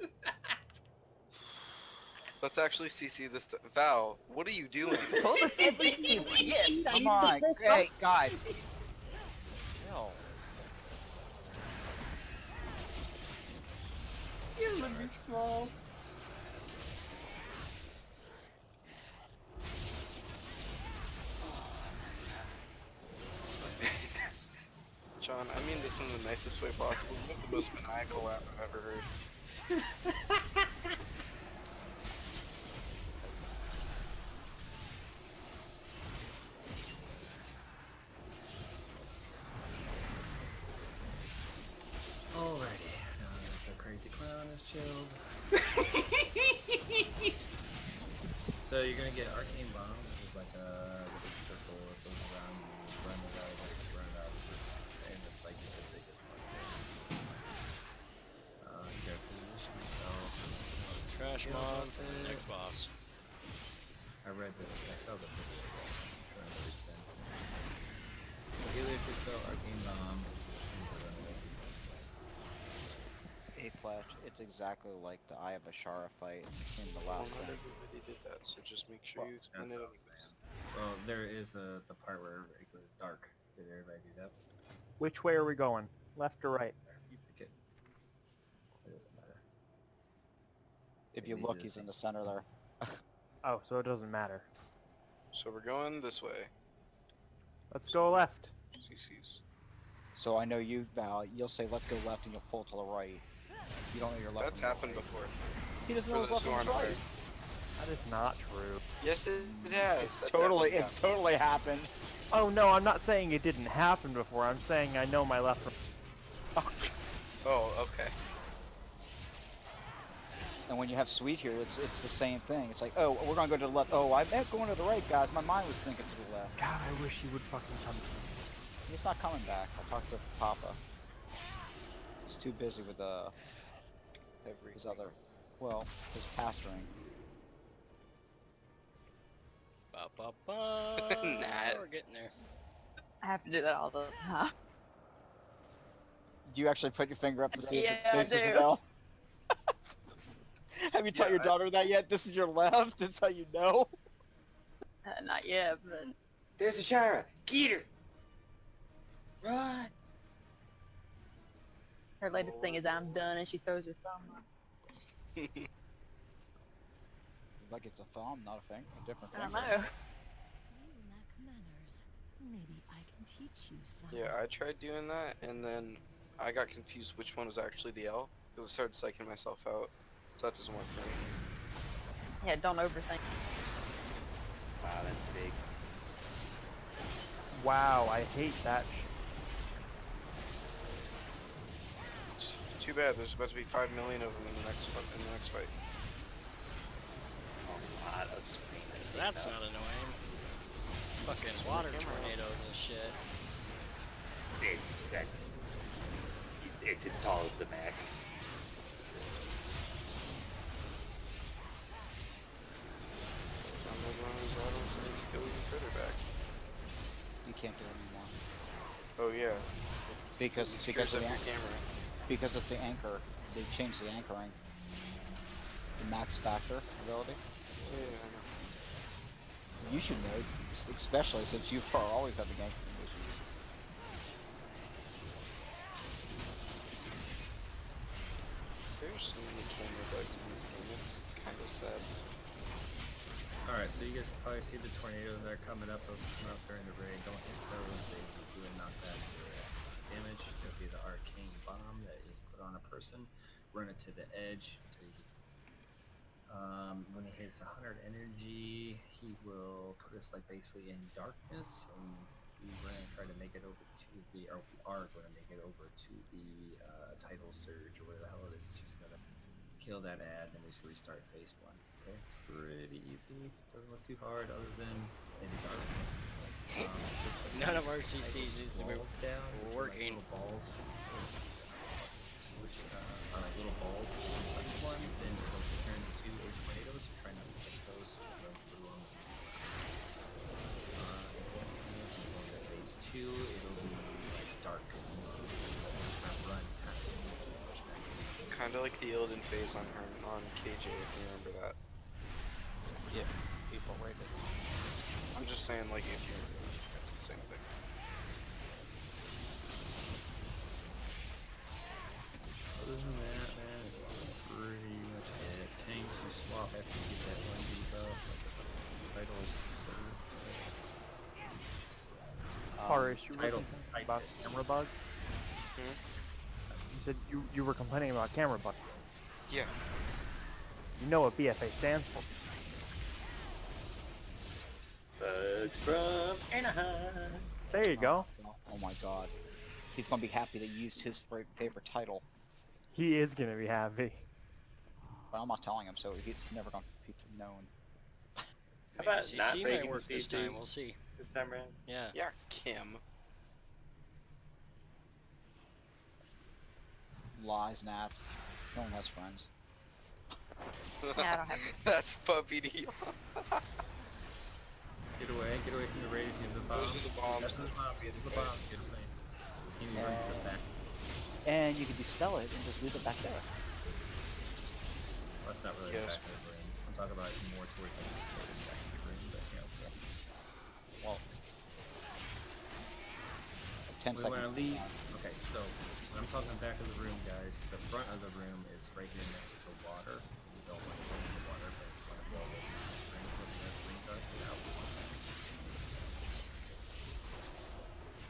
[SPEAKER 6] Let's actually CC this. Val, what are you doing?
[SPEAKER 2] Pull the everything. Yes, come on. Hey, guys. Hell.
[SPEAKER 9] You little smalls.
[SPEAKER 6] John, I mean this in the nicest way possible. That's the most maniacal laugh I've ever heard.
[SPEAKER 7] Alrighty, now that the crazy clown is chilled. So you're gonna get arcane bomb, which is like a big circle that goes around you, run it out, run it out, and it's like the biggest one. You gotta position yourself.
[SPEAKER 1] Trash
[SPEAKER 7] Yeah,
[SPEAKER 1] mob,
[SPEAKER 7] that's it.
[SPEAKER 1] next boss.
[SPEAKER 7] I read this, I saw the video. I'm trying to understand. So Helios just spell arcane bomb.
[SPEAKER 2] Hey Flash, it's exactly like the Eye of Ashara fight in the last
[SPEAKER 6] Not
[SPEAKER 2] thing.
[SPEAKER 6] everybody did that, so just make sure
[SPEAKER 2] Well,
[SPEAKER 6] you explain
[SPEAKER 7] That's
[SPEAKER 6] it.
[SPEAKER 7] what I was saying. Well, there is the part where it goes dark. Did everybody do that?
[SPEAKER 5] Which way are we going? Left or right?
[SPEAKER 7] You pick it. It doesn't matter.
[SPEAKER 2] If you
[SPEAKER 7] Maybe
[SPEAKER 2] look,
[SPEAKER 7] it
[SPEAKER 2] he's
[SPEAKER 7] is
[SPEAKER 2] in the center there.
[SPEAKER 5] Oh, so it doesn't matter.
[SPEAKER 6] So we're going this way.
[SPEAKER 5] Let's go left.
[SPEAKER 6] CC's.
[SPEAKER 2] So I know you, Val. You'll say let's go left, and you'll pull to the right. You don't know your left.
[SPEAKER 6] That's
[SPEAKER 2] from your
[SPEAKER 6] happened
[SPEAKER 2] right.
[SPEAKER 6] before.
[SPEAKER 2] He doesn't
[SPEAKER 6] For
[SPEAKER 2] know his
[SPEAKER 6] those
[SPEAKER 2] left
[SPEAKER 6] who
[SPEAKER 2] from his
[SPEAKER 6] aren't
[SPEAKER 2] right.
[SPEAKER 6] aware.
[SPEAKER 5] That is not true.
[SPEAKER 6] Yes, it has. That
[SPEAKER 2] Totally,
[SPEAKER 6] definitely
[SPEAKER 2] it's totally happened.
[SPEAKER 5] Oh no, I'm not saying it didn't happen before. I'm saying I know my left from.
[SPEAKER 6] happened. Oh, okay.
[SPEAKER 2] And when you have Sweet here, it's the same thing. It's like, oh, we're gonna go to the left. Oh, I meant going to the right, guys. My mind was thinking to the left.
[SPEAKER 5] God, I wish he would fucking come.
[SPEAKER 2] He's not coming back. I talked to Papa. He's too busy with his other, well, his pastoring.
[SPEAKER 1] Ba ba ba.
[SPEAKER 6] Nah.
[SPEAKER 1] We're getting there.
[SPEAKER 10] I have to do that all the time.
[SPEAKER 2] Do you actually put your finger up to see if
[SPEAKER 10] Yeah, I
[SPEAKER 2] it's faces
[SPEAKER 10] do.
[SPEAKER 2] L? Have you told
[SPEAKER 6] Yeah,
[SPEAKER 2] your daughter that yet? This is your left. That's how you know.
[SPEAKER 10] Not yet, but
[SPEAKER 9] There's Ashara. Get her. Run.
[SPEAKER 10] her latest thing is I'm done, and she throws her thumb up.
[SPEAKER 2] Like it's a thumb, not a thing. A different
[SPEAKER 10] I
[SPEAKER 2] thing.
[SPEAKER 10] don't know.
[SPEAKER 8] You lack manners. Maybe I can teach you some.
[SPEAKER 6] Yeah, I tried doing that, and then I got confused which one was actually the L, because I started psyching myself out. So that doesn't work for me.
[SPEAKER 10] Yeah, don't overthink.
[SPEAKER 9] Wow, that's big.
[SPEAKER 5] Wow, I hate that
[SPEAKER 6] Too bad. There's about to be 5 million of them in the next fight.
[SPEAKER 9] A lot of screen.
[SPEAKER 1] So that's not annoying. Fucking water tornadoes and shit.
[SPEAKER 9] It's as tall as the max.
[SPEAKER 6] I'm like one of those autos that needs to go even further back.
[SPEAKER 2] You can't do it anymore
[SPEAKER 6] Oh yeah.
[SPEAKER 2] because
[SPEAKER 6] It
[SPEAKER 2] because
[SPEAKER 6] screws
[SPEAKER 2] of
[SPEAKER 6] up
[SPEAKER 2] the
[SPEAKER 6] your camera.
[SPEAKER 2] because it's the anchor. They changed the anchoring. The max factor ability.
[SPEAKER 6] Yeah, I know.
[SPEAKER 2] You should know, especially since you are always having anchoring issues.
[SPEAKER 6] There's so many camera bugs in this game. It's kind of sad.
[SPEAKER 7] Alright, so you guys can probably see the tornadoes that are coming up. Those come up during the raid. Don't hit those. They do a knockback damage. There'll be the arcane bomb that is put on a person. Run it to the edge. So you when he hits 100 energy, he will put us like basically in darkness, and we're gonna try to make it over to the, or we are going to make it over to the title surge or whatever the hell it is. Just gonna kill that ad and just restart phase 1. Okay, it's pretty easy. Doesn't look too hard, other than maybe dark.
[SPEAKER 1] None of our CCs is
[SPEAKER 7] walls down. which are like
[SPEAKER 1] working.
[SPEAKER 7] little balls. Which are like little balls. Touch one, then it'll turn into a tornadoes. So try not to touch those. Run through them. Phase 2, it'll be like dark. Just run past
[SPEAKER 6] Kinda like the Illidan phase on her on KJ, if you remember that.
[SPEAKER 2] Yeah, people rated.
[SPEAKER 6] I'm just saying, like, if you remember, it's the same thing.
[SPEAKER 7] Other than that, man, it's pretty much it. Tanks you swap after you get that one debuff. Like titles.
[SPEAKER 5] Horace, you were
[SPEAKER 7] Title.
[SPEAKER 5] complaining about camera bugs?
[SPEAKER 6] Hmm?
[SPEAKER 5] You said you were complaining about camera bugs.
[SPEAKER 6] Yeah.
[SPEAKER 5] You know what BFA stands for.
[SPEAKER 9] Bugs from Anaheim.
[SPEAKER 5] There you go.
[SPEAKER 2] Oh my god. He's gonna be happy that you used his favorite title.
[SPEAKER 5] He is gonna be happy.
[SPEAKER 2] But I'm not telling him, so he's never gonna be known.
[SPEAKER 9] How
[SPEAKER 1] Maybe
[SPEAKER 9] about
[SPEAKER 1] CC
[SPEAKER 9] not
[SPEAKER 1] might
[SPEAKER 9] breaking
[SPEAKER 1] work
[SPEAKER 9] the
[SPEAKER 1] this time.
[SPEAKER 9] CCs
[SPEAKER 1] We'll see.
[SPEAKER 9] this time around?
[SPEAKER 1] Yeah.
[SPEAKER 6] Yeah, Kim.
[SPEAKER 2] Lies, naps. No one has friends.
[SPEAKER 10] Yeah, I don't have
[SPEAKER 6] That's puppy to you.
[SPEAKER 7] Get away from the raid, get the bombs.
[SPEAKER 6] Those are the bombs.
[SPEAKER 7] That's the bombs, get the bombs, get away. He runs to the back.
[SPEAKER 2] And you can dispel it and just leave it back there.
[SPEAKER 7] Well, that's not really
[SPEAKER 6] Yes.
[SPEAKER 7] the back of the room. I'm talking about more towards like the stairs back of the room, but you know.
[SPEAKER 2] Well, 10
[SPEAKER 7] We
[SPEAKER 2] seconds.
[SPEAKER 7] want to leave. Okay, so when I'm talking back of the room, guys, the front of the room is right here next to the water. You don't want to go in the water, but you want to go over the spring, looking at spring does get out.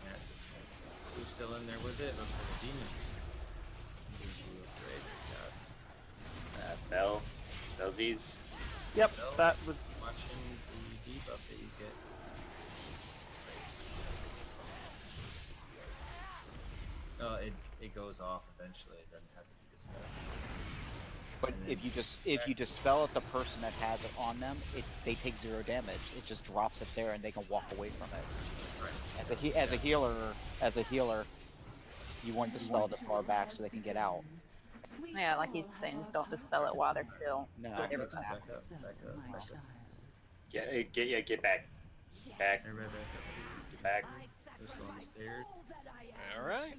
[SPEAKER 7] That's the smoke. Who's still in there with it? Looks like a demon. Great.
[SPEAKER 9] Bell. Bellsies.
[SPEAKER 5] Yep,
[SPEAKER 7] Bell.
[SPEAKER 5] that was.
[SPEAKER 7] Watching the debuff that you get. It goes off eventually. It doesn't have to be dispelled.
[SPEAKER 2] But
[SPEAKER 7] And
[SPEAKER 2] if you dispel it, the person that has it on them, they take 0 damage. It just drops it there, and they can walk away from it.
[SPEAKER 7] Right.
[SPEAKER 2] As a healer, you want to dispel it far back so they can get out.
[SPEAKER 10] Yeah, like he's saying, just don't dispel it while they're still.
[SPEAKER 2] No,
[SPEAKER 7] Back
[SPEAKER 10] Give
[SPEAKER 7] up,
[SPEAKER 10] it back.
[SPEAKER 7] back up, back up, back up.
[SPEAKER 9] Get back. Back.
[SPEAKER 7] Everybody back up.
[SPEAKER 9] Back.
[SPEAKER 7] Just go on the stairs.
[SPEAKER 1] All right.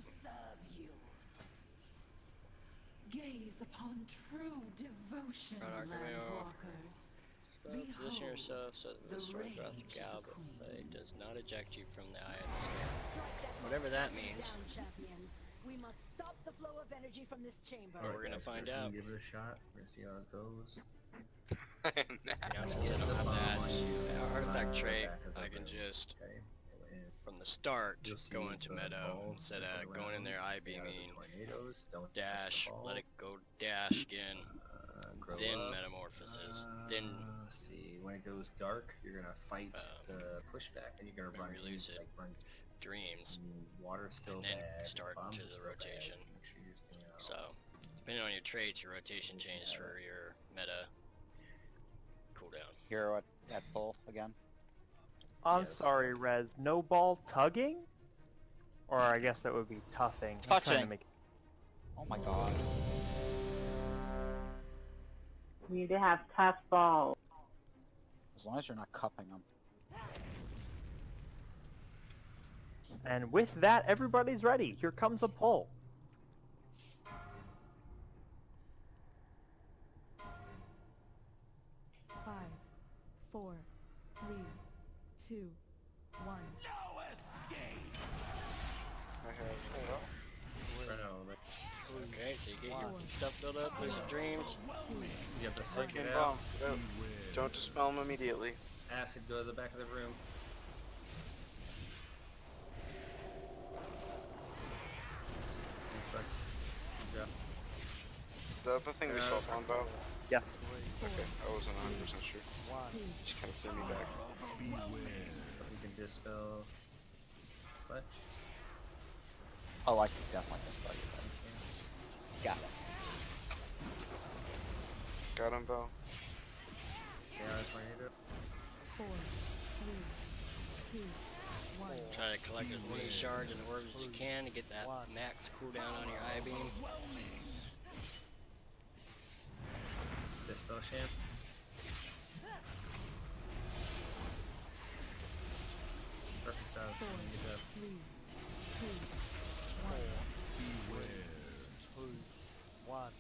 [SPEAKER 8] Gaze upon true devotion,
[SPEAKER 1] Right, Archimeo.
[SPEAKER 8] landwalkers.
[SPEAKER 1] Position yourself so that the
[SPEAKER 8] the
[SPEAKER 1] sword across
[SPEAKER 8] rage
[SPEAKER 1] the
[SPEAKER 8] of
[SPEAKER 1] cow,
[SPEAKER 8] the
[SPEAKER 1] but
[SPEAKER 8] queen.
[SPEAKER 1] it does not eject you from the eye of the storm. Whatever that means.
[SPEAKER 8] Down, champions. We must stop the flow of energy from this chamber.
[SPEAKER 1] Alright, we're gonna
[SPEAKER 7] guys,
[SPEAKER 1] find
[SPEAKER 7] we're gonna
[SPEAKER 1] out.
[SPEAKER 7] Give it a shot. We're gonna see how it goes.
[SPEAKER 1] Now, since I don't have that artifact trait,
[SPEAKER 7] Back of the
[SPEAKER 1] I can
[SPEAKER 7] room,
[SPEAKER 1] just,
[SPEAKER 7] okay? And
[SPEAKER 1] from the start,
[SPEAKER 7] you'll see
[SPEAKER 1] go into
[SPEAKER 7] the
[SPEAKER 1] meadow
[SPEAKER 7] balls
[SPEAKER 1] instead
[SPEAKER 7] that
[SPEAKER 1] of
[SPEAKER 7] go
[SPEAKER 1] going in
[SPEAKER 7] around,
[SPEAKER 1] there eye
[SPEAKER 7] stay out of the
[SPEAKER 1] beaming,
[SPEAKER 7] tornadoes, don't touch the
[SPEAKER 1] dash,
[SPEAKER 7] ball.
[SPEAKER 1] let it go dash again,
[SPEAKER 7] Grow
[SPEAKER 1] then
[SPEAKER 7] up.
[SPEAKER 1] metamorphosis, then
[SPEAKER 7] Let's see, when it goes dark, you're gonna fight the pushback, and you're gonna
[SPEAKER 1] when
[SPEAKER 7] run
[SPEAKER 1] we lose
[SPEAKER 7] in,
[SPEAKER 1] it.
[SPEAKER 7] like run.
[SPEAKER 1] dreams,
[SPEAKER 7] Water's still
[SPEAKER 1] and then
[SPEAKER 7] bad.
[SPEAKER 1] start
[SPEAKER 7] bombs
[SPEAKER 1] to
[SPEAKER 7] are
[SPEAKER 1] the
[SPEAKER 7] still bad,
[SPEAKER 1] rotation.
[SPEAKER 7] so make sure you're staying out.
[SPEAKER 1] So, depending on your traits, your rotation changes for your meta cooldown.
[SPEAKER 2] Hero at full again.
[SPEAKER 5] I'm
[SPEAKER 7] Yes.
[SPEAKER 5] sorry, Rez. No ball tugging? Or I guess that would be toughing. I'm trying to
[SPEAKER 2] Touching.
[SPEAKER 5] make.
[SPEAKER 2] Oh my god.
[SPEAKER 10] We need to have tough balls.
[SPEAKER 2] As long as you're not cupping them.
[SPEAKER 5] And with that, everybody's ready. Here comes a pull.
[SPEAKER 11] Five, four, three, two, one.
[SPEAKER 6] I have.
[SPEAKER 7] Bruno, like,
[SPEAKER 1] Okay, so you get your stuff filled up, lucid dreams.
[SPEAKER 7] you got the
[SPEAKER 6] Freaking
[SPEAKER 7] second
[SPEAKER 6] bomb.
[SPEAKER 7] out.
[SPEAKER 6] Don't, don't dispel them immediately.
[SPEAKER 7] Acid, go to the back of the room. Inspect. Good job.
[SPEAKER 6] Is that the thing we saw on Bow?
[SPEAKER 5] Yes.
[SPEAKER 6] Okay, I wasn't 100% sure. Just kind of threw me back.
[SPEAKER 7] You can dispel. Clutch.
[SPEAKER 2] Oh, I can definitely dispel you then. Got it.
[SPEAKER 6] Got him, Bow.
[SPEAKER 7] Yeah, tornado.
[SPEAKER 11] 4, 3, 2, 1.
[SPEAKER 1] Try to collect as many shards and orbs as you can to get that max cooldown on your eye beam.
[SPEAKER 7] Dispel champ. Perfect job.
[SPEAKER 11] 4,
[SPEAKER 7] Good job.
[SPEAKER 11] 3, 2, 1.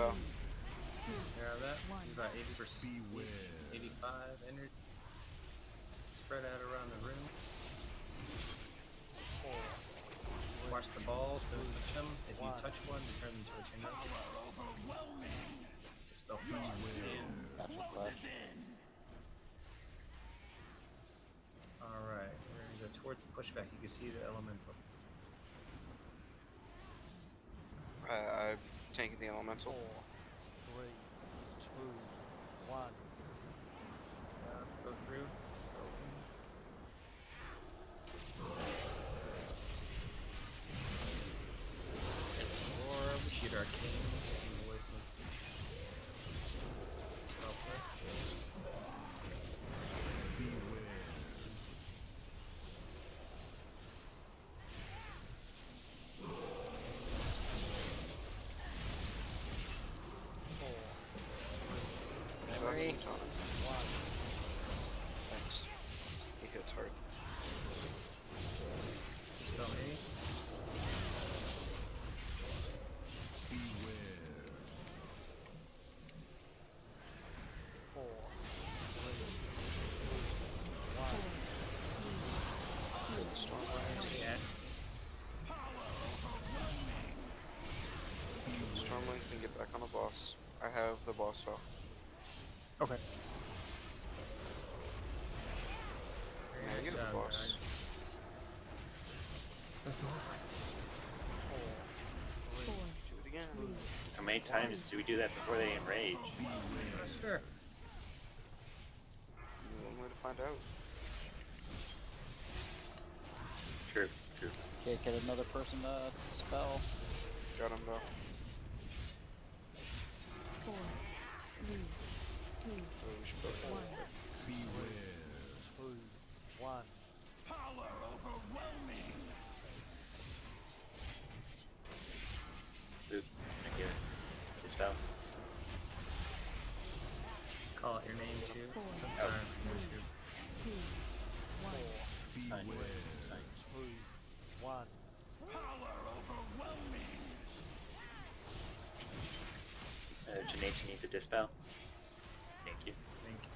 [SPEAKER 6] Val.
[SPEAKER 7] Grab that. He's about 80%. 85 energy. Spread out around the room. Watch the balls, don't touch them. If you touch one, you turn them into a tornado. Spell
[SPEAKER 2] That's a flash.
[SPEAKER 7] Alright, we're gonna go towards the pushback. You can see the elemental.
[SPEAKER 6] I'm taking the elemental.
[SPEAKER 12] 4, 3, 2, 1.
[SPEAKER 7] Go through. It's orb. Shoot arcane. Move away from it. Spell flick.
[SPEAKER 1] Memory.
[SPEAKER 6] Thanks. He hits hard.
[SPEAKER 7] Spell me. Yeah.
[SPEAKER 6] Stormlings can get back on the boss. I have the boss fell.
[SPEAKER 5] Okay.
[SPEAKER 6] Yeah, you get the boss.
[SPEAKER 7] That's the whole
[SPEAKER 6] Do it again.
[SPEAKER 3] How many times do we do that before they enrage?
[SPEAKER 7] Sure.
[SPEAKER 6] One way to find out.
[SPEAKER 3] True, true.
[SPEAKER 2] Okay, get another person to spell.
[SPEAKER 6] Got him though.
[SPEAKER 11] 4, 3, 2,
[SPEAKER 6] Oh, we should both have
[SPEAKER 11] 1.
[SPEAKER 6] it.
[SPEAKER 12] 2, 1.
[SPEAKER 3] Boop. I get it. Dispel.
[SPEAKER 7] Call out your name too.
[SPEAKER 11] 4,
[SPEAKER 7] Sometimes there's your
[SPEAKER 11] 2, 1.
[SPEAKER 3] It's fine. It's fine.
[SPEAKER 12] 2, 1.
[SPEAKER 3] Janachi needs a dispel. Thank you.
[SPEAKER 7] Thank you.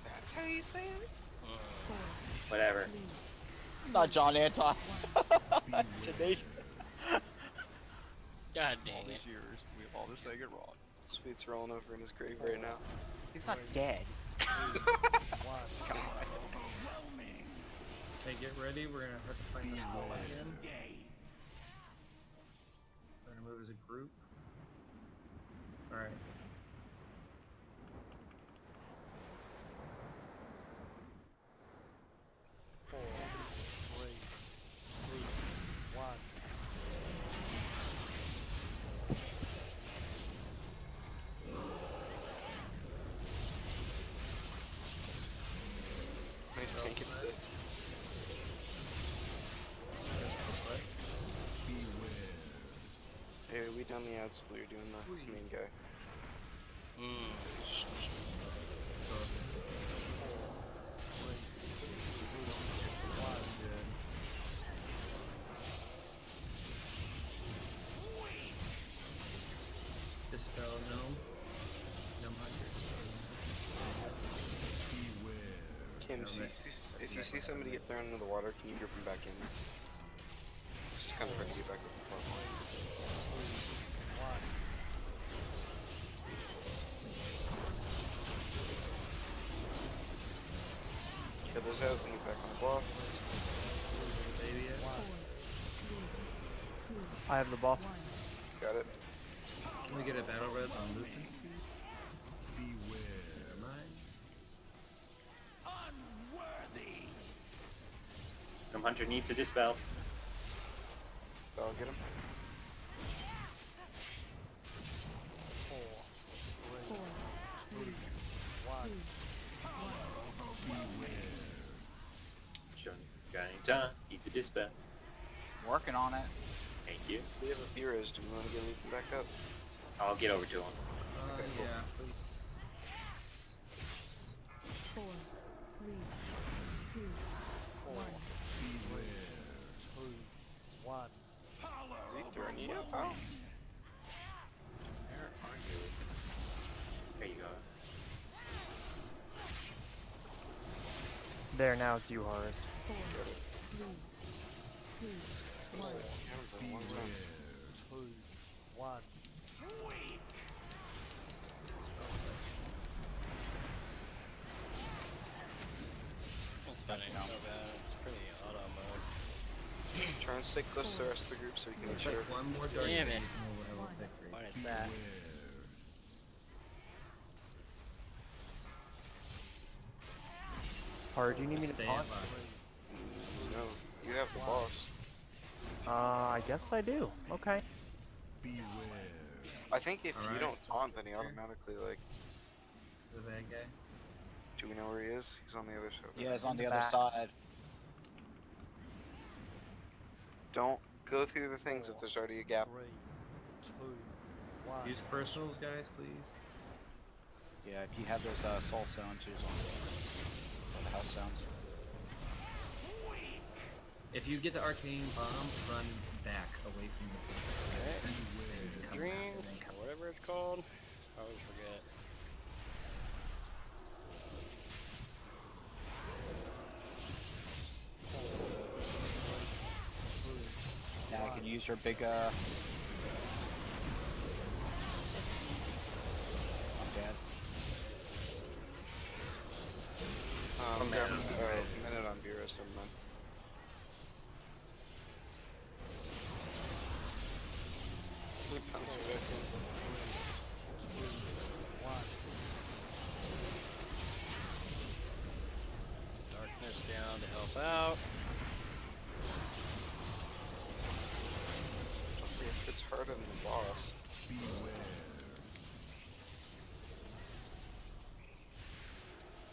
[SPEAKER 6] That's how you say it?
[SPEAKER 3] Whatever.
[SPEAKER 2] Not John Anton. Today.
[SPEAKER 1] God
[SPEAKER 2] All
[SPEAKER 1] dang it.
[SPEAKER 2] these years, we've all just saying it wrong.
[SPEAKER 6] Sweet's rolling over in his grave right now.
[SPEAKER 2] He's not dead.
[SPEAKER 12] 1.
[SPEAKER 7] Okay, get ready. We're gonna have to find this wall again. We're gonna move as a group. Alright.
[SPEAKER 12] Four, 3, 2, 1.
[SPEAKER 6] Nice tank it. Hey, we done the ads while you're doing the main guy.
[SPEAKER 7] Dispel gnome. Gnome hunter.
[SPEAKER 6] Kim, if you see somebody get thrown into the water, can you grip them back in? It's kind of hard to get back up the front line. Kill those out and get back on the block.
[SPEAKER 7] Baby.
[SPEAKER 5] I have the boss.
[SPEAKER 6] Got it.
[SPEAKER 7] Can we get a battle res on Lupin? Never mind.
[SPEAKER 3] Some hunter needs a dispel.
[SPEAKER 6] I'll get him.
[SPEAKER 12] 4, 3, 2, 1.
[SPEAKER 3] Johnny needs a dispel.
[SPEAKER 2] Working on it.
[SPEAKER 3] Thank you.
[SPEAKER 6] We have a Beerus. Do we want to get Lupin back up?
[SPEAKER 3] I'll get over to him.
[SPEAKER 6] Okay, cool.
[SPEAKER 7] Yeah, please.
[SPEAKER 11] 4, 3, 2, 1.
[SPEAKER 12] 2, 1.
[SPEAKER 6] Is he throwing you up? Oh.
[SPEAKER 5] There, now it's you, Harvest.
[SPEAKER 11] 4, 3, 2, 1.
[SPEAKER 12] Beware. 2, 1.
[SPEAKER 1] That's fine, ain't so bad. It's pretty auto mode.
[SPEAKER 6] Try and stay close to the rest of the group so we can
[SPEAKER 7] It's
[SPEAKER 6] make sure.
[SPEAKER 7] like one more dark
[SPEAKER 1] Damn it.
[SPEAKER 7] phase and we'll have a victory.
[SPEAKER 1] Fine as that.
[SPEAKER 5] Hard, do you need me to
[SPEAKER 7] Stay
[SPEAKER 5] pause?
[SPEAKER 7] alive.
[SPEAKER 6] No, you have the boss.
[SPEAKER 5] I guess I do. Okay.
[SPEAKER 6] I think if you
[SPEAKER 7] Alright.
[SPEAKER 6] don't taunt, then he automatically, like,
[SPEAKER 7] The bad guy.
[SPEAKER 6] do we know where he is? He's on the other side.
[SPEAKER 2] Yeah, it's on the
[SPEAKER 5] the
[SPEAKER 2] other
[SPEAKER 5] back.
[SPEAKER 2] side.
[SPEAKER 6] Don't go through the things if there's already a gap.
[SPEAKER 12] 3, 2, 1.
[SPEAKER 7] Use personals, guys, please.
[SPEAKER 2] Yeah, if you have those soul stones, use them. Or the house stones.
[SPEAKER 7] If you get the arcane bomb, run back away from the
[SPEAKER 1] Alright.
[SPEAKER 7] things and come back and
[SPEAKER 1] Dreams,
[SPEAKER 7] then come.
[SPEAKER 1] or whatever it's called. I always forget.
[SPEAKER 2] Now I can use your big, I'm dead.
[SPEAKER 6] Alright, minute on Beerus, never mind. Pounds per second.
[SPEAKER 12] 1.
[SPEAKER 1] Darkness down to help out.
[SPEAKER 6] If it's harder than the boss.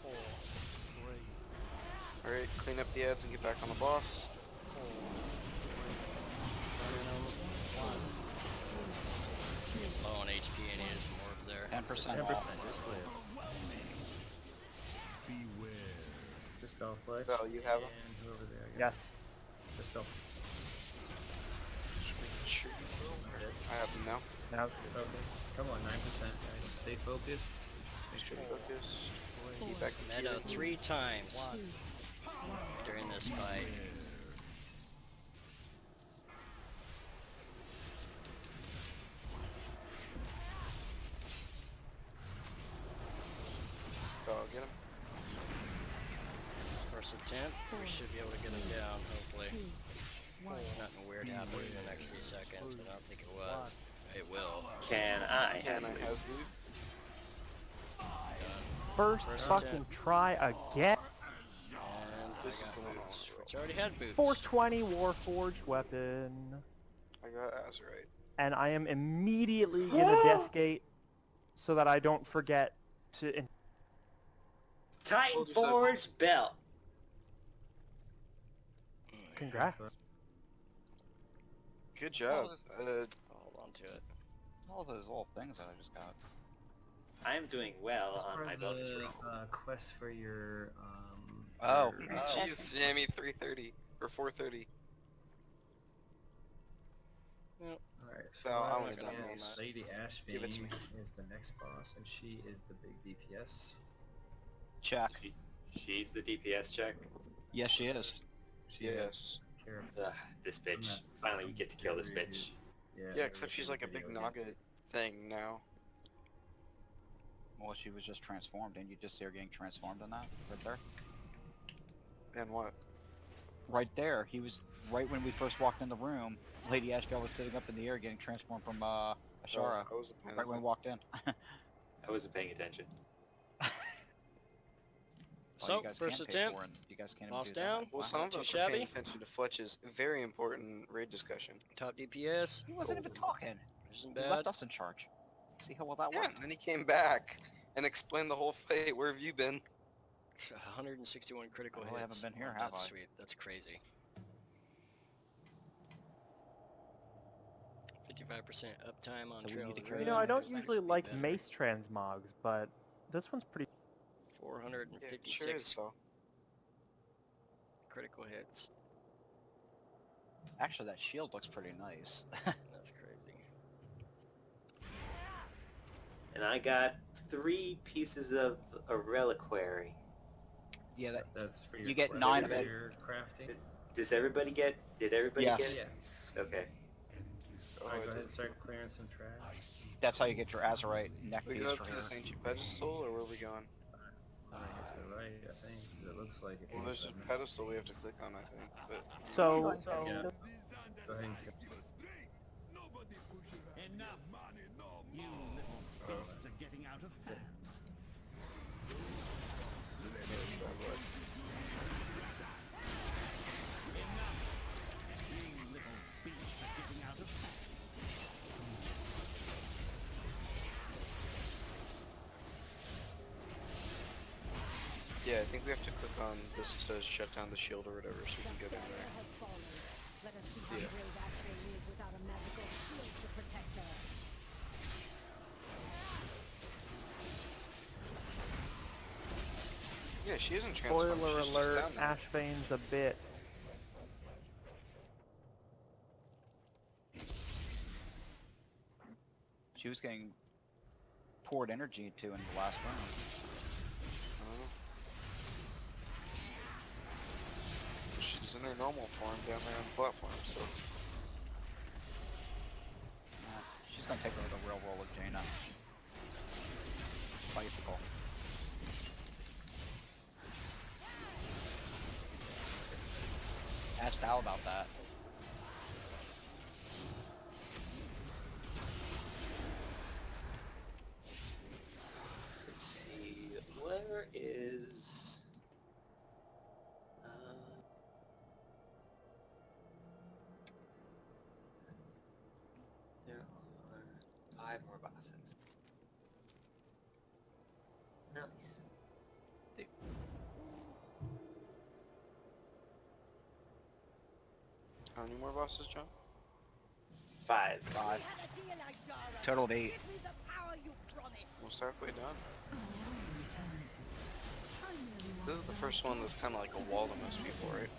[SPEAKER 12] Four, 3,
[SPEAKER 6] Alright, clean up the ads and get back on the boss.
[SPEAKER 12] 4,
[SPEAKER 1] Low on HP and he has some orbs there.
[SPEAKER 2] 10%
[SPEAKER 7] 10%,
[SPEAKER 2] off.
[SPEAKER 7] just live. Dispel Flex.
[SPEAKER 6] Val, you have him?
[SPEAKER 7] And whoever they are.
[SPEAKER 5] Yes.
[SPEAKER 7] Dispel.
[SPEAKER 6] Sure you will. I have him now.
[SPEAKER 5] Now,
[SPEAKER 7] It's okay. Come on, 9%, guys. Stay focused.
[SPEAKER 6] Make sure to focus. Keep back to
[SPEAKER 1] Meadow
[SPEAKER 6] Kieran.
[SPEAKER 1] 3 times during this fight.
[SPEAKER 6] Val, get him.
[SPEAKER 1] First attempt, we should be able to get him down, hopefully.
[SPEAKER 11] 2, 1.
[SPEAKER 1] Nothing weird happened in the next few seconds, but I don't think it was. It will.
[SPEAKER 3] Can I
[SPEAKER 6] Can
[SPEAKER 3] have
[SPEAKER 6] I
[SPEAKER 3] it?
[SPEAKER 6] have loot?
[SPEAKER 1] Done.
[SPEAKER 5] first
[SPEAKER 1] First
[SPEAKER 5] fucking
[SPEAKER 1] attempt.
[SPEAKER 5] try again.
[SPEAKER 1] And
[SPEAKER 6] This
[SPEAKER 1] I
[SPEAKER 6] is
[SPEAKER 1] got
[SPEAKER 6] the one I
[SPEAKER 1] boots,
[SPEAKER 6] want.
[SPEAKER 1] which I already had boots.
[SPEAKER 5] 420 Warforged weapon.
[SPEAKER 6] I got Azurite.
[SPEAKER 5] And I am immediately gonna Deathgate so that I don't forget to...
[SPEAKER 3] Titan Forge belt.
[SPEAKER 5] Congrats.
[SPEAKER 6] Good job.
[SPEAKER 1] Hold on to it.
[SPEAKER 2] All those little things that I just got.
[SPEAKER 3] I am doing well
[SPEAKER 7] That's
[SPEAKER 3] on
[SPEAKER 7] part
[SPEAKER 3] my
[SPEAKER 7] of
[SPEAKER 3] bonus
[SPEAKER 7] the
[SPEAKER 3] roll.
[SPEAKER 7] quest for your,
[SPEAKER 2] Oh.
[SPEAKER 7] for-
[SPEAKER 6] Jeez, Jamie, 330 or 430.
[SPEAKER 7] Alright,
[SPEAKER 6] So I wanna
[SPEAKER 7] so
[SPEAKER 6] done
[SPEAKER 7] yeah,
[SPEAKER 6] these.
[SPEAKER 7] Lady
[SPEAKER 6] Give it to
[SPEAKER 7] Ashbane
[SPEAKER 6] me.
[SPEAKER 7] is the next boss, and she is the big DPS.
[SPEAKER 2] Check.
[SPEAKER 3] She's the DPS check.
[SPEAKER 2] Yes, she is.
[SPEAKER 7] She
[SPEAKER 6] Yes.
[SPEAKER 7] care of
[SPEAKER 3] Ugh, this bitch. Finally, we get to kill this bitch.
[SPEAKER 6] Yeah, except she's like a big Naga thing now.
[SPEAKER 2] Well, she was just transformed. Didn't you just see her getting transformed in that? Right there?
[SPEAKER 6] And what?
[SPEAKER 2] Right there. He was, right when we first walked in the room, Lady Ashbel was sitting up in the air getting transformed from, Ashara.
[SPEAKER 6] Oh, I wasn't paying
[SPEAKER 2] Right when we
[SPEAKER 6] attention.
[SPEAKER 2] walked in.
[SPEAKER 3] I wasn't paying attention.
[SPEAKER 2] Well,
[SPEAKER 1] So,
[SPEAKER 2] you guys
[SPEAKER 1] first
[SPEAKER 2] can't pay
[SPEAKER 1] attempt.
[SPEAKER 2] for it, and you guys can't even
[SPEAKER 1] Boss
[SPEAKER 2] do
[SPEAKER 1] down.
[SPEAKER 2] that.
[SPEAKER 6] Well,
[SPEAKER 2] Wow.
[SPEAKER 6] some of
[SPEAKER 1] Too
[SPEAKER 6] us are paying
[SPEAKER 1] shabby?
[SPEAKER 6] attention to Fletch's very important raid discussion.
[SPEAKER 1] Top DPS.
[SPEAKER 2] He wasn't even talking.
[SPEAKER 1] Isn't
[SPEAKER 2] He left
[SPEAKER 1] bad.
[SPEAKER 2] us in charge. See how well that
[SPEAKER 6] Yeah,
[SPEAKER 2] worked?
[SPEAKER 6] and then he came back and explained the whole fight. Where have you been?
[SPEAKER 1] 161 critical
[SPEAKER 2] I really
[SPEAKER 1] hits.
[SPEAKER 2] haven't been here,
[SPEAKER 1] Oh,
[SPEAKER 2] have
[SPEAKER 1] that's
[SPEAKER 2] I?
[SPEAKER 1] sweet. That's crazy. 55% uptime on
[SPEAKER 2] So we
[SPEAKER 1] trail.
[SPEAKER 2] need to
[SPEAKER 1] to
[SPEAKER 2] carry
[SPEAKER 5] You
[SPEAKER 1] Rim.
[SPEAKER 5] know, I don't
[SPEAKER 1] This
[SPEAKER 5] usually
[SPEAKER 1] needs to be
[SPEAKER 5] like
[SPEAKER 1] better.
[SPEAKER 5] mace transmogs, but this one's pretty...
[SPEAKER 6] Yeah, it
[SPEAKER 1] 456
[SPEAKER 6] sure is, though.
[SPEAKER 1] critical hits.
[SPEAKER 2] Actually, that shield looks pretty nice.
[SPEAKER 1] That's crazy.
[SPEAKER 3] And I got 3 pieces of a reliquary.
[SPEAKER 2] Yeah,
[SPEAKER 7] That's for your
[SPEAKER 2] you get
[SPEAKER 7] quest
[SPEAKER 2] 9 of
[SPEAKER 7] for
[SPEAKER 2] it.
[SPEAKER 7] your crafting.
[SPEAKER 3] Does everybody get? Did everybody
[SPEAKER 2] Yes.
[SPEAKER 3] get?
[SPEAKER 7] Yeah.
[SPEAKER 3] Okay.
[SPEAKER 6] Oh,
[SPEAKER 7] Alright,
[SPEAKER 6] I
[SPEAKER 7] go ahead
[SPEAKER 6] did.
[SPEAKER 7] and start clearing some trash.
[SPEAKER 2] That's how you get your Azurite neck
[SPEAKER 6] We
[SPEAKER 2] piece
[SPEAKER 6] go up
[SPEAKER 2] for
[SPEAKER 6] to
[SPEAKER 2] here.
[SPEAKER 6] this ancient pedestal, or where are we going?
[SPEAKER 7] Right here to the right, I think. It looks like it.
[SPEAKER 6] Well, there's a pedestal we have to click on, I think. But
[SPEAKER 5] So,
[SPEAKER 7] Yeah. Go ahead and kill.
[SPEAKER 6] yeah, I think we have to click on this to shut down the shield or whatever, so we can get in there.
[SPEAKER 8] has fallen. Let us see how
[SPEAKER 6] Yeah.
[SPEAKER 8] brave Ashley is without a magical shield to protect her.
[SPEAKER 6] Yeah, she isn't transformed.
[SPEAKER 5] spoiler
[SPEAKER 6] She's just
[SPEAKER 5] alert,
[SPEAKER 6] down there.
[SPEAKER 5] Ashvane's a bit.
[SPEAKER 2] She was getting poured energy into in the last round.
[SPEAKER 6] Oh. She's in her normal form down there on the platform, so.
[SPEAKER 2] She's gonna take over the real role of Jaina. Bicycle. Ask Val about that.
[SPEAKER 3] Let's see. Where is? There are 5 more bosses. Nice.
[SPEAKER 6] How many more bosses, John?
[SPEAKER 3] 5.
[SPEAKER 2] 5. Total of 8.
[SPEAKER 6] Almost halfway done. This is the first one that's kind of like a wall to most people, right?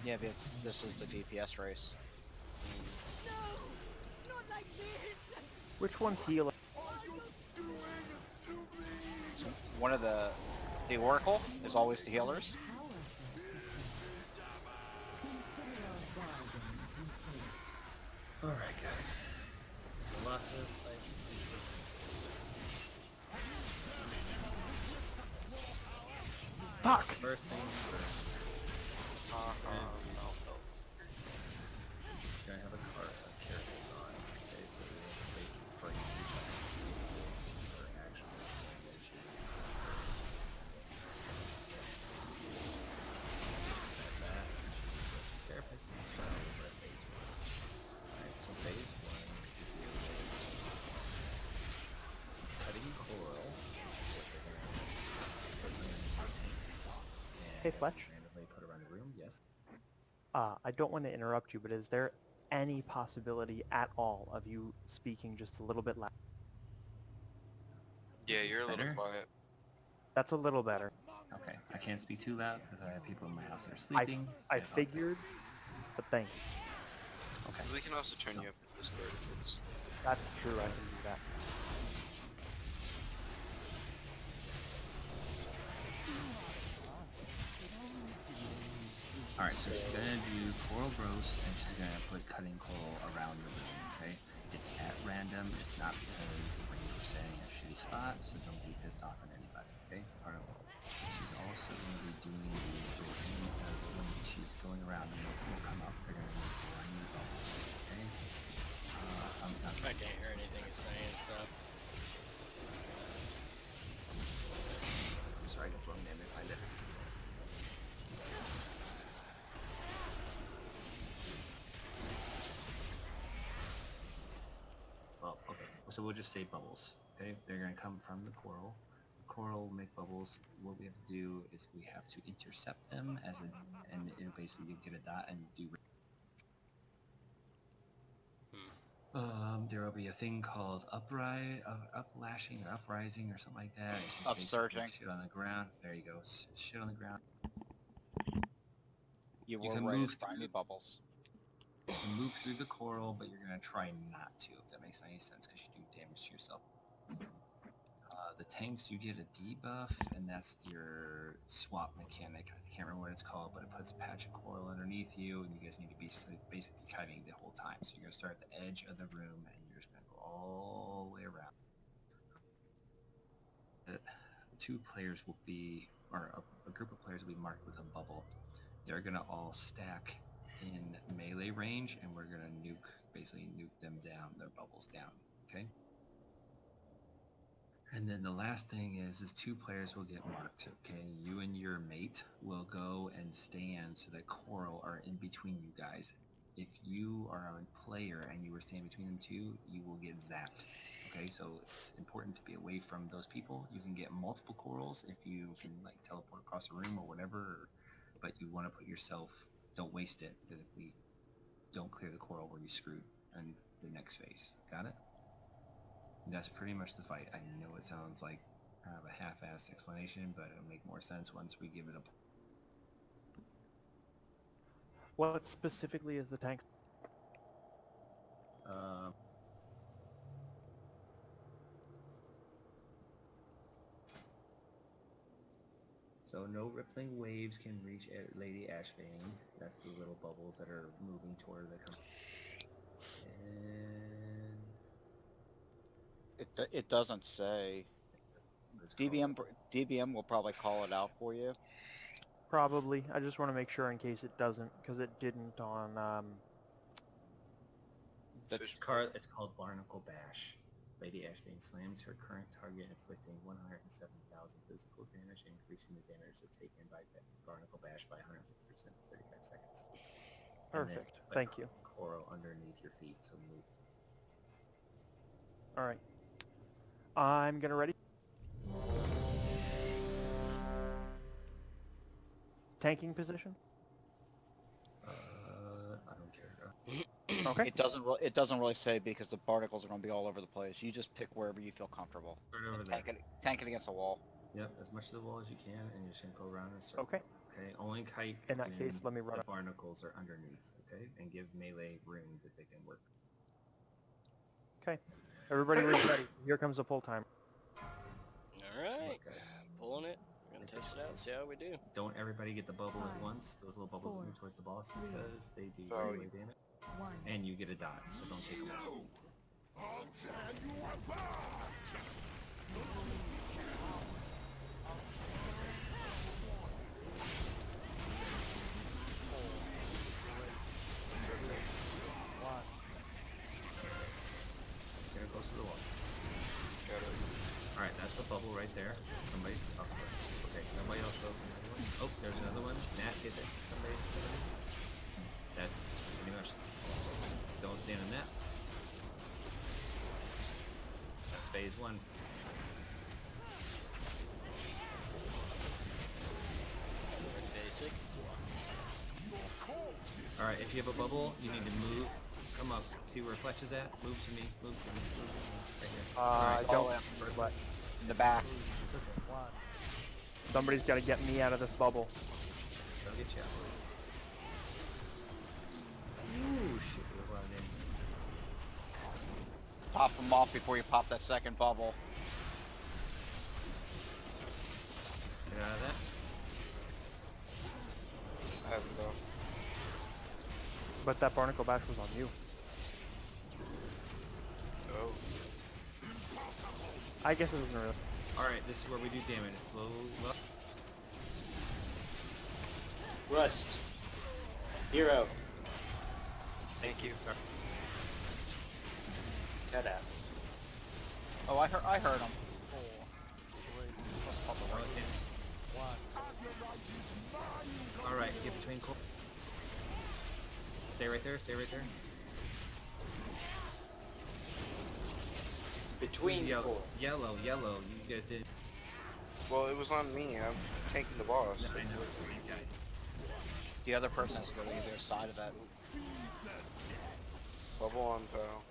[SPEAKER 2] Yeah, because this is the DPS race.
[SPEAKER 5] Which one's healer?
[SPEAKER 2] So one of the Oracle is always the healers.
[SPEAKER 7] Alright, guys. A lot of this fight.
[SPEAKER 5] Fuck!
[SPEAKER 7] First things first. You're gonna have a card of characters on. Okay, so we have to basically fight or action. Set that. Therapist and style over at phase 1. Alright, so phase 1 is the cutting coral.
[SPEAKER 5] Hey, Fletch.
[SPEAKER 7] Randomly put around the room, yes.
[SPEAKER 5] I don't want to interrupt you, but is there any possibility at all of you speaking just a little bit loud?
[SPEAKER 6] Yeah, you're a little
[SPEAKER 7] Better?
[SPEAKER 6] quiet.
[SPEAKER 5] That's a little better.
[SPEAKER 7] Okay, I can't speak too loud because I have people in my house that are sleeping.
[SPEAKER 5] I
[SPEAKER 7] apologize.
[SPEAKER 5] figured, but thank you.
[SPEAKER 7] Okay.
[SPEAKER 6] We can also turn you up in Discord if it's...
[SPEAKER 5] That's true, I can do that.
[SPEAKER 7] Alright, so she's gonna do coral gross and she's gonna put cutting coral around the room, okay? It's at random, it's not because when you were setting a shitty spot, so don't be pissed off at anybody, okay? Part of she's also gonna be doing the when she's going around and will come up, they're gonna be blowing the bubbles, okay?
[SPEAKER 1] I can't hear anything he's saying, so.
[SPEAKER 7] Sorry, I just wrong name, find it. Well, okay, so we'll just say bubbles, okay? They're gonna come from the coral. The coral will make bubbles. What we have to do is we have to intercept them as a, and it'll basically you get a dot and do. There will be a thing called uplashing or uprising or something like that. It's just basically
[SPEAKER 2] Upsurging.
[SPEAKER 7] shit on the ground. There you go. Shit on the ground.
[SPEAKER 2] You
[SPEAKER 7] You
[SPEAKER 2] were
[SPEAKER 7] can
[SPEAKER 2] right,
[SPEAKER 7] move
[SPEAKER 2] it's briny
[SPEAKER 7] through-
[SPEAKER 2] bubbles.
[SPEAKER 7] You can move through the coral, but you're gonna try not to, if that makes any sense, because you do damage to yourself.
[SPEAKER 13] The tanks, you get a debuff, and that's your swap mechanic. I can't remember what it's called, but it puts a patch of coral underneath you, and you guys need to be basically kiting the whole time. So you're going to start at the edge of the room, and you're just going to go all the way around. The two players will be, or a group of players will be marked with a bubble. They're going to all stack in melee range, and we're going to basically nuke them down, their bubbles down, okay? And then the last thing is two players will get marked, okay? You and your mate will go and stand so that coral are in between you guys. If you are a player and you were standing between them two, you will get zapped, okay? So it's important to be away from those people. You can get multiple corals if you can like teleport across the room or whatever, but you want to put yourself, don't waste it, because if we don't clear the coral, we're screwed in the next phase. Got it? And that's pretty much the fight. I know it sounds like a half-assed explanation, but it'll make more sense once we give it a...
[SPEAKER 5] What specifically is the tank?
[SPEAKER 13] So no rippling waves can reach Lady Ashbane. That's the little bubbles that are moving toward the... And...
[SPEAKER 2] It doesn't say. DBM will probably call it out for you.
[SPEAKER 5] Probably. I just want to make sure in case it doesn't, because it didn't on.
[SPEAKER 13] It's called Barnacle Bash. Lady Ashbane slams her current target, inflicting 107,000 physical damage, increasing the damage that's taken by Barnacle Bash by 150% in 35 seconds.
[SPEAKER 5] Perfect. Thank you.
[SPEAKER 13] Coral underneath your feet, so move.
[SPEAKER 5] All right. I'm gonna ready. Tanking position.
[SPEAKER 13] I don't care.
[SPEAKER 5] Okay.
[SPEAKER 2] It doesn't really say because the barnacles are going to be all over the place. You just pick wherever you feel comfortable.
[SPEAKER 13] Right over there.
[SPEAKER 2] Tank it against the wall.
[SPEAKER 13] Yep, as much of the wall as you can, and you're just gonna go around in a circle.
[SPEAKER 5] Okay.
[SPEAKER 13] Okay. Only kite.
[SPEAKER 5] In that case, let me run
[SPEAKER 13] the
[SPEAKER 5] up.
[SPEAKER 13] barnacles are underneath. Okay, and give melee room that they can work.
[SPEAKER 5] Okay. Everybody ready. Here comes the pull timer.
[SPEAKER 1] Alright. Pulling it. We're gonna test it out, see how we do.
[SPEAKER 13] Don't everybody get the bubble at once. Those little bubbles that move towards the boss because they do melee damage. And you get a dodge, so don't take them out. Get her close to the wall. Alright, that's the bubble right there. Somebody's also. Okay, nobody else. Oh, there's another one. Nat, get it. Somebody. That's pretty much. Don't stand in that. That's phase one.
[SPEAKER 1] Basic.
[SPEAKER 13] Alright, if you have a bubble, you need to move. Come up. See where Fletch is at? Move to me. Move to me. Move to me. Right here.
[SPEAKER 5] I don't.
[SPEAKER 2] Fletch. In the back.
[SPEAKER 13] It's okay.
[SPEAKER 5] Somebody's got to get me out of this bubble.
[SPEAKER 13] They'll get you out. Ooh, shit, we're running.
[SPEAKER 2] Pop them off before you pop that second bubble.
[SPEAKER 13] Get out of that.
[SPEAKER 6] I haven't though.
[SPEAKER 5] But that barnacle bash was on you.
[SPEAKER 6] Oh.
[SPEAKER 5] I guess it doesn't really.
[SPEAKER 13] Alright, this is where we do damage. Low.
[SPEAKER 9] Rust. Hero.
[SPEAKER 6] Thank you.
[SPEAKER 13] Sorry.
[SPEAKER 9] Cut out.
[SPEAKER 2] Oh, I heard him.
[SPEAKER 12] 4, 3, 1.
[SPEAKER 13] Alright, get between core. Stay right there, stay right there.
[SPEAKER 9] Between
[SPEAKER 13] yellow, yellow, you guys did.
[SPEAKER 6] Well, it was on me. I'm taking the boss.
[SPEAKER 13] I know.
[SPEAKER 2] The other person has to go to either side of that.
[SPEAKER 6] Bubble on, pal.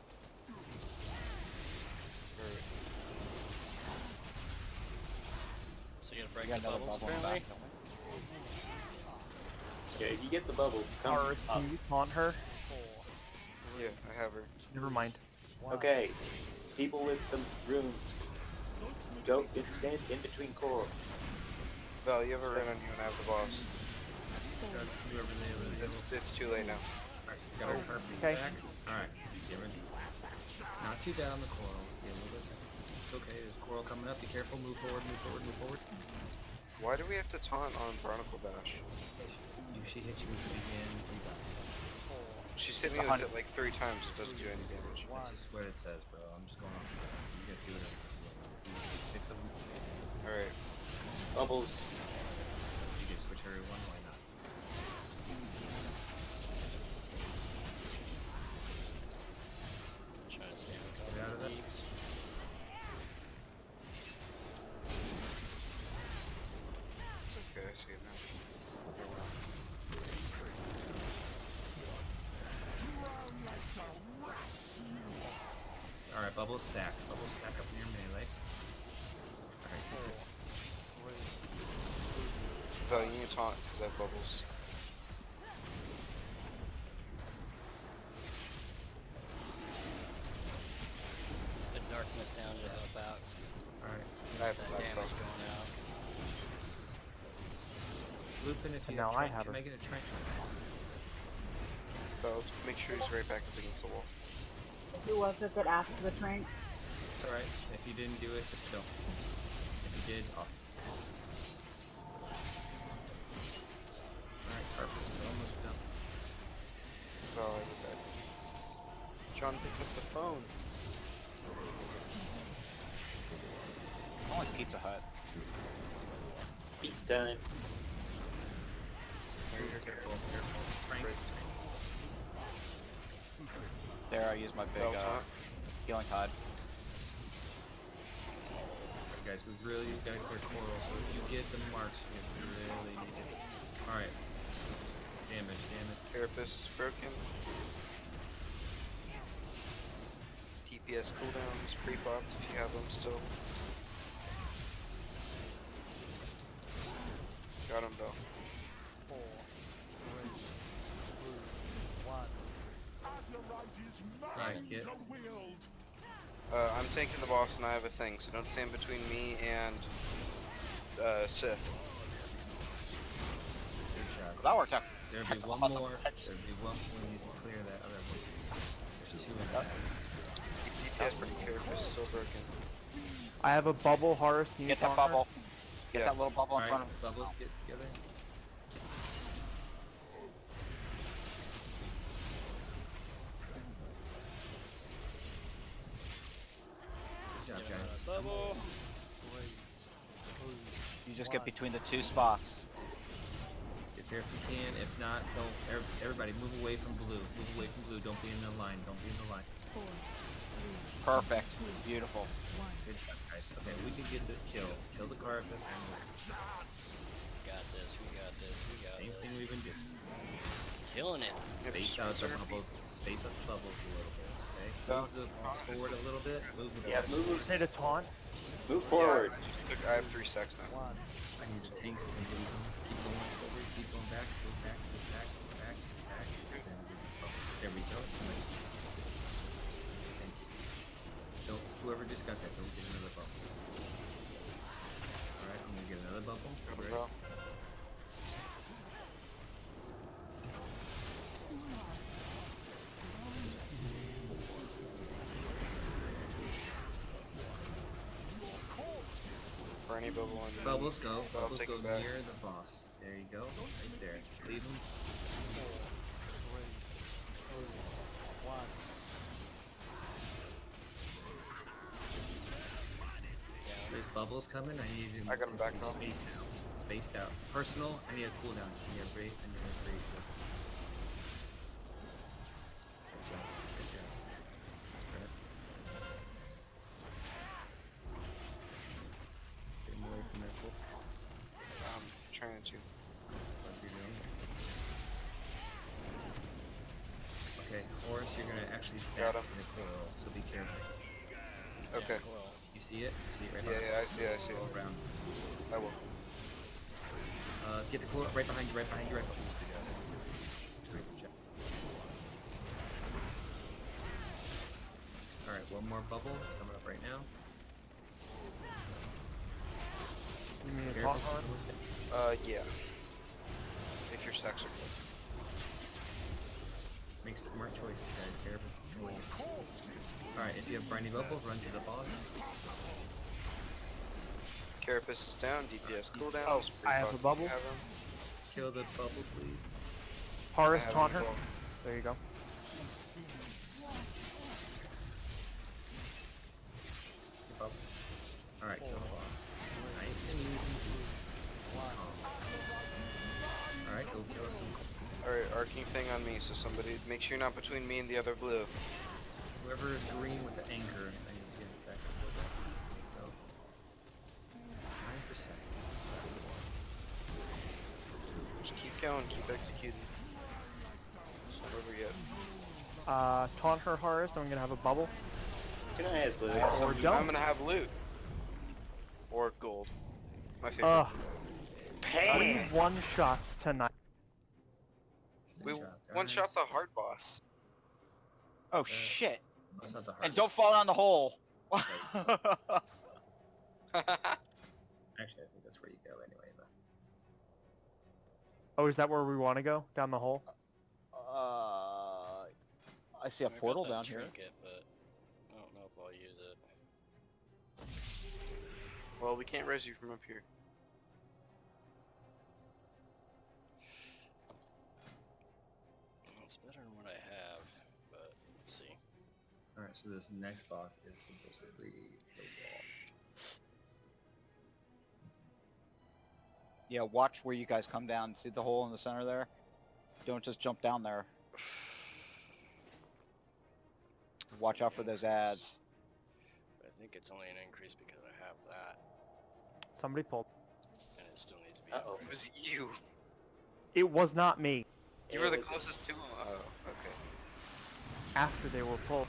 [SPEAKER 1] So you're gonna break
[SPEAKER 2] You got
[SPEAKER 1] the
[SPEAKER 2] another
[SPEAKER 1] bubbles
[SPEAKER 2] bubble in the
[SPEAKER 1] apparently?
[SPEAKER 2] back, don't we?
[SPEAKER 9] Yeah, if you get the bubble, come
[SPEAKER 5] Or
[SPEAKER 9] up.
[SPEAKER 5] can you taunt her?
[SPEAKER 6] Yeah, I have her.
[SPEAKER 5] Never mind.
[SPEAKER 9] Okay, people with the runes,
[SPEAKER 3] don't stand in between coral.
[SPEAKER 6] Val, you have a run on you and I have the boss. It's too late now.
[SPEAKER 7] Alright, got our perfect
[SPEAKER 5] okay.
[SPEAKER 7] back. Alright, get ready. Not too down the coral. Be a little bit down. It's okay, there's coral coming up. Be careful, move forward, move forward, move forward.
[SPEAKER 6] Why do we have to taunt on Barnacle Bash?
[SPEAKER 7] She hit you with it again.
[SPEAKER 6] She's hit me with it like 3 times, it doesn't do any damage.
[SPEAKER 7] That's just what it says, bro. I'm just going off of that. You gotta do it. You take 6 of them.
[SPEAKER 6] Alright.
[SPEAKER 3] Bubbles.
[SPEAKER 7] You can switch everyone, why not?
[SPEAKER 1] Trying to stay on top
[SPEAKER 7] Get out
[SPEAKER 1] of
[SPEAKER 7] of
[SPEAKER 1] the
[SPEAKER 7] that.
[SPEAKER 1] leaves.
[SPEAKER 6] Okay, I see it now.
[SPEAKER 7] Alright, bubbles stack. Bubbles stack up in your melee. Alright, take this.
[SPEAKER 6] Val, you need to taunt because I have bubbles.
[SPEAKER 1] The darkness down to help out.
[SPEAKER 7] Alright.
[SPEAKER 6] I have
[SPEAKER 1] That
[SPEAKER 6] black
[SPEAKER 1] damage
[SPEAKER 6] belt.
[SPEAKER 1] going out.
[SPEAKER 7] Lupin, if you
[SPEAKER 5] And now I
[SPEAKER 7] trench,
[SPEAKER 5] have
[SPEAKER 7] can
[SPEAKER 5] her.
[SPEAKER 7] I get a trench?
[SPEAKER 6] Val, let's make sure he's right back up against the wall.
[SPEAKER 10] Who was it that asked for the train?
[SPEAKER 7] It's alright. If you didn't do it, just don't. If you did, awesome. Alright, Carpus is almost done.
[SPEAKER 6] Val, I did that. John picked up the phone.
[SPEAKER 2] I like Pizza Hut.
[SPEAKER 3] Beats time.
[SPEAKER 7] Careful, careful. Frank.
[SPEAKER 2] There, I use my big
[SPEAKER 6] Val, taunt.
[SPEAKER 2] healing tide.
[SPEAKER 7] Alright guys, we really gotta clear coral, so if you get the marks, you really need it. Alright. Damage, damage.
[SPEAKER 6] Carapace is broken. TPS cooldowns, pre-bots if you have them still. Got him, Val.
[SPEAKER 12] 4, 3, 2, 1.
[SPEAKER 7] Alright, get.
[SPEAKER 6] I'm tanking the boss and I have a thing, so don't stand between me and Sith.
[SPEAKER 7] Good job.
[SPEAKER 2] That works out.
[SPEAKER 7] There'll
[SPEAKER 2] That's
[SPEAKER 7] be one
[SPEAKER 2] awesome.
[SPEAKER 7] more. There'll be one more. We need to clear that other one. There's 2 in there.
[SPEAKER 6] TPS pretty Carapace is so broken.
[SPEAKER 5] I have a bubble, Horus. Can you
[SPEAKER 2] Get that
[SPEAKER 5] taunt her?
[SPEAKER 2] bubble. Get
[SPEAKER 6] Yeah.
[SPEAKER 2] that little bubble in
[SPEAKER 7] Alright,
[SPEAKER 2] front of him.
[SPEAKER 7] bubbles, get together. Good job, guys.
[SPEAKER 1] Bubble.
[SPEAKER 12] 3, 2,
[SPEAKER 2] You just get between the 2 spots.
[SPEAKER 7] Get there if you can. If not, don't. Everybody, move away from blue. Move away from blue. Don't be in the line. Don't be in the line.
[SPEAKER 11] 4, 3,
[SPEAKER 2] Perfect. Beautiful.
[SPEAKER 11] 1.
[SPEAKER 7] Good job, guys. Okay, we can get this kill. Kill the Carapace and
[SPEAKER 1] Got this. We got this. We got
[SPEAKER 7] same thing
[SPEAKER 1] this.
[SPEAKER 7] we've been doing.
[SPEAKER 1] Killing it.
[SPEAKER 7] Space out the bubbles. Space out the bubbles a little bit. Okay. Move the boss forward a little bit. Move the
[SPEAKER 3] Yeah,
[SPEAKER 7] boss.
[SPEAKER 3] move.
[SPEAKER 5] Say to taunt.
[SPEAKER 3] Move forward.
[SPEAKER 6] Yeah, I have 3 stacks now.
[SPEAKER 12] 1.
[SPEAKER 7] I need the tanks to move them. Keep going forward. Keep going back. Go back. Go back. Go back. Go back. There we go. Thank you. Don't. Whoever just got that, don't get another bubble. All right. I'm gonna get another bubble.
[SPEAKER 6] Got him,
[SPEAKER 7] Right.
[SPEAKER 6] Val. For any bubble on you.
[SPEAKER 7] Bubbles go.
[SPEAKER 6] I'll
[SPEAKER 7] Bubbles
[SPEAKER 6] take
[SPEAKER 7] go
[SPEAKER 6] it back.
[SPEAKER 7] near the boss. There you go. Right there. Leave them.
[SPEAKER 12] 4, 3, 2, 1.
[SPEAKER 7] There's bubbles coming. I need him
[SPEAKER 6] I got him
[SPEAKER 7] to
[SPEAKER 6] back
[SPEAKER 7] be
[SPEAKER 6] now.
[SPEAKER 7] spaced out. Spaced out. Personal. I need a cooldown. I need a break. I need a break. Good job. Good job. Spread. Get him away from that wolf.
[SPEAKER 6] I'm trying to.
[SPEAKER 7] What you're doing. Okay, Horus, you're gonna actually
[SPEAKER 6] Got
[SPEAKER 7] stack
[SPEAKER 6] him.
[SPEAKER 7] in the coral, so be careful.
[SPEAKER 6] Okay.
[SPEAKER 1] Yeah, cool.
[SPEAKER 7] You see it? You see it right
[SPEAKER 6] Yeah,
[SPEAKER 7] now?
[SPEAKER 6] yeah, I see it, I see it.
[SPEAKER 7] Go around.
[SPEAKER 6] I will.
[SPEAKER 7] Get the coral right behind you, right behind you, right behind you. Straight to check. Alright, one more bubble. It's coming up right now.
[SPEAKER 5] You mean a taunt
[SPEAKER 7] Carapace
[SPEAKER 5] Horror?
[SPEAKER 7] is
[SPEAKER 6] Yeah. If your stacks are good.
[SPEAKER 7] Make smart choices, guys. Carapace is gold. Alright, if you have Briny Bubble, run to the boss.
[SPEAKER 6] Carapace is down, DPS cooldown.
[SPEAKER 5] Oh, I have a bubble.
[SPEAKER 7] Kill the bubble, please.
[SPEAKER 5] Horus,
[SPEAKER 6] I have
[SPEAKER 5] taunt
[SPEAKER 6] a
[SPEAKER 5] her.
[SPEAKER 6] bubble.
[SPEAKER 5] There you go.
[SPEAKER 7] The bubble. Alright, kill the boss. Nice and easy. Alright, go kill some.
[SPEAKER 6] Alright, arcing thing on me, so somebody make sure you're not between me and the other blue.
[SPEAKER 7] Whoever is green with the anchor, I need to get it back up with that. So, 9%.
[SPEAKER 6] Just keep going, keep executing. So where we get?
[SPEAKER 5] Taunt her Horus, I'm gonna have a bubble.
[SPEAKER 9] Can I ask Luke?
[SPEAKER 5] Or
[SPEAKER 6] I'm
[SPEAKER 5] don't.
[SPEAKER 6] gonna have loot. Or gold. My favorite.
[SPEAKER 5] Ugh.
[SPEAKER 9] Bam!
[SPEAKER 5] We one-shots tonight.
[SPEAKER 6] We one-shot the hard boss.
[SPEAKER 2] Oh shit!
[SPEAKER 7] That's not the hard
[SPEAKER 2] And don't fall down the hole!
[SPEAKER 7] Actually, I think that's where you go anyway, but...
[SPEAKER 5] Oh, is that where we want to go? Down the hole?
[SPEAKER 2] I see a
[SPEAKER 1] I got
[SPEAKER 2] portal
[SPEAKER 1] that
[SPEAKER 2] down here.
[SPEAKER 1] trinket, but I don't know if I'll use it.
[SPEAKER 6] Well, we can't res you from up here.
[SPEAKER 1] Well, it's better than what I have, but we'll see.
[SPEAKER 7] Alright, so this next boss is supposedly the wall.
[SPEAKER 2] Yeah, watch where you guys come down. See the hole in the center there? Don't just jump down there. Watch out for those ads.
[SPEAKER 1] But I think it's only an increase because I have that,
[SPEAKER 5] Somebody pulled.
[SPEAKER 1] and it still needs to be.
[SPEAKER 9] Uh-oh.
[SPEAKER 6] It was you.
[SPEAKER 5] It was not me.
[SPEAKER 6] You were the closest to him. Oh, okay.
[SPEAKER 5] After they were pulled.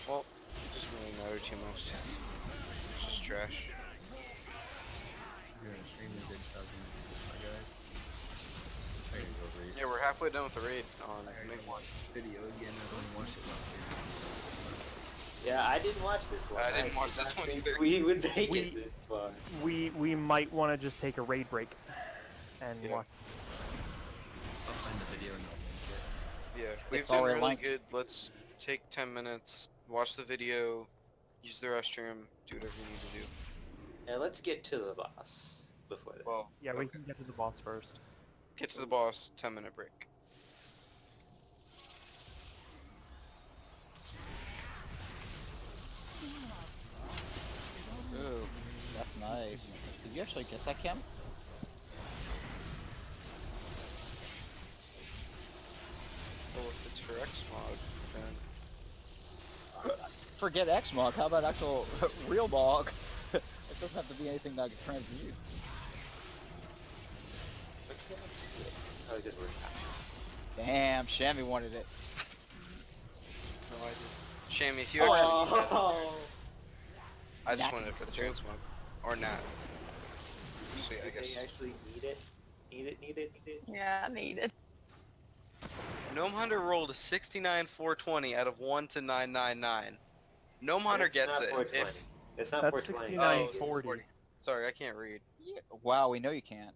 [SPEAKER 6] Well, it doesn't really matter too much. It's just trash.
[SPEAKER 7] You're doing extremely good chugging, my guys. I gotta go read.
[SPEAKER 6] Yeah, we're halfway done with the raid on
[SPEAKER 7] I gotta
[SPEAKER 6] Mig
[SPEAKER 7] go watch this video again. I've only watched it last year.
[SPEAKER 9] Yeah, I didn't watch this one.
[SPEAKER 6] I didn't watch this one either.
[SPEAKER 9] We would make
[SPEAKER 5] We-
[SPEAKER 9] it this far.
[SPEAKER 5] We might want to just take a raid break. And
[SPEAKER 6] Yeah.
[SPEAKER 5] watch.
[SPEAKER 7] I'll find the video and I'll link it.
[SPEAKER 6] Yeah, we've
[SPEAKER 2] It's
[SPEAKER 6] done
[SPEAKER 2] already
[SPEAKER 6] really
[SPEAKER 2] linked.
[SPEAKER 6] good. Let's take 10 minutes, watch the video, use the restroom, do whatever you need to do.
[SPEAKER 9] Now let's get to the boss before that.
[SPEAKER 6] Well,
[SPEAKER 5] Yeah, we
[SPEAKER 6] okay.
[SPEAKER 5] can get to the boss first.
[SPEAKER 6] Get to the boss, 10-minute break.
[SPEAKER 2] Ooh, that's nice. Did you actually get that, Kim?
[SPEAKER 6] Well, if it's for Xmog, then...
[SPEAKER 2] Forget Xmog, how about actual real Mog? It doesn't have to be anything that I can transmute.
[SPEAKER 9] Oh, good work.
[SPEAKER 2] Damn, Shammy wanted it.
[SPEAKER 6] No, I did. Shammy, if you actually need that,
[SPEAKER 9] Oh!
[SPEAKER 6] I just
[SPEAKER 2] Not
[SPEAKER 6] wanted it for the transmog. Or not. So yeah, I
[SPEAKER 9] Did
[SPEAKER 6] guess.
[SPEAKER 9] they actually need it? Need it, need it, need it?
[SPEAKER 10] Yeah, needed.
[SPEAKER 6] Gnome Hunter rolled a 69 420 out of 1 to 999. Gnome Hunter
[SPEAKER 9] It's
[SPEAKER 6] gets
[SPEAKER 9] not
[SPEAKER 6] it.
[SPEAKER 9] 420. It's not
[SPEAKER 5] That's
[SPEAKER 9] 420.
[SPEAKER 5] 69.
[SPEAKER 6] Oh,
[SPEAKER 5] 40.
[SPEAKER 6] 40. Sorry, I can't read.
[SPEAKER 2] Yeah. Wow, we know you can't.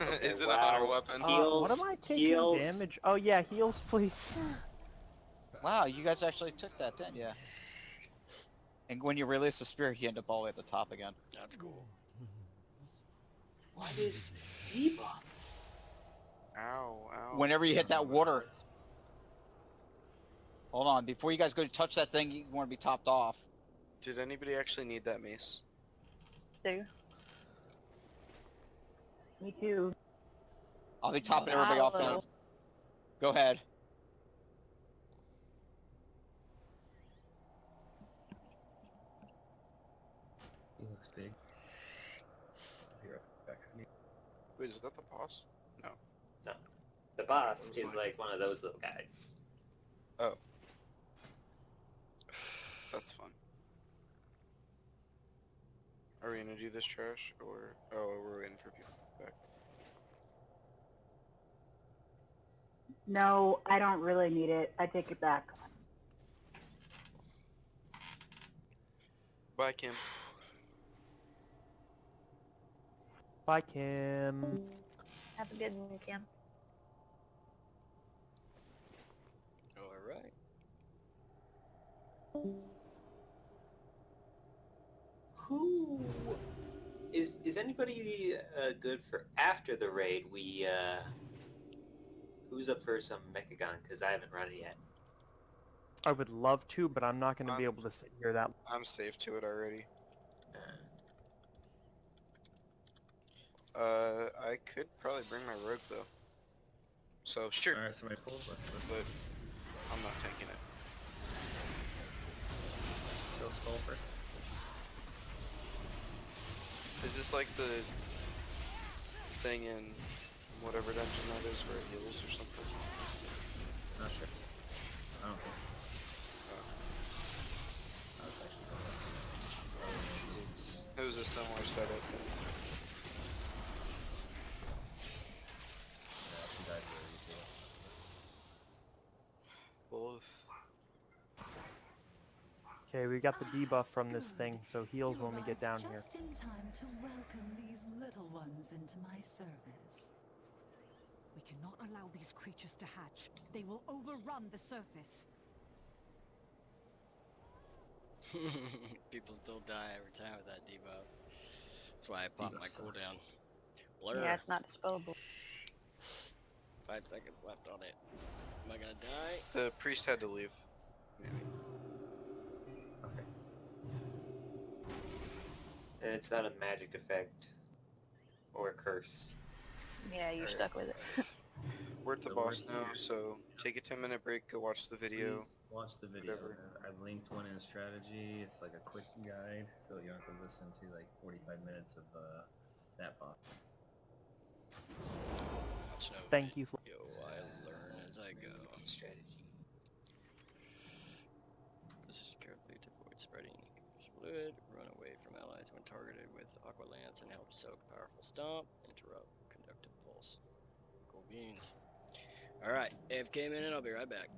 [SPEAKER 9] Okay,
[SPEAKER 6] Is it a
[SPEAKER 9] wow.
[SPEAKER 6] hunter weapon?
[SPEAKER 9] Heals,
[SPEAKER 5] what am I taking
[SPEAKER 9] heals.
[SPEAKER 5] damage? Oh yeah, heals please.
[SPEAKER 2] Wow, you guys actually took that, didn't you? And when you release the spirit, you end up all the way at the top again.
[SPEAKER 1] That's cool.
[SPEAKER 9] What is this debuff?
[SPEAKER 6] Ow, ow.
[SPEAKER 2] Whenever you hit that water. Hold on, before you guys go to touch that thing, you want to be topped off.
[SPEAKER 6] Did anybody actually need that mace?
[SPEAKER 10] Do. Me too.
[SPEAKER 2] I'll be topping everybody off
[SPEAKER 10] Wow.
[SPEAKER 2] then. Go ahead.
[SPEAKER 7] He looks big. Be right back.
[SPEAKER 6] Wait, is that the boss? No.
[SPEAKER 9] No. The boss
[SPEAKER 6] It was
[SPEAKER 9] is
[SPEAKER 6] like-
[SPEAKER 9] like one of those little guys.
[SPEAKER 6] Oh. That's fun. Are we gonna do this trash, or... Oh, we're waiting for people back.
[SPEAKER 14] No, I don't really need it. I take it back.
[SPEAKER 6] Bye, Kim.
[SPEAKER 5] Bye, Kim.
[SPEAKER 10] Have a good one, Kim.
[SPEAKER 1] Alright.
[SPEAKER 9] Who is anybody good for after the raid? We who's up for some Mechagon? Because I haven't run it yet.
[SPEAKER 5] I would love to, but I'm not going to be able to sit here that.
[SPEAKER 6] I'm safe to it already. I could probably bring my rogue though. So sure.
[SPEAKER 7] Alright, somebody pulls. Let's
[SPEAKER 6] But I'm not taking it.
[SPEAKER 7] go skull first.
[SPEAKER 6] Is this like the thing in whatever dungeon that is where it heals or something?
[SPEAKER 7] Not sure. I don't think so.
[SPEAKER 6] Oh.
[SPEAKER 7] That's actually
[SPEAKER 6] It was a similar setup.
[SPEAKER 7] yeah, she died really easily.
[SPEAKER 6] Both.
[SPEAKER 5] Okay, we got the debuff from this thing, so heals when we get down here.
[SPEAKER 11] Just in time to welcome these little ones into my service.
[SPEAKER 8] We cannot allow these creatures to hatch. They will overrun the surface.
[SPEAKER 1] People still die every time with that debuff. That's why I popped my
[SPEAKER 7] Debuff
[SPEAKER 1] cooldown.
[SPEAKER 7] sucks.
[SPEAKER 1] Blur.
[SPEAKER 10] Yeah, it's not dispellable.
[SPEAKER 1] 5 seconds left on it. Am I gonna die?
[SPEAKER 6] The priest had to leave. Maybe.
[SPEAKER 7] Okay.
[SPEAKER 9] And it's not a magic effect or a curse.
[SPEAKER 10] Yeah, you're stuck with it.
[SPEAKER 6] We're at the
[SPEAKER 7] So
[SPEAKER 6] boss
[SPEAKER 7] we're
[SPEAKER 6] now,
[SPEAKER 7] here.
[SPEAKER 6] so take a 10-minute break, go watch the video.
[SPEAKER 7] Please watch the video.
[SPEAKER 6] whatever.
[SPEAKER 7] I've linked one in strategy. It's like a quick guide, so you don't have to listen to like 45 minutes of that boss.
[SPEAKER 1] Watch no
[SPEAKER 5] Thank you.
[SPEAKER 1] video, I learn as I go.
[SPEAKER 9] Strategy.
[SPEAKER 1] This is carefully to avoid spreading fluid, run away from allies when targeted with Aqua Lance, and help soak powerful stomp, interrupt conductive pulse. Cool beans. Alright, AFK minute, I'll be right back.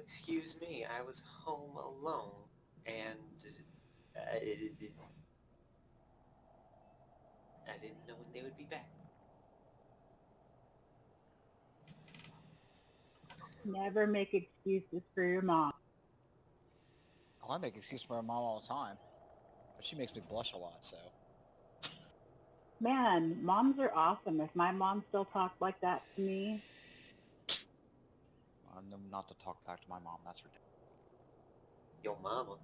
[SPEAKER 9] excuse me. I was home alone, and I didn't know when they would be back.
[SPEAKER 10] Never make excuses for your mom.
[SPEAKER 2] Oh, I make excuses for my mom all the time. But she makes me blush a lot, so.
[SPEAKER 10] Man, moms are awesome. If my mom still talked like that to me,
[SPEAKER 2] I know not to talk back to my mom, that's ridiculous.
[SPEAKER 9] Your mama.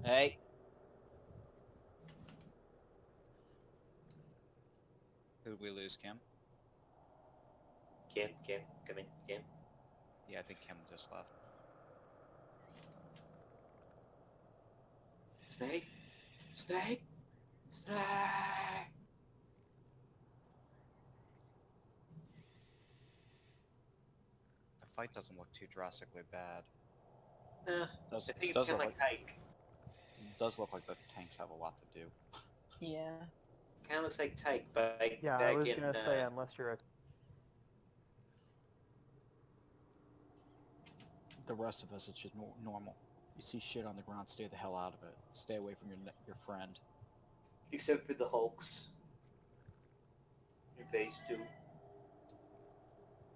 [SPEAKER 2] Hey! Who did we lose, Kim?
[SPEAKER 9] Kim, come in, Kim.
[SPEAKER 2] Yeah, I think Kim just left.
[SPEAKER 9] Snake? Snake? Snake!
[SPEAKER 2] The fight doesn't look too drastically bad.
[SPEAKER 9] I think it's kind of like Tyke.
[SPEAKER 2] Does look like the tanks have a lot to do.
[SPEAKER 10] yeah.
[SPEAKER 9] Kind of looks like Tyke, but
[SPEAKER 5] Yeah,
[SPEAKER 9] back
[SPEAKER 5] I was
[SPEAKER 9] in,
[SPEAKER 5] gonna say unless you're a
[SPEAKER 2] The rest of us, it's just normal. You see shit on the ground, stay the hell out of it. Stay away from your friend.
[SPEAKER 9] except for the Hulks. Your face too.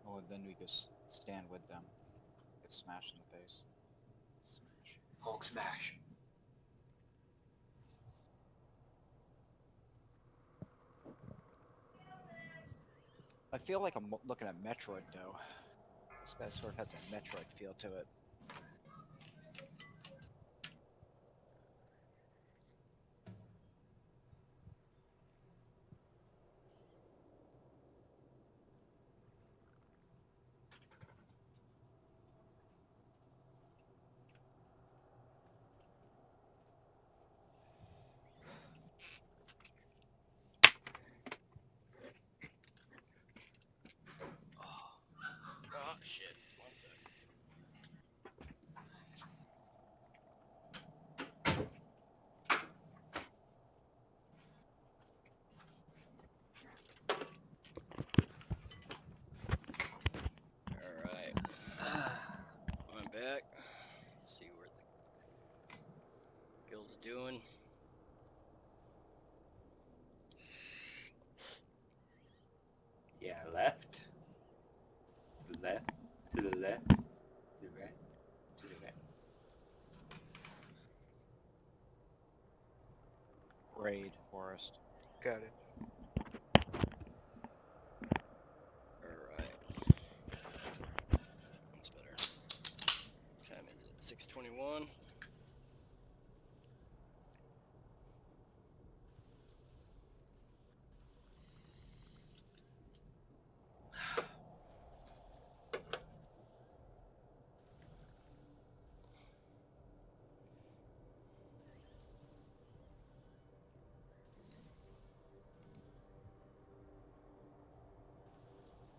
[SPEAKER 2] Oh, and then we just stand with them. Get smashed in the face. Smash.
[SPEAKER 9] Hulk smash.
[SPEAKER 2] I feel like I'm looking at Metroid, though. This guy sort of has a Metroid feel to it.
[SPEAKER 1] Oh shit. One sec. Alright. I'm back. Let's see where the guild's doing.
[SPEAKER 9] Yeah, left. To the left. To the left. To the right. To the right.
[SPEAKER 2] Raid, Forest.
[SPEAKER 6] Got it.
[SPEAKER 1] Alright. That's better. Time is it? 6:21.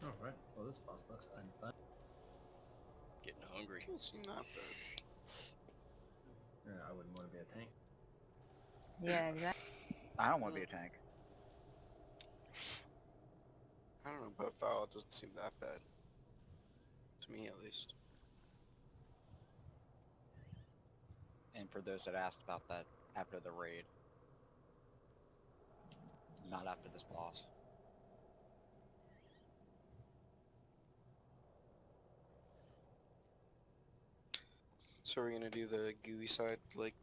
[SPEAKER 7] Alright, well this boss looks unfun.
[SPEAKER 1] Getting hungry.
[SPEAKER 6] Doesn't seem that bad.
[SPEAKER 7] Yeah, I wouldn't want to be a tank.
[SPEAKER 10] Yeah, exactly.
[SPEAKER 2] I don't want to be a tank.
[SPEAKER 6] I don't know about Val, it doesn't seem that bad. To me, at least.
[SPEAKER 2] And for those that asked about that after the raid. Not after this boss.
[SPEAKER 6] So we're gonna do the gooey side, like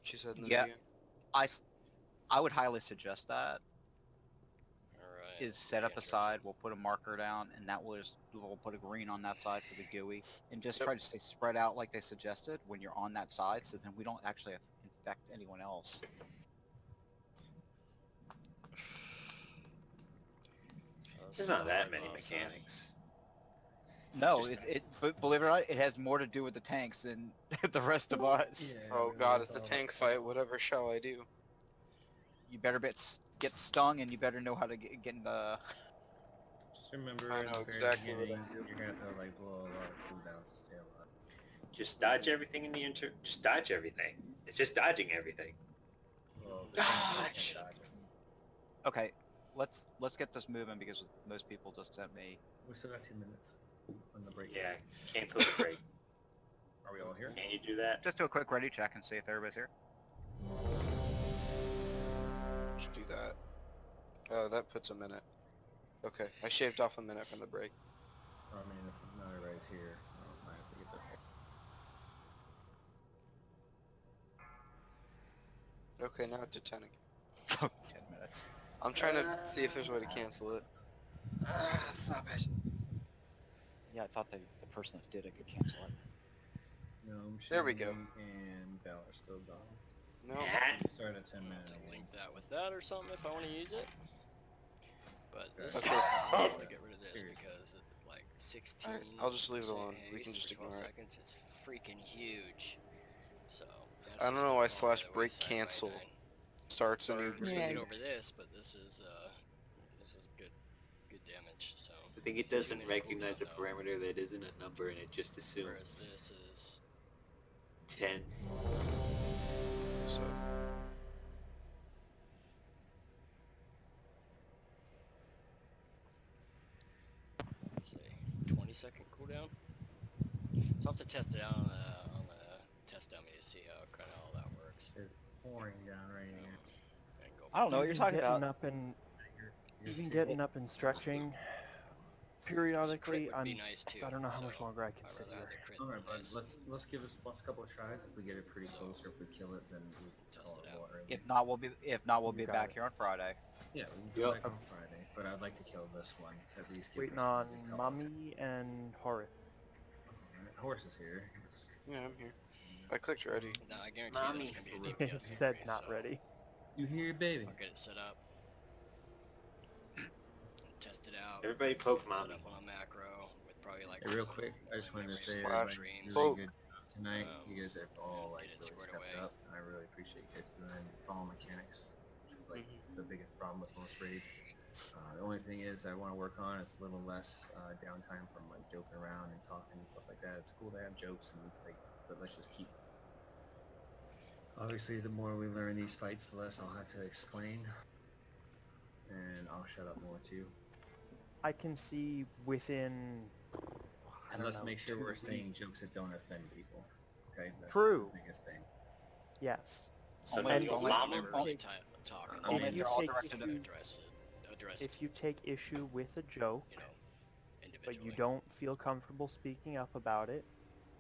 [SPEAKER 6] she said in the
[SPEAKER 2] Yeah.
[SPEAKER 6] video?
[SPEAKER 2] I would highly suggest that.
[SPEAKER 1] Alright.
[SPEAKER 2] Is set up a side, we'll put a marker down, and that was, we'll put a green on that side for the GUI, and just try to stay spread out like they suggested when you're on that side, so then we don't actually infect anyone else.
[SPEAKER 9] There's not that many mechanics.
[SPEAKER 2] No, but believe it or not, it has more to do with the tanks than the rest of us.
[SPEAKER 7] Yeah,
[SPEAKER 6] Oh
[SPEAKER 7] really,
[SPEAKER 6] god,
[SPEAKER 7] that's
[SPEAKER 6] it's a
[SPEAKER 7] all
[SPEAKER 6] tank
[SPEAKER 7] about-
[SPEAKER 6] fight, whatever shall I do?
[SPEAKER 2] You better get stung, and you better know how to get in the...
[SPEAKER 7] Just remember,
[SPEAKER 6] I
[SPEAKER 7] in
[SPEAKER 6] know
[SPEAKER 7] the very
[SPEAKER 6] exactly what I
[SPEAKER 7] beginning,
[SPEAKER 6] do.
[SPEAKER 7] you're gonna have to like blow a lot of cooldowns to stay alive.
[SPEAKER 9] Just dodge everything in the Just dodge everything. It's just dodging everything.
[SPEAKER 7] Well, the tanks
[SPEAKER 9] Dodge!
[SPEAKER 7] can't dodge it.
[SPEAKER 2] Okay, let's get this moving because most people just sent me...
[SPEAKER 7] We still got 2 minutes on the break.
[SPEAKER 9] Yeah, cancel the break.
[SPEAKER 7] Are we all here?
[SPEAKER 3] Can you do that?
[SPEAKER 2] Just do a quick ready check and see if everybody's here.
[SPEAKER 6] Should do that. Oh, that puts a minute. Okay, I shaved off a minute from the break.
[SPEAKER 7] I mean, if not everybody's here, I might have to get there.
[SPEAKER 6] Okay, now it did 10 again.
[SPEAKER 2] 10 minutes.
[SPEAKER 6] I'm trying to see if there's a way to cancel it.
[SPEAKER 2] Stop it. Yeah, I thought the person that did it could cancel it.
[SPEAKER 7] No,
[SPEAKER 6] There we go.
[SPEAKER 7] And Bell are still gone.
[SPEAKER 6] No.
[SPEAKER 7] We start at 10 minutes.
[SPEAKER 1] To link that with that or something if I want to use it. But this
[SPEAKER 6] Okay.
[SPEAKER 1] I want to get rid of this
[SPEAKER 7] Seriously.
[SPEAKER 1] because like 16.
[SPEAKER 6] Alright, I'll just leave it alone.
[SPEAKER 1] space
[SPEAKER 6] We can just
[SPEAKER 1] for 12
[SPEAKER 6] ignore it.
[SPEAKER 1] seconds is freaking huge. So
[SPEAKER 6] I don't know why slash break cancel starts a new
[SPEAKER 1] We're gonna
[SPEAKER 10] Yeah.
[SPEAKER 1] get over this, but this is good damage. So
[SPEAKER 9] I think it doesn't recognize a parameter that isn't a number, and it just
[SPEAKER 1] whereas
[SPEAKER 9] assumes
[SPEAKER 1] this is
[SPEAKER 9] 10.
[SPEAKER 6] So
[SPEAKER 1] let's see, 20-second cooldown. So I'll have to test it out on the test dummy to see how kind of all that works.
[SPEAKER 7] It's pouring down right here.
[SPEAKER 1] And go
[SPEAKER 2] I don't know what you're talking
[SPEAKER 5] getting
[SPEAKER 2] about.
[SPEAKER 5] up and
[SPEAKER 7] You're
[SPEAKER 5] even
[SPEAKER 7] sick.
[SPEAKER 5] getting up and stretching periodically.
[SPEAKER 1] Crit would be nice too.
[SPEAKER 5] I don't know how much
[SPEAKER 1] so
[SPEAKER 5] longer I can
[SPEAKER 1] I'd
[SPEAKER 5] sit
[SPEAKER 1] rather have
[SPEAKER 5] here.
[SPEAKER 1] the crit
[SPEAKER 7] Alright,
[SPEAKER 1] than
[SPEAKER 7] bud,
[SPEAKER 1] this.
[SPEAKER 7] let's give us a couple of tries. If we get it pretty close, or if we kill it, then we
[SPEAKER 1] Test
[SPEAKER 7] call
[SPEAKER 1] it
[SPEAKER 7] it
[SPEAKER 1] out.
[SPEAKER 7] water.
[SPEAKER 2] If not, we'll be
[SPEAKER 5] You got
[SPEAKER 2] back
[SPEAKER 5] it.
[SPEAKER 2] here on Friday.
[SPEAKER 7] Yeah, we can
[SPEAKER 9] Yep.
[SPEAKER 7] go back on Friday, but I'd like to kill this one to at least give
[SPEAKER 5] Waiting
[SPEAKER 7] us
[SPEAKER 5] on
[SPEAKER 7] a couple of
[SPEAKER 5] Mummy and Horace.
[SPEAKER 7] Alright, Horse is here.
[SPEAKER 6] yeah, I'm here. I clicked ready.
[SPEAKER 1] No, I guarantee you that's gonna be a
[SPEAKER 5] He
[SPEAKER 1] DPS
[SPEAKER 5] said
[SPEAKER 1] anyway,
[SPEAKER 5] not
[SPEAKER 1] so
[SPEAKER 5] ready.
[SPEAKER 7] You hear, baby?
[SPEAKER 1] I'll get it set up. Test it out.
[SPEAKER 9] Everybody poke
[SPEAKER 1] Set
[SPEAKER 9] mommy.
[SPEAKER 1] up on a macro with probably like.
[SPEAKER 7] Hey, real quick, I just wanted to say
[SPEAKER 6] Splash.
[SPEAKER 7] everybody did a
[SPEAKER 6] Poke.
[SPEAKER 7] really good job tonight. You guys have all like
[SPEAKER 1] Get it
[SPEAKER 7] really
[SPEAKER 1] squared
[SPEAKER 7] stepped
[SPEAKER 1] away.
[SPEAKER 7] up, and I really appreciate you guys doing fall mechanics, which is like the biggest problem with most raids. The only thing is I want to work on is a little less downtime from like joking around and talking and stuff like that. It's cool to have jokes and like, but let's just keep. Obviously, the more we learn these fights, the less I'll have to explain, and I'll shut up more too.
[SPEAKER 5] I can see within. I
[SPEAKER 7] And
[SPEAKER 5] don't
[SPEAKER 7] let's
[SPEAKER 5] know,
[SPEAKER 7] make sure
[SPEAKER 5] 2
[SPEAKER 7] we're saying
[SPEAKER 5] weeks.
[SPEAKER 7] jokes that don't offend people. Okay. That's
[SPEAKER 5] True.
[SPEAKER 7] The biggest thing.
[SPEAKER 5] Yes.
[SPEAKER 9] So
[SPEAKER 2] Only-
[SPEAKER 9] now
[SPEAKER 5] and
[SPEAKER 9] you
[SPEAKER 2] only-
[SPEAKER 9] mama.
[SPEAKER 1] Never really talk.
[SPEAKER 7] I mean,
[SPEAKER 5] if you
[SPEAKER 2] they're all
[SPEAKER 5] take
[SPEAKER 2] directed
[SPEAKER 5] issue,
[SPEAKER 1] address
[SPEAKER 5] if you take issue with a joke,
[SPEAKER 1] you know,
[SPEAKER 5] but
[SPEAKER 1] individually.
[SPEAKER 5] you don't feel comfortable speaking up about it,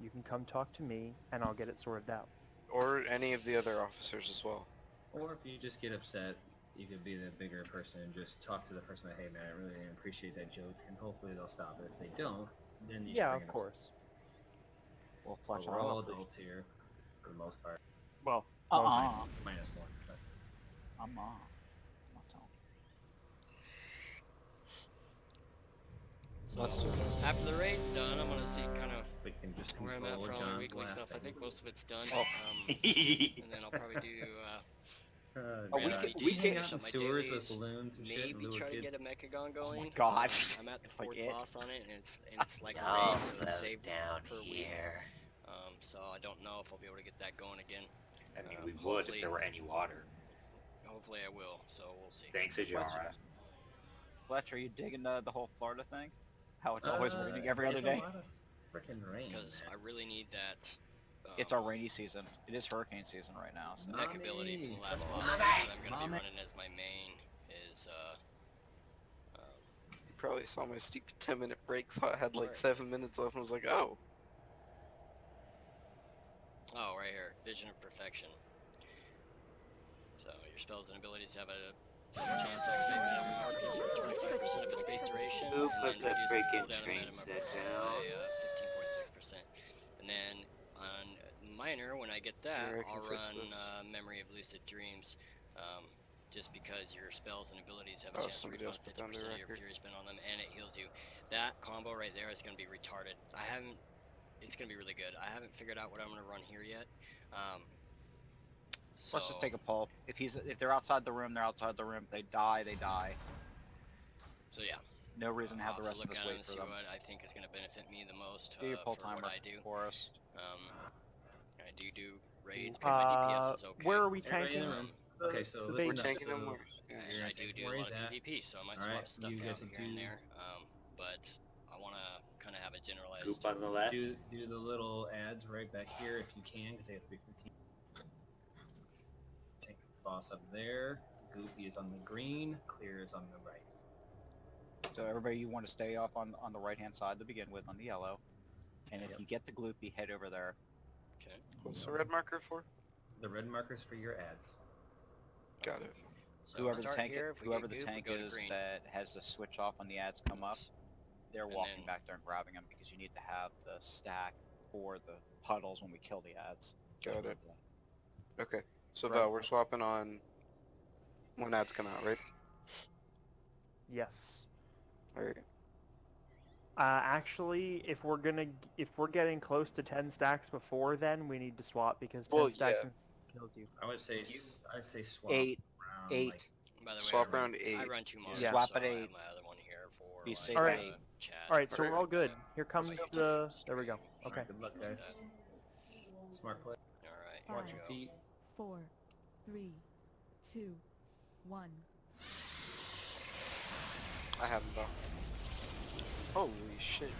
[SPEAKER 5] you can come talk to me and I'll get it sorted out.
[SPEAKER 6] Or any of the other officers as well.
[SPEAKER 7] Or if you just get upset, you could be the bigger person and just talk to the person that, hey man, I really didn't appreciate that joke, and hopefully they'll stop it. If they don't, then you
[SPEAKER 5] Yeah,
[SPEAKER 7] should
[SPEAKER 5] of
[SPEAKER 7] bring it up.
[SPEAKER 5] course.
[SPEAKER 2] We'll
[SPEAKER 7] But
[SPEAKER 2] flesh
[SPEAKER 7] we're
[SPEAKER 2] it
[SPEAKER 7] all
[SPEAKER 2] out.
[SPEAKER 7] adults here, for the most part.
[SPEAKER 5] Well,
[SPEAKER 7] Minus one. But
[SPEAKER 2] I'm not telling.
[SPEAKER 1] So after the raid's done, I'm gonna see kind of
[SPEAKER 7] we can just
[SPEAKER 1] where I'm at
[SPEAKER 7] control
[SPEAKER 1] for all my
[SPEAKER 7] John's
[SPEAKER 1] weekly stuff. I
[SPEAKER 7] laughing.
[SPEAKER 1] think most of it's done.
[SPEAKER 2] Oh.
[SPEAKER 1] And then I'll probably do
[SPEAKER 2] we can-
[SPEAKER 1] finish up my
[SPEAKER 7] sewers with
[SPEAKER 1] dailies,
[SPEAKER 7] balloons and shit. and
[SPEAKER 1] maybe
[SPEAKER 7] lure
[SPEAKER 1] try to
[SPEAKER 7] kids.
[SPEAKER 1] get a Mechagon going.
[SPEAKER 2] God.
[SPEAKER 1] I'm at the
[SPEAKER 2] If I
[SPEAKER 1] 4th
[SPEAKER 2] get-
[SPEAKER 1] boss on it, and it's like a
[SPEAKER 9] Y'all
[SPEAKER 1] raid, so it's
[SPEAKER 9] float
[SPEAKER 1] saved
[SPEAKER 9] down
[SPEAKER 1] per week.
[SPEAKER 9] here.
[SPEAKER 1] So I don't know if I'll be able to get that going again.
[SPEAKER 9] I mean, we would if
[SPEAKER 1] Hopefully-
[SPEAKER 9] there were any water.
[SPEAKER 1] Hopefully I will. So we'll see.
[SPEAKER 9] Thanks, Ajara.
[SPEAKER 2] Fletcher, are you digging the whole Florida thing? How it's always raining every other
[SPEAKER 7] it's
[SPEAKER 2] day?
[SPEAKER 7] a lot of frickin' rain,
[SPEAKER 1] Because
[SPEAKER 7] man.
[SPEAKER 1] I really need that.
[SPEAKER 2] It's our rainy season. It is hurricane season right now. So.
[SPEAKER 1] Mech ability from the last boss
[SPEAKER 9] Mommy!
[SPEAKER 1] that I'm gonna
[SPEAKER 2] Mommy!
[SPEAKER 1] be running as my main is
[SPEAKER 6] You probably saw my stupid 10-minute break, so I had like
[SPEAKER 1] Right.
[SPEAKER 6] 7 minutes left and I was like, oh.
[SPEAKER 1] oh right here, Vision of Perfection. So your spells and abilities have a chance to activate magic markers for 25% of its base duration.
[SPEAKER 9] Who
[SPEAKER 1] and
[SPEAKER 9] put
[SPEAKER 1] then
[SPEAKER 9] the
[SPEAKER 1] reduce
[SPEAKER 9] freaking
[SPEAKER 1] cooldown
[SPEAKER 9] train
[SPEAKER 1] amount of
[SPEAKER 9] set
[SPEAKER 1] markers
[SPEAKER 9] down?
[SPEAKER 1] by 15.6%. And then on minor, when I get that,
[SPEAKER 6] Here, I
[SPEAKER 1] I'll
[SPEAKER 6] can fix
[SPEAKER 1] run
[SPEAKER 6] this.
[SPEAKER 1] Memory of Lucid Dreams. Just because your spells and abilities have a
[SPEAKER 6] Oh,
[SPEAKER 1] chance to
[SPEAKER 6] somebody
[SPEAKER 1] refund
[SPEAKER 6] else put down
[SPEAKER 1] 50%
[SPEAKER 6] their
[SPEAKER 1] of your
[SPEAKER 6] record.
[SPEAKER 1] fury spent on them, and it heals you. That combo right there is going to be retarded. It's going to be really good. I haven't figured out what I'm going to run here yet.
[SPEAKER 2] Let's just take a poll. If they're outside the room, they're outside the room. If they die, they die.
[SPEAKER 1] So yeah.
[SPEAKER 2] No reason to have the
[SPEAKER 1] I'll
[SPEAKER 2] rest of
[SPEAKER 1] look
[SPEAKER 2] us
[SPEAKER 1] at it
[SPEAKER 2] wait
[SPEAKER 1] and
[SPEAKER 2] for
[SPEAKER 1] see
[SPEAKER 2] them.
[SPEAKER 1] what I think is going to benefit me the most
[SPEAKER 2] Do your
[SPEAKER 1] for
[SPEAKER 2] poll
[SPEAKER 1] what
[SPEAKER 2] timer
[SPEAKER 1] I do.
[SPEAKER 2] for us.
[SPEAKER 1] I do raids, but my DPS is okay.
[SPEAKER 5] Where are we
[SPEAKER 7] Everybody in
[SPEAKER 5] tanking?
[SPEAKER 7] the room. Okay, so
[SPEAKER 5] the
[SPEAKER 7] listen
[SPEAKER 6] We're
[SPEAKER 5] base-
[SPEAKER 7] up.
[SPEAKER 6] tanking
[SPEAKER 7] So
[SPEAKER 6] them where?
[SPEAKER 1] And I do a
[SPEAKER 7] where
[SPEAKER 1] lot
[SPEAKER 7] he's
[SPEAKER 1] of
[SPEAKER 7] at.
[SPEAKER 1] PvP, so I might
[SPEAKER 7] Alright,
[SPEAKER 1] swap stuff
[SPEAKER 7] you
[SPEAKER 1] out
[SPEAKER 7] guys
[SPEAKER 1] here
[SPEAKER 7] do-
[SPEAKER 1] and there. But I want to kind of have have a generalized.
[SPEAKER 3] Goop on the left.
[SPEAKER 7] Do the little ads right back here if you can, because they have to be 15. Take the boss up there. Goopy is on the green. Clear is on the right.
[SPEAKER 2] So everybody, you want to stay off on the right-hand side to begin with, on the yellow. And if you get the gloopy, head over there.
[SPEAKER 1] Okay.
[SPEAKER 6] What's the red marker for?
[SPEAKER 7] The red markers for your ads.
[SPEAKER 6] Got it.
[SPEAKER 1] So
[SPEAKER 2] Whoever the
[SPEAKER 1] start
[SPEAKER 2] tank,
[SPEAKER 1] here, if we
[SPEAKER 2] whoever
[SPEAKER 1] get
[SPEAKER 2] the
[SPEAKER 1] goop, we
[SPEAKER 2] tank
[SPEAKER 1] go to
[SPEAKER 2] is
[SPEAKER 1] green.
[SPEAKER 2] that has the switch off when the ads come up, they're
[SPEAKER 1] And
[SPEAKER 2] walking
[SPEAKER 1] then-
[SPEAKER 2] back there and grabbing them because you need to have the stack for the puddles when we kill the ads.
[SPEAKER 6] Got it. Okay. So
[SPEAKER 2] Right.
[SPEAKER 6] Val, we're swapping on when ads come out, right?
[SPEAKER 5] Yes.
[SPEAKER 6] Alright.
[SPEAKER 5] Actually, if we're getting close to 10 stacks before then, we need to swap because 10
[SPEAKER 6] Well,
[SPEAKER 5] stacks
[SPEAKER 6] yeah.
[SPEAKER 5] kills you.
[SPEAKER 7] I would say swap.
[SPEAKER 2] Eight.
[SPEAKER 7] around,
[SPEAKER 2] Eight.
[SPEAKER 7] like,
[SPEAKER 1] By the way,
[SPEAKER 6] Swap
[SPEAKER 1] I run,
[SPEAKER 6] around 8.
[SPEAKER 1] I run 2 monsters,
[SPEAKER 5] Yeah.
[SPEAKER 2] Swap
[SPEAKER 1] so
[SPEAKER 2] at
[SPEAKER 1] I have
[SPEAKER 2] 8.
[SPEAKER 1] my other one here for
[SPEAKER 2] Be
[SPEAKER 1] like,
[SPEAKER 2] safe
[SPEAKER 5] at
[SPEAKER 2] 8.
[SPEAKER 1] chat.
[SPEAKER 5] Alright, so
[SPEAKER 6] Alright.
[SPEAKER 5] we're all good. Here comes
[SPEAKER 1] Like,
[SPEAKER 5] the... There we go.
[SPEAKER 7] Alright,
[SPEAKER 5] Okay.
[SPEAKER 7] good luck, guys. Smart play.
[SPEAKER 1] Alright,
[SPEAKER 7] Watch
[SPEAKER 1] here
[SPEAKER 7] your
[SPEAKER 1] we
[SPEAKER 7] feet.
[SPEAKER 11] 4, 3, 2, 1.
[SPEAKER 6] I have them, Val. Holy shit.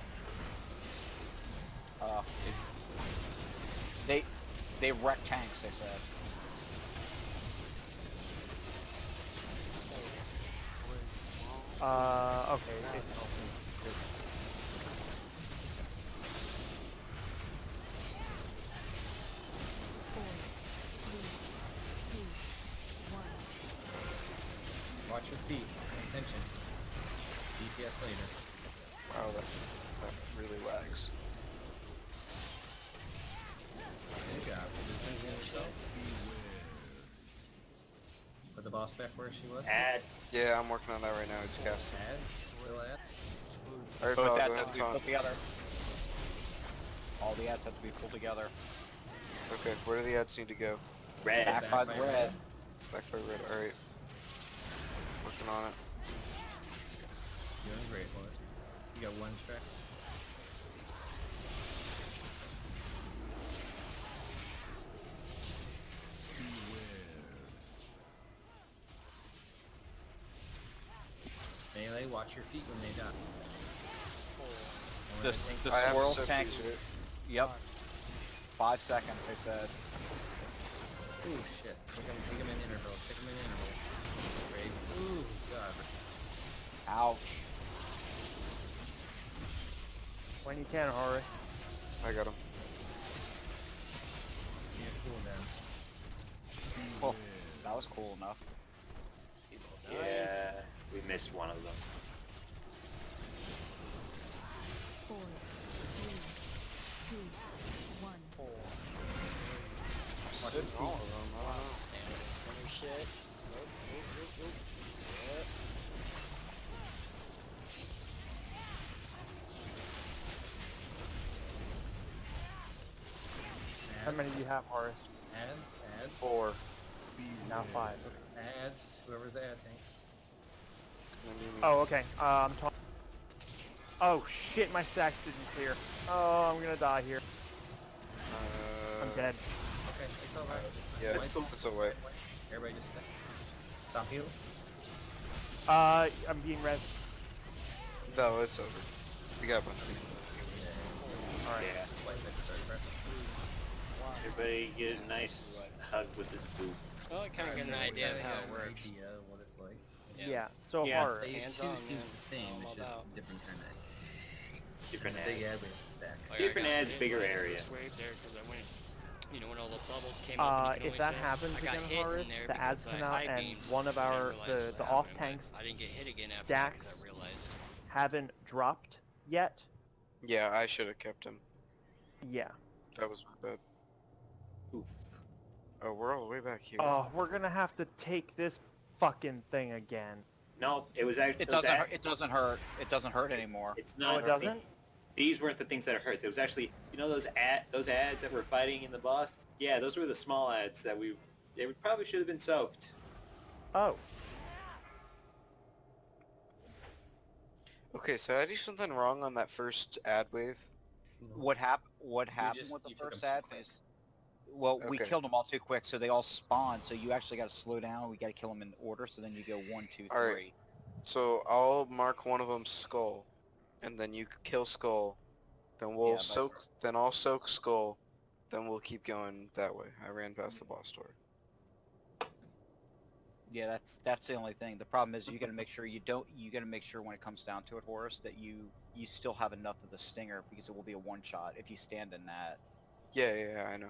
[SPEAKER 2] They wreck tanks, they said.
[SPEAKER 5] Okay.
[SPEAKER 11] Four, three, two, one.
[SPEAKER 7] Watch your feet. Pay attention. DPS later.
[SPEAKER 6] Wow, that really lags.
[SPEAKER 7] Good job. Put the boss back where she was.
[SPEAKER 3] Ad.
[SPEAKER 6] Yeah, I'm working on that right now. It's casting.
[SPEAKER 7] Ads. Still ads.
[SPEAKER 6] Alright,
[SPEAKER 2] Both
[SPEAKER 6] Val, go
[SPEAKER 2] ads
[SPEAKER 6] ahead
[SPEAKER 2] have
[SPEAKER 6] and
[SPEAKER 2] to be
[SPEAKER 6] talk.
[SPEAKER 2] pulled together. All the ads have to be pulled together.
[SPEAKER 6] Okay, where do the ads need to go?
[SPEAKER 3] Red.
[SPEAKER 2] Back by the red.
[SPEAKER 6] Back by red. Alright. Working on it.
[SPEAKER 7] Doing great, boys. You got one track. Melee, watch your feet when they die. And when
[SPEAKER 2] The
[SPEAKER 6] I have
[SPEAKER 2] swirls
[SPEAKER 6] set
[SPEAKER 2] tanks.
[SPEAKER 6] these, right?
[SPEAKER 2] Yep. 5 seconds, they said.
[SPEAKER 7] Ooh, shit. Take them in intervals. Take them in intervals. Great. Ooh, God.
[SPEAKER 2] Ouch.
[SPEAKER 5] When you can, Hori.
[SPEAKER 6] I got him.
[SPEAKER 7] Yeah, cool down.
[SPEAKER 2] Oh, that was cool enough.
[SPEAKER 3] Yeah, we missed one of them.
[SPEAKER 11] 4, 3, 2, 1.
[SPEAKER 6] Stood all of them. I don't know.
[SPEAKER 1] Center shit. Nope, nope, nope, nope. Yep.
[SPEAKER 5] How many do you have, Horace?
[SPEAKER 7] Ads.
[SPEAKER 6] 4.
[SPEAKER 5] Now 5.
[SPEAKER 7] Ads. Whoever's the ad tank.
[SPEAKER 5] Oh, okay. I'm talking. Oh shit, my stacks didn't clear. Oh, I'm gonna die here. I'm dead.
[SPEAKER 7] Okay, it's alright.
[SPEAKER 6] Yeah, it's away.
[SPEAKER 7] Everybody just stop heals.
[SPEAKER 5] I'm being res.
[SPEAKER 6] No, it's over. We got a bunch of people.
[SPEAKER 5] Alright.
[SPEAKER 3] Yeah.
[SPEAKER 7] Wait,
[SPEAKER 3] Everybody get a nice hug with this goop.
[SPEAKER 1] Well, I kind of get an idea of how it works.
[SPEAKER 7] Idea what it's like.
[SPEAKER 5] Yeah, so
[SPEAKER 3] Yeah.
[SPEAKER 5] hard.
[SPEAKER 7] Phase
[SPEAKER 1] Hands
[SPEAKER 7] 2
[SPEAKER 1] on,
[SPEAKER 7] seems
[SPEAKER 1] man.
[SPEAKER 7] the same.
[SPEAKER 1] All
[SPEAKER 7] It's just
[SPEAKER 1] about.
[SPEAKER 7] different turn ads.
[SPEAKER 3] Different
[SPEAKER 7] Big
[SPEAKER 3] ads.
[SPEAKER 7] ad, we have to stack.
[SPEAKER 1] Like, I
[SPEAKER 3] Different
[SPEAKER 1] got
[SPEAKER 3] ads,
[SPEAKER 1] hit
[SPEAKER 3] bigger
[SPEAKER 1] by the
[SPEAKER 3] area.
[SPEAKER 1] first wave there 'cause I went, you know, when all the bubbles came up. And you can
[SPEAKER 5] If
[SPEAKER 1] only
[SPEAKER 5] that
[SPEAKER 1] say,
[SPEAKER 5] happens
[SPEAKER 1] I got
[SPEAKER 5] again,
[SPEAKER 1] hit in
[SPEAKER 5] Horace,
[SPEAKER 1] there
[SPEAKER 5] the
[SPEAKER 1] because
[SPEAKER 5] ads
[SPEAKER 1] I
[SPEAKER 5] come out
[SPEAKER 1] high
[SPEAKER 5] and
[SPEAKER 1] beamed.
[SPEAKER 5] one of
[SPEAKER 1] I didn't
[SPEAKER 5] our
[SPEAKER 1] realize
[SPEAKER 5] the
[SPEAKER 1] what
[SPEAKER 5] off
[SPEAKER 1] happened, but
[SPEAKER 5] tanks
[SPEAKER 1] I didn't get hit again after
[SPEAKER 5] stacks
[SPEAKER 1] that 'cause I realized.
[SPEAKER 5] haven't dropped yet.
[SPEAKER 6] Yeah, I should have kept him.
[SPEAKER 5] Yeah.
[SPEAKER 6] That was my bad.
[SPEAKER 3] Oof.
[SPEAKER 6] Oh, we're all the way back here.
[SPEAKER 5] Oh, we're gonna have to take this fucking thing again.
[SPEAKER 3] No, it was actually.
[SPEAKER 2] It doesn't. It doesn't hurt. It doesn't hurt anymore.
[SPEAKER 3] It's not.
[SPEAKER 5] Oh, it doesn't?
[SPEAKER 3] These weren't the things that it hurts. It was actually, you know, those ads that were fighting in the boss. Yeah, those were the small ads that they probably should have been soaked.
[SPEAKER 5] Oh.
[SPEAKER 6] Okay, so I do something wrong on that first ad wave.
[SPEAKER 2] What happened with the
[SPEAKER 7] you took
[SPEAKER 2] first
[SPEAKER 7] them too
[SPEAKER 2] ad
[SPEAKER 7] quick.
[SPEAKER 2] is, well, we
[SPEAKER 6] Okay.
[SPEAKER 2] killed them all too quick, so they all spawned. So you actually got to slow down. We got to kill them in order. So then you go 1, 2, 3.
[SPEAKER 6] Alright. So I'll mark one of them skull, and then you kill skull, Then we'll
[SPEAKER 2] Yeah, vice
[SPEAKER 6] soak.
[SPEAKER 2] versa.
[SPEAKER 6] Then I'll soak skull. Then we'll keep going that way. I ran past the boss door.
[SPEAKER 2] Yeah, that's the only thing. The problem is you gotta make sure you don't. You gotta make sure when it comes down to it, Horace, that you still have enough of the stinger because it will be a one shot if you stand in that.
[SPEAKER 6] Yeah, I know.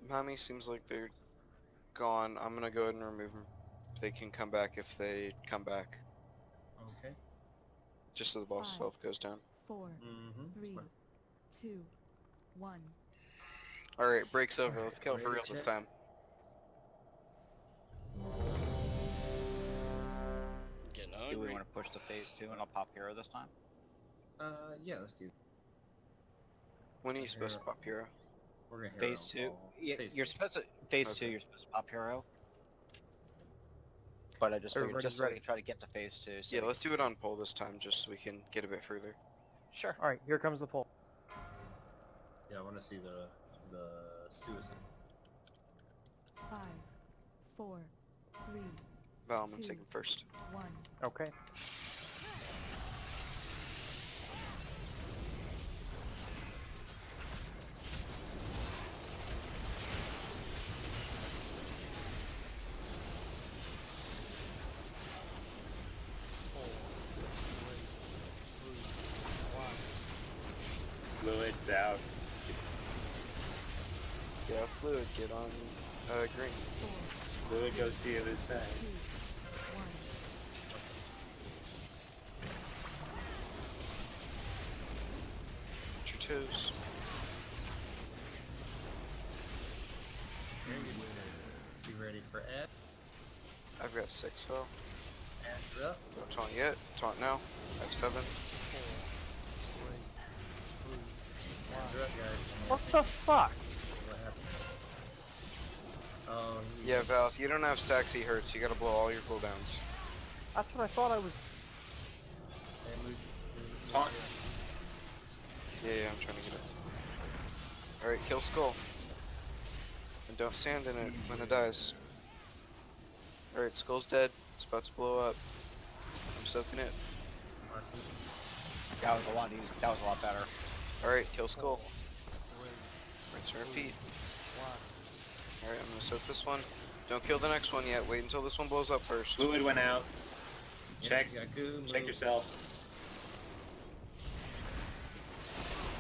[SPEAKER 6] Mommy seems like they're gone. I'm gonna go ahead and remove them. They can come back if they come back.
[SPEAKER 7] Okay.
[SPEAKER 6] Just so the boss
[SPEAKER 11] Five.
[SPEAKER 6] health goes down.
[SPEAKER 11] 4,
[SPEAKER 7] Mm-hmm.
[SPEAKER 11] 3, 2, 1.
[SPEAKER 6] Alright, break's over. Let's kill for
[SPEAKER 7] Ready
[SPEAKER 6] real
[SPEAKER 7] to
[SPEAKER 6] this
[SPEAKER 7] check?
[SPEAKER 6] time.
[SPEAKER 1] Getting
[SPEAKER 2] Do we
[SPEAKER 1] hungry.
[SPEAKER 2] want to push to phase 2 and I'll pop hero this time?
[SPEAKER 7] Yeah, let's do.
[SPEAKER 6] When are you supposed to pop hero?
[SPEAKER 7] We're gonna
[SPEAKER 2] Phase 2. Yeah, you're supposed to phase 2.
[SPEAKER 6] Okay.
[SPEAKER 2] You're supposed to pop hero. But I just figured
[SPEAKER 5] Everybody's
[SPEAKER 2] just so we
[SPEAKER 5] ready.
[SPEAKER 2] can try to get to phase 2. So
[SPEAKER 6] Yeah,
[SPEAKER 2] we
[SPEAKER 6] let's do it on pole this time, just so we can get a bit further.
[SPEAKER 2] Sure.
[SPEAKER 5] All right, here comes the pole.
[SPEAKER 7] Yeah, I want to see the suicide.
[SPEAKER 11] 5, 4, 3,
[SPEAKER 6] Val, I'm gonna
[SPEAKER 11] Two.
[SPEAKER 6] take him first.
[SPEAKER 11] 1.
[SPEAKER 5] Okay.
[SPEAKER 3] Fluid's out.
[SPEAKER 6] Yeah, Fluid, get on green.
[SPEAKER 3] Fluid goes to the other side.
[SPEAKER 11] 2, 1.
[SPEAKER 6] Get your toes.
[SPEAKER 7] Be ready for Ed.
[SPEAKER 6] I've got 6 Val.
[SPEAKER 7] After up.
[SPEAKER 6] Don't taunt yet. Taunt now. I have 7.
[SPEAKER 7] After up, guys.
[SPEAKER 5] What the fuck?
[SPEAKER 7] What happened? Oh,
[SPEAKER 6] Yeah, Val, if you don't have stacks, he hurts. You gotta blow all your cooldowns.
[SPEAKER 5] That's what I thought I was.
[SPEAKER 3] Taunt.
[SPEAKER 6] Yeah, I'm trying to get it. Alright, kill Skull. And don't stand in it when it dies. Alright, Skull's dead. It's about to blow up. I'm soaking it.
[SPEAKER 2] That was a lot easier. That was a lot better.
[SPEAKER 6] Alright, kill Skull. Rinse and repeat. Alright, I'm gonna soak this one. Don't kill the next one yet. Wait until this one blows up first.
[SPEAKER 3] Fluid went out. Check.
[SPEAKER 7] You got goo,
[SPEAKER 3] Check
[SPEAKER 7] move.
[SPEAKER 3] yourself.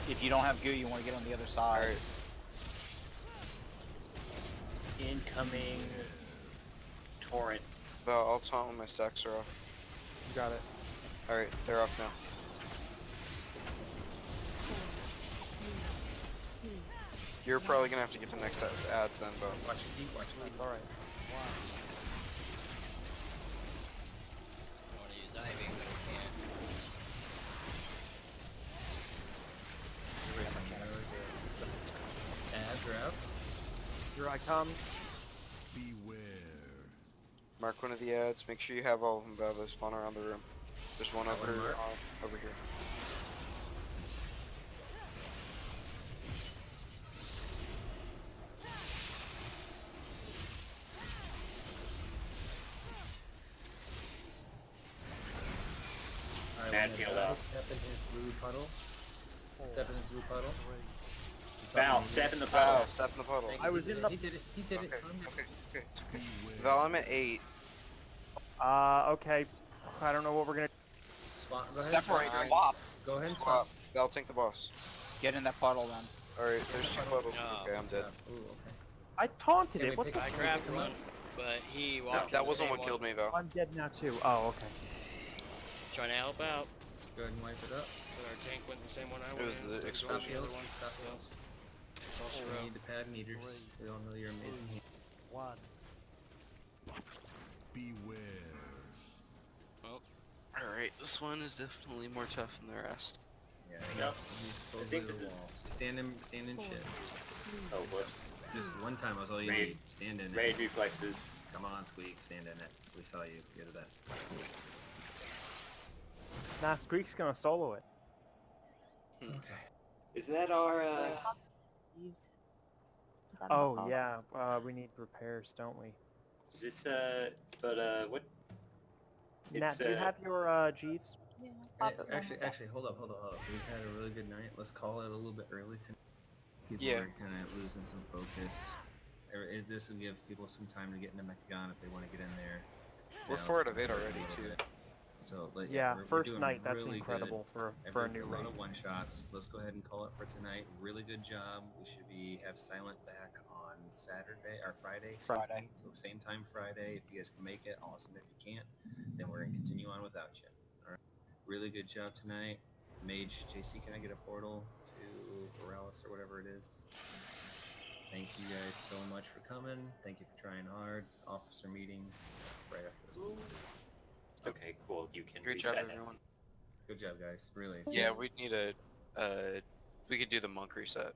[SPEAKER 2] If you don't have goo, you want to get on the other side.
[SPEAKER 6] Alright.
[SPEAKER 3] Incoming torrents.
[SPEAKER 6] Val, I'll taunt when my stacks are off.
[SPEAKER 5] You got it.
[SPEAKER 6] Alright, they're off now.
[SPEAKER 11] 2.
[SPEAKER 6] You're probably gonna have to get the next ads then, but
[SPEAKER 7] Watch your feet, watch your feet.
[SPEAKER 5] That's all right.
[SPEAKER 1] I want to use Ivy, but I can't.
[SPEAKER 7] Ads are out.
[SPEAKER 5] Here I come.
[SPEAKER 6] mark one of the ads. Make sure you have all of them, Val. They spawn around the room. There's one
[SPEAKER 7] Got one
[SPEAKER 6] over
[SPEAKER 7] marked.
[SPEAKER 6] over here.
[SPEAKER 7] Alright,
[SPEAKER 3] Mad
[SPEAKER 7] when
[SPEAKER 3] field
[SPEAKER 7] the guy
[SPEAKER 3] out.
[SPEAKER 7] Step in his blue puddle. Step in his blue puddle.
[SPEAKER 3] Val, step in the puddle.
[SPEAKER 6] Val, step in the puddle.
[SPEAKER 5] I was in the.
[SPEAKER 7] He did it. He did it.
[SPEAKER 6] Okay,
[SPEAKER 7] Calm down.
[SPEAKER 6] okay, okay, it's okay. Val, I'm at 8.
[SPEAKER 5] Okay. I don't know what we're gonna.
[SPEAKER 7] Spot. Go ahead.
[SPEAKER 2] Separate,
[SPEAKER 6] Alright.
[SPEAKER 2] swap.
[SPEAKER 7] Go ahead and
[SPEAKER 6] Swap.
[SPEAKER 7] spot.
[SPEAKER 6] Val, tank the boss.
[SPEAKER 2] Get in that puddle then.
[SPEAKER 6] Alright, there's 2 puddles.
[SPEAKER 1] No.
[SPEAKER 6] Okay, I'm dead.
[SPEAKER 7] Ooh, okay.
[SPEAKER 5] I taunted
[SPEAKER 7] Can
[SPEAKER 5] it.
[SPEAKER 7] we
[SPEAKER 5] What
[SPEAKER 7] pick
[SPEAKER 5] the?
[SPEAKER 1] I
[SPEAKER 7] Can we
[SPEAKER 1] grabbed
[SPEAKER 7] pick him
[SPEAKER 1] one,
[SPEAKER 7] up?
[SPEAKER 1] but he
[SPEAKER 6] No,
[SPEAKER 1] walked. in
[SPEAKER 6] that
[SPEAKER 1] the
[SPEAKER 6] wasn't
[SPEAKER 1] same
[SPEAKER 6] what killed
[SPEAKER 1] one.
[SPEAKER 6] me, Val.
[SPEAKER 5] I'm dead now too. Oh, okay.
[SPEAKER 1] Trying to help out.
[SPEAKER 7] Go ahead and wipe it up.
[SPEAKER 1] But our tank went the same one I
[SPEAKER 6] It
[SPEAKER 1] went
[SPEAKER 6] was
[SPEAKER 1] in,
[SPEAKER 6] the
[SPEAKER 1] so he's
[SPEAKER 6] explosion.
[SPEAKER 1] going the other one.
[SPEAKER 7] Stop heals.
[SPEAKER 1] That's all she
[SPEAKER 7] We
[SPEAKER 1] wrote.
[SPEAKER 7] need the pad meters. We all know you're amazing. here.
[SPEAKER 12] 1.
[SPEAKER 6] Alright, this one is definitely more tough than the rest.
[SPEAKER 7] Yeah,
[SPEAKER 3] Yep.
[SPEAKER 7] he's
[SPEAKER 3] I
[SPEAKER 7] supposedly
[SPEAKER 3] think
[SPEAKER 7] the
[SPEAKER 3] this is-
[SPEAKER 7] wall. Stand in shit.
[SPEAKER 3] Oh, whoops.
[SPEAKER 7] Just one time was all you
[SPEAKER 3] Raid.
[SPEAKER 7] need. Stand in
[SPEAKER 3] Raid
[SPEAKER 7] it.
[SPEAKER 3] reflexes.
[SPEAKER 7] Come on, Squeak. Stand in it. We saw you. You're the best.
[SPEAKER 5] Nah, Squeak's gonna solo it.
[SPEAKER 7] Okay.
[SPEAKER 3] Is that our,
[SPEAKER 10] Used.
[SPEAKER 5] Oh yeah. We need repairs, don't we?
[SPEAKER 3] Is this what?
[SPEAKER 5] Nat, do you have your Jeeves?
[SPEAKER 10] Yeah, pop it when
[SPEAKER 7] Actually,
[SPEAKER 10] we're done.
[SPEAKER 7] hold up. We've had a really good night. Let's call it a little bit early tonight. People
[SPEAKER 6] Yeah.
[SPEAKER 7] are kind of losing some focus. This will give people some time to get into Mechagon if they want to get in there.
[SPEAKER 6] We're
[SPEAKER 7] Now,
[SPEAKER 6] 4 out of 8
[SPEAKER 7] a
[SPEAKER 6] already
[SPEAKER 7] little
[SPEAKER 6] too.
[SPEAKER 7] bit. So, but
[SPEAKER 5] Yeah,
[SPEAKER 7] we're
[SPEAKER 5] first
[SPEAKER 7] doing
[SPEAKER 5] night, that's
[SPEAKER 7] really
[SPEAKER 5] incredible
[SPEAKER 7] good.
[SPEAKER 5] for a new
[SPEAKER 7] A lot
[SPEAKER 5] raid.
[SPEAKER 7] of one-shots. Let's go ahead and call it for tonight. Really good job. We should have Silent back on Saturday or Friday.
[SPEAKER 2] Friday.
[SPEAKER 7] So same time Friday. If you guys can make it, awesome. If you can't, then we're gonna continue on without you. All right. Really good job tonight. Mage, JC, can I get a portal to Oralis or whatever it is? Thank you guys so much for coming. Thank you for trying hard. Officer meeting right after this.
[SPEAKER 3] Okay, cool. You can
[SPEAKER 6] Great
[SPEAKER 3] reset
[SPEAKER 6] job,
[SPEAKER 3] it.
[SPEAKER 6] everyone.
[SPEAKER 7] Good job, guys. Really.
[SPEAKER 6] Yeah, we need a. We could do the monk reset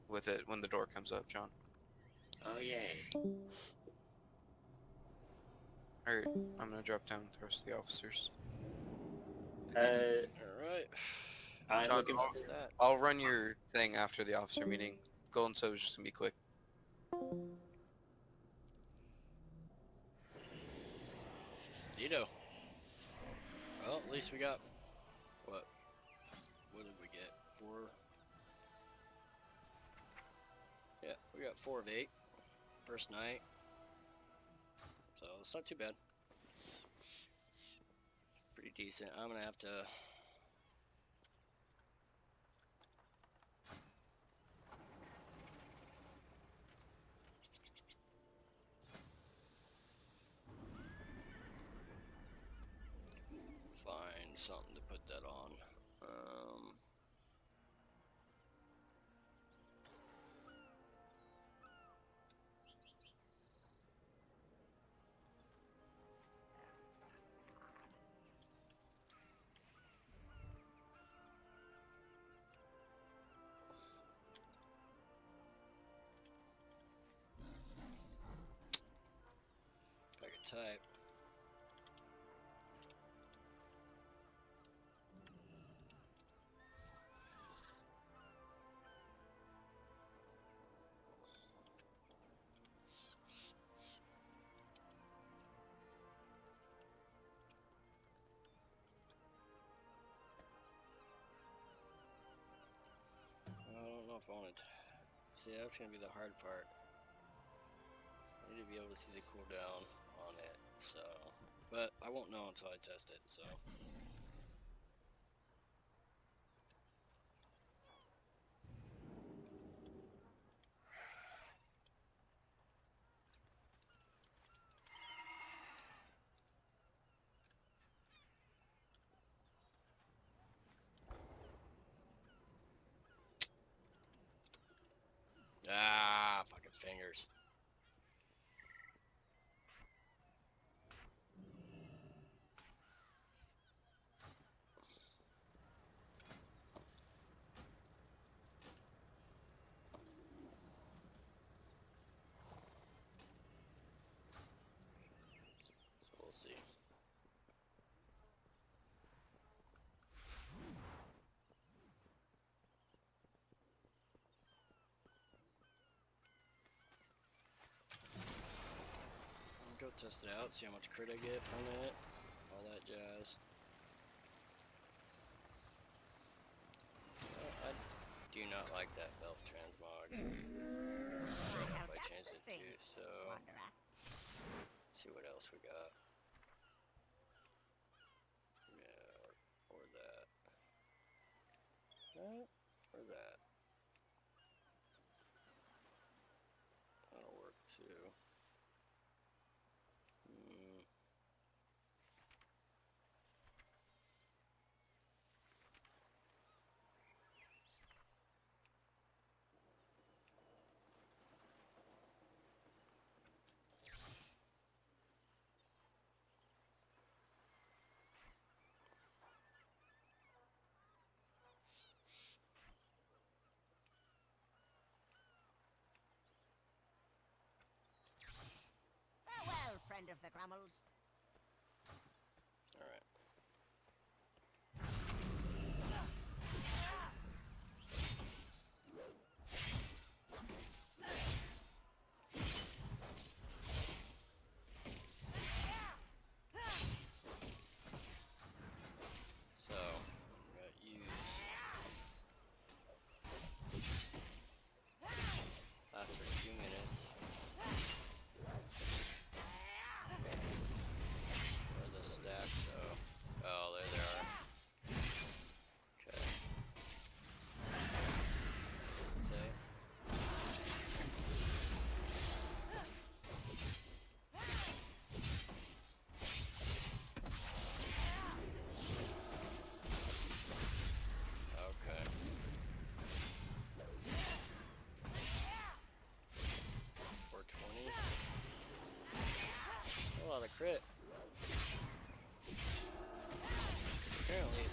[SPEAKER 6] with it when the door comes up, John.
[SPEAKER 3] Oh yay.
[SPEAKER 6] Alright, I'm gonna drop down with the rest of the officers.
[SPEAKER 1] Alright.
[SPEAKER 3] I'm
[SPEAKER 6] John,
[SPEAKER 3] looking
[SPEAKER 6] I'll,
[SPEAKER 3] for that.
[SPEAKER 6] I'll run your thing after the officer meeting. Golden Sub is just gonna be quick.
[SPEAKER 1] Ditto. Well, at least we got what? What did we get? 4. Yeah, we got 4 of 8. First night. So it's not too bad. It's pretty decent. I'm gonna have to. Find something to put that on. If I could type. I don't know if I want to. See, that's gonna be the hard part. I need to be able to see the cooldown on it, so. But I won't know until I test it, so. Ah, fucking fingers. So we'll see. Go test it out, see how much crit I get from it, all that jazz. I do not like that belt transmog. Right up, I changed it too, so let's see what else we got. Yeah, or that. Or that. That'll work too.
[SPEAKER 14] Farewell, friend of the Grummels.
[SPEAKER 1] Alright.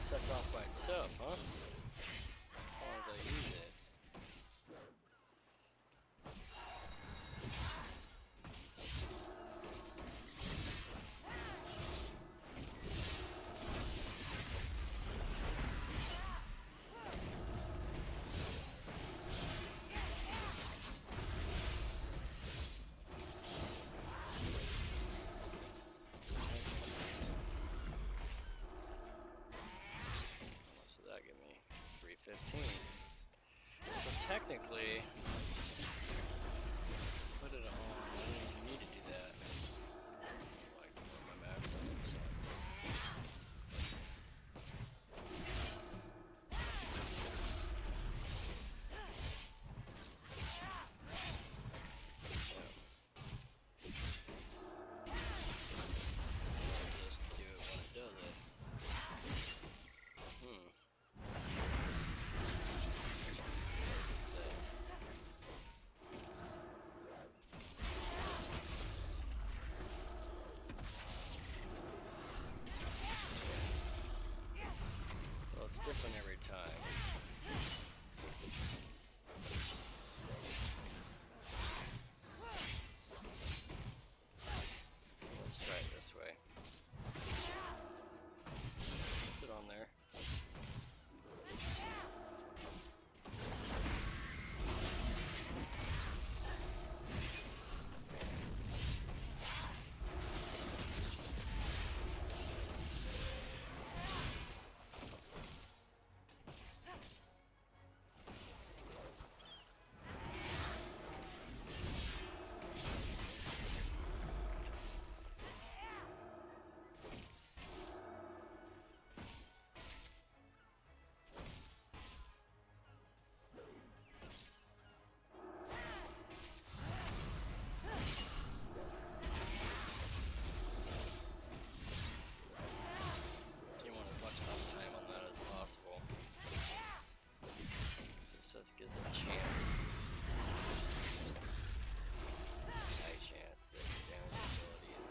[SPEAKER 1] sets off by itself, huh? As long as I use it. So that give me 315. So technically, put it on. I don't even need to do that. Like put my macro. So. Just do it when it does it. So. So it's different every time. So let's try it this way. Puts it on there. You want as much uptime on that as possible. This just gives it a chance. High chance that your damage ability is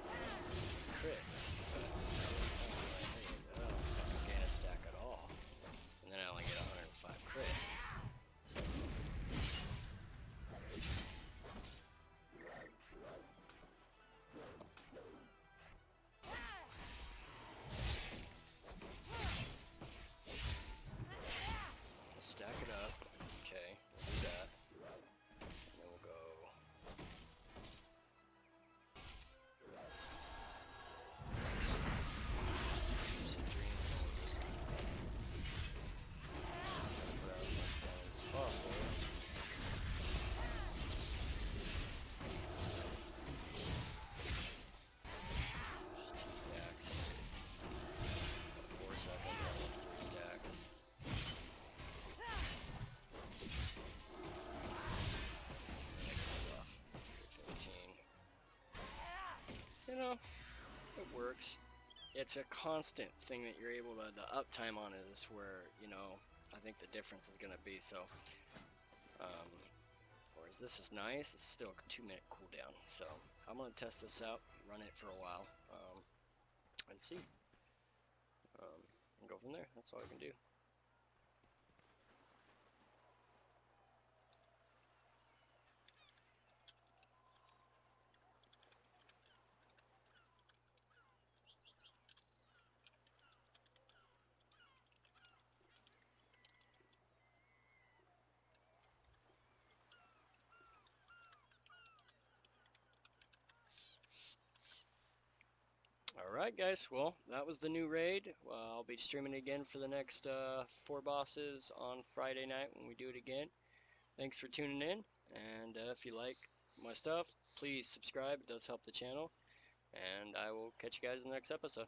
[SPEAKER 1] crit. But I don't gain a stack at all. And then I only get 105 crit. So. Stack it up. Okay, we'll do that. And then we'll go. Some dreams, and we'll just put out as much damage as possible. Just 2 stacks. 4 seconds, I want 3 stacks. You know, it works. It's a constant thing that you're able to, the uptime on it is where, you know, I think the difference is going to be. So, whereas this is nice, it's still a 2-minute cooldown. So, I'm going to test this out, run it for a while, and see. And go from there. That's all I can do. Alright guys, well, that was the new raid. I'll be streaming again for the next 4 bosses on Friday night when we do it again. Thanks for tuning in, and if you like my stuff, please subscribe. It does help the channel, and I will catch you guys in the next episode.